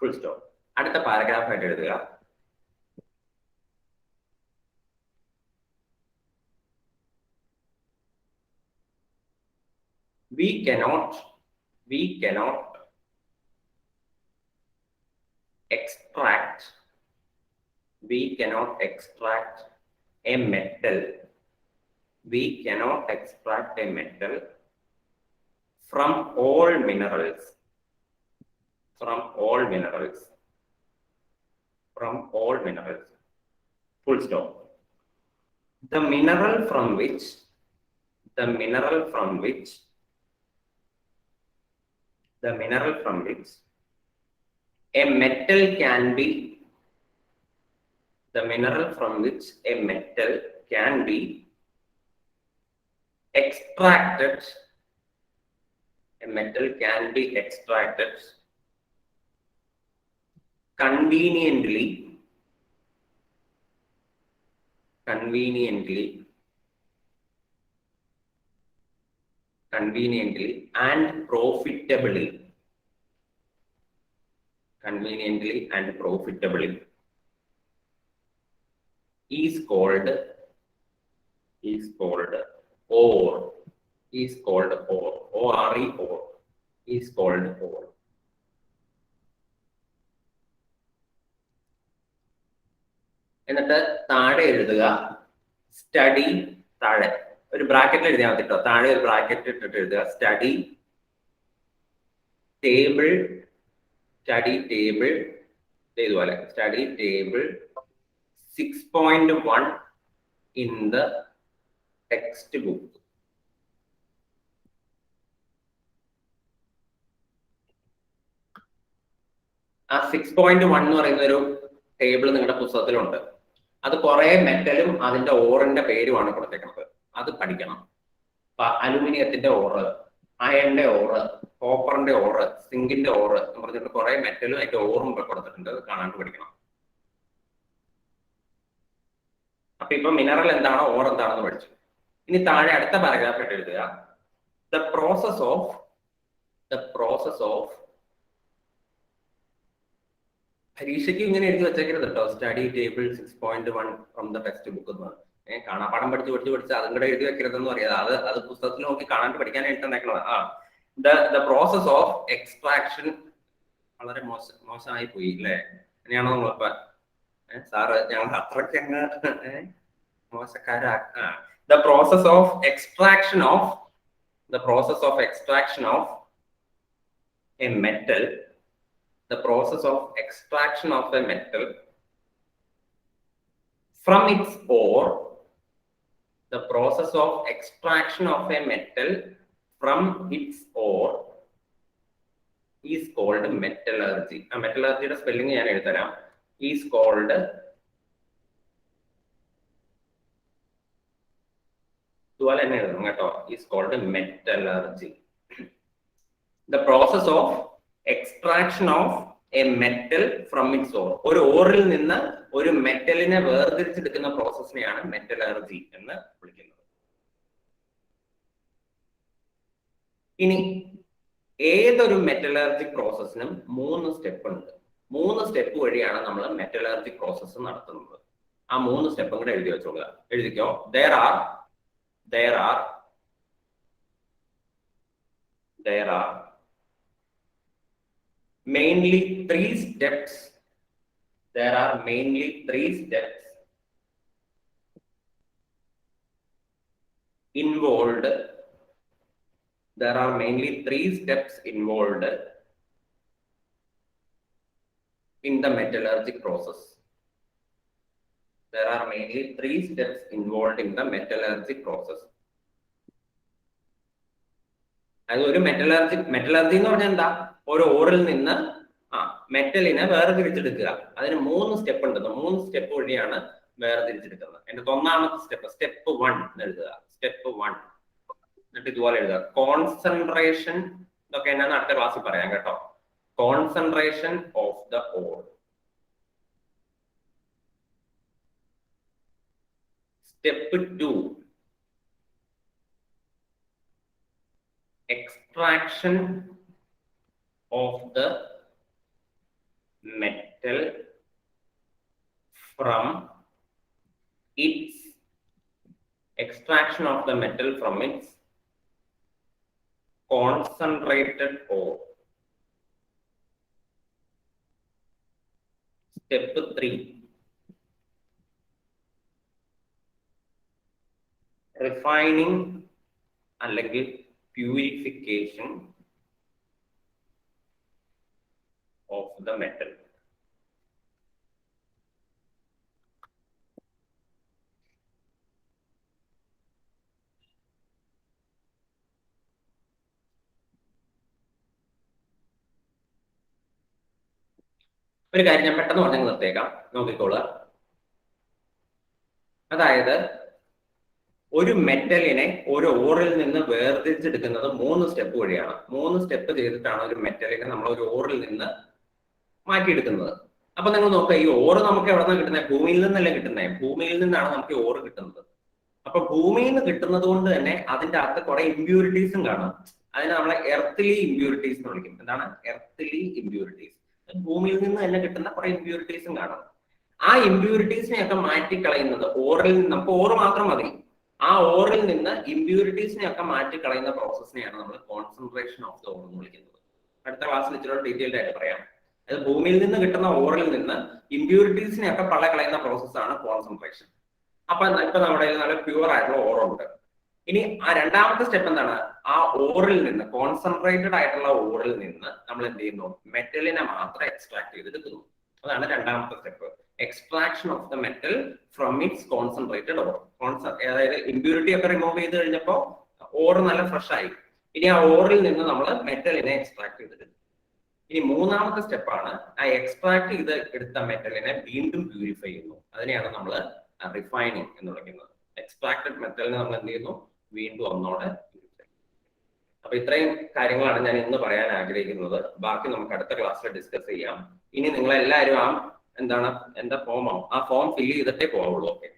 Full stop. അടുത്ത paragraph ആയിട്ട് എഴുതുക. We cannot extract a metal. From all minerals. full stop. The mineral from which a metal can be extracted conveniently and profitably is called ore. O-R-E, ore. Is called ore. എന്നിട്ട് താഴെ എഴുതുക study, താഴെ ഒരു ബ്രാക്കറ്റിൽ എഴുതിയാൽ മതി കേട്ടോ. താഴെ ഒരു ബ്രാക്കറ്റ് ഇട്ടിട്ട് എഴുതുക സ്റ്റഡി ടേബിൾ ഇതുപോലെ study table 6.1 in the textbook. ആ 6.1 എന്ന് പറയുന്ന ഒരു ടേബിൾ നിങ്ങളുടെ പുസ്തകത്തിലുണ്ട്. അത് കുറെ മെറ്റലും അതിന്റെ ഓറിന്റെ പേരുമാണ് കൊടുത്തേക്കുന്നത്. അത് പഠിക്കണം. അലുമിനിയത്തിന്റെ ഓറ്, അയണിന്റെ ഓറ്, കോപ്പറിന്റെ ഓറ്, സിങ്കിന്റെ ഓറ് എന്ന് പറഞ്ഞിട്ട് കുറെ മെറ്റലും അതിന്റെ ഓറും കൊടുത്തിട്ടുണ്ട്. അത് കാണാണ്ട് പഠിക്കണം. അപ്പൊ ഇപ്പൊ മിനറൽ എന്താണോ ഓർ എന്താണെന്ന് പഠിച്ചു. ഇനി താഴെ അടുത്ത പാരഗ്രാഫ് ആയിട്ട് എഴുതുക ദ പ്രോസസ് ഓഫ് പരീക്ഷയ്ക്ക് ഇങ്ങനെ എഴുതി വെച്ചേക്കരുത് കേട്ടോ. Study table 6.1 from the text book എന്ന് കാണാപ്പാടം പഠിച്ച് അതും കൂടെ എഴുതി വെക്കരുതെന്ന് പറയാം. അത് പുസ്തകത്തിൽ നോക്കി കാണാണ്ട് പഠിക്കാനായിട്ട് ഉണ്ടാക്കുന്നത്. ദ പ്രോസസ് ഓഫ് എക്സ്ട്രാക്ഷൻ വളരെ മോശമായി പോയി അല്ലേ? അങ്ങനെയാണോ നമ്മളിപ്പോ സാറ് ഞങ്ങൾ അത്രയ്ക്ക് അങ്ങ് മോശക്കാരാ. The process of extraction of a metal from its ore is called metallurgy. മെറ്റലർജിയുടെ സ്പെല്ലിംഗ് ഞാൻ എഴുതരാം. is called is called metallurgy. The process of extraction of a metal from its ore. ഒരു ഓറിൽ നിന്ന് ഒരു മെറ്റലിനെ വേർതിരിച്ചെടുക്കുന്ന പ്രോസസ്സിനെയാണ് മെറ്റലർജി എന്ന് വിളിക്കുന്നത്. ഇനി ഏതൊരു മെറ്റലർജിക് പ്രോസസ്സിനും 3 സ്റ്റെപ്പ് ഉണ്ട്. 3 സ്റ്റെപ്പ് വഴിയാണ് നമ്മൾ മെറ്റലർജിക് പ്രോസസ്സ് നടത്തുന്നത്. ആ 3 സ്റ്റെപ്പും കൂടെ എഴുതി വെച്ചോളുക. എഴുതിക്കോ. There are mainly 3 steps. Involved. There are mainly 3 steps involved in the metallurgic process. അത് ഒരു മെറ്റലർജി എന്ന് പറഞ്ഞാൽ എന്താ? ഒരു ഓറിൽ നിന്ന് മെറ്റലിനെ വേർതിരിച്ചെടുക്കുക. അതിന് 3 സ്റ്റെപ്പ് ഉണ്ട്. 3 സ്റ്റെപ്പ് വഴിയാണ് വേർതിരിച്ചെടുക്കുന്നത്. എന്റെ 1ാമത്തെ സ്റ്റെപ്പ് 1 എന്ന് എഴുതുക. സ്റ്റെപ്പ് 1 എന്നിട്ട് ഇതുപോലെ എഴുതുക. കോൺസെൻട്രേഷൻ, ഇതൊക്കെ എന്നാന്ന് അടുത്ത ക്ലാസ്സിൽ പറയാം കേട്ടോ. Concentration of the or. Step 2 extraction of the metal from its concentrated ore. Step 3 refining അല്ലെങ്കിൽ purification of the metal. ഒരു കാര്യം ഞാൻ പെട്ടെന്ന് പറഞ്ഞു നിർത്തേക്കാം, നോക്കിക്കോളുക. അതായത് ഒരു മെറ്റലിനെ ഒരു ഓറിൽ നിന്ന് വേർതിരിച്ചെടുക്കുന്നത് 3 സ്റ്റെപ്പ് വഴിയാണ്. 3 സ്റ്റെപ്പ് ചെയ്തിട്ടാണ് ഒരു മെറ്റലിനെ നമ്മൾ ഒരു ഓറിൽ നിന്ന് മാറ്റിയെടുക്കുന്നത്. അപ്പൊ നിങ്ങൾ നോക്കുക, ഈ ഓറ് നമുക്ക് എവിടെ നിന്നാണ് കിട്ടുന്നത്? ഭൂമിയിൽ നിന്നല്ല കിട്ടുന്നത്. ഭൂമിയിൽ നിന്നാണ് നമുക്ക് ഓറ് കിട്ടുന്നത്. അപ്പൊ ഭൂമിയിൽ നിന്ന് കിട്ടുന്നത് കൊണ്ട് തന്നെ അതിന്റെ അകത്ത് കുറെ ഇമ്പ്യൂരിറ്റീസും കാണും. അതിനെ നമ്മളെ എർത്തിലി ഇമ്പ്യൂരിറ്റീസ് എന്ന് വിളിക്കും. എന്താണ് എർത്തിലി ഇമ്പ്യൂരിറ്റീസ്? ഭൂമിയിൽ നിന്ന് തന്നെ കിട്ടുന്ന കുറെ ഇമ്പ്യൂരിറ്റീസും കാണും. ആ ഇമ്പ്യൂരിറ്റീസിനെ ഒക്കെ മാറ്റിക്കളയുന്നത് ഓറിൽ നിന്ന്, നമുക്ക് ഓറ് മാത്രം മതി. ആ ഓറിൽ നിന്ന് ഇമ്പ്യൂരിറ്റീസിനെ ഒക്കെ മാറ്റിക്കളയുന്ന പ്രോസസ്സിനെയാണ് നമ്മൾ കോൺസെൻട്രേഷൻ ഓഫ് ദ ഓർ എന്ന് വിളിക്കുന്നത്. അടുത്ത ക്ലാസ്സിൽ ഇച്ചിരി ഡീറ്റെയിൽഡ് ആയിട്ട് പറയാം. അത് ഭൂമിയിൽ നിന്ന് കിട്ടുന്ന ഓറിൽ നിന്ന് ഇമ്പ്യൂരിറ്റീസിനെ ഒക്കെ കളയുന്ന പ്രോസസ്സാണ് കോൺസെൻട്രേഷൻ. അപ്പൊ ഇപ്പൊ നമ്മുടെ നല്ല പ്യൂർ ആയിട്ടുള്ള ഓറുണ്ട്. ഇനി ആ രണ്ടാമത്തെ സ്റ്റെപ്പ് എന്താണ്? ആ ഓറിൽ നിന്ന്, കോൺസെൻട്രേറ്റഡ് ആയിട്ടുള്ള ഓറിൽ നിന്ന് നമ്മൾ എന്ത് ചെയ്യുന്നു? മെറ്റലിനെ മാത്രം എക്സ്ട്രാക്ട് ചെയ്തെടുക്കുന്നു. അതാണ് രണ്ടാമത്തെ step, extraction of the metal from it's concentrated or. അതായത് ഇമ്പ്യൂരിറ്റി ഒക്കെ റിമൂവ് ചെയ്ത് കഴിഞ്ഞപ്പോൾ ഓർ നല്ല ഫ്രഷ് ആയി. ഇനി ആ ഓറിൽ നിന്ന് നമ്മൾ മെറ്റലിനെ എക്സ്ട്രാക്ട് ചെയ്തെടുക്കും. ഇനി മൂന്നാമത്തെ സ്റ്റെപ്പാണ് ആ എക്സ്ട്രാക്ട് ചെയ്ത് എടുത്ത മെറ്റലിനെ വീണ്ടും പ്യൂരിഫൈ ചെയ്യുന്നു. അതിനെയാണ് നമ്മൾ റിഫൈനിങ് എന്ന് വിളിക്കുന്നത്. എക്സ്ട്രാക്റ്റഡ് മെറ്റലിനെ നമ്മൾ എന്ത് ചെയ്യുന്നു? വീണ്ടും ഒന്നോടെ പ്യൂരിഫൈ. അപ്പൊ ഇത്രയും കാര്യങ്ങളാണ് ഞാൻ ഇന്ന് പറയാൻ ആഗ്രഹിക്കുന്നത്. ബാക്കി നമുക്ക് അടുത്ത ക്ലാസ്സിൽ ഡിസ്കസ് ചെയ്യാം. ഇനി നിങ്ങൾ എല്ലാവരും എന്താ ഫോമോ ആ ഫോം ഫില്ല് ചെയ്തിട്ടേ പോവുള്ളൂ. ഓക്കെ.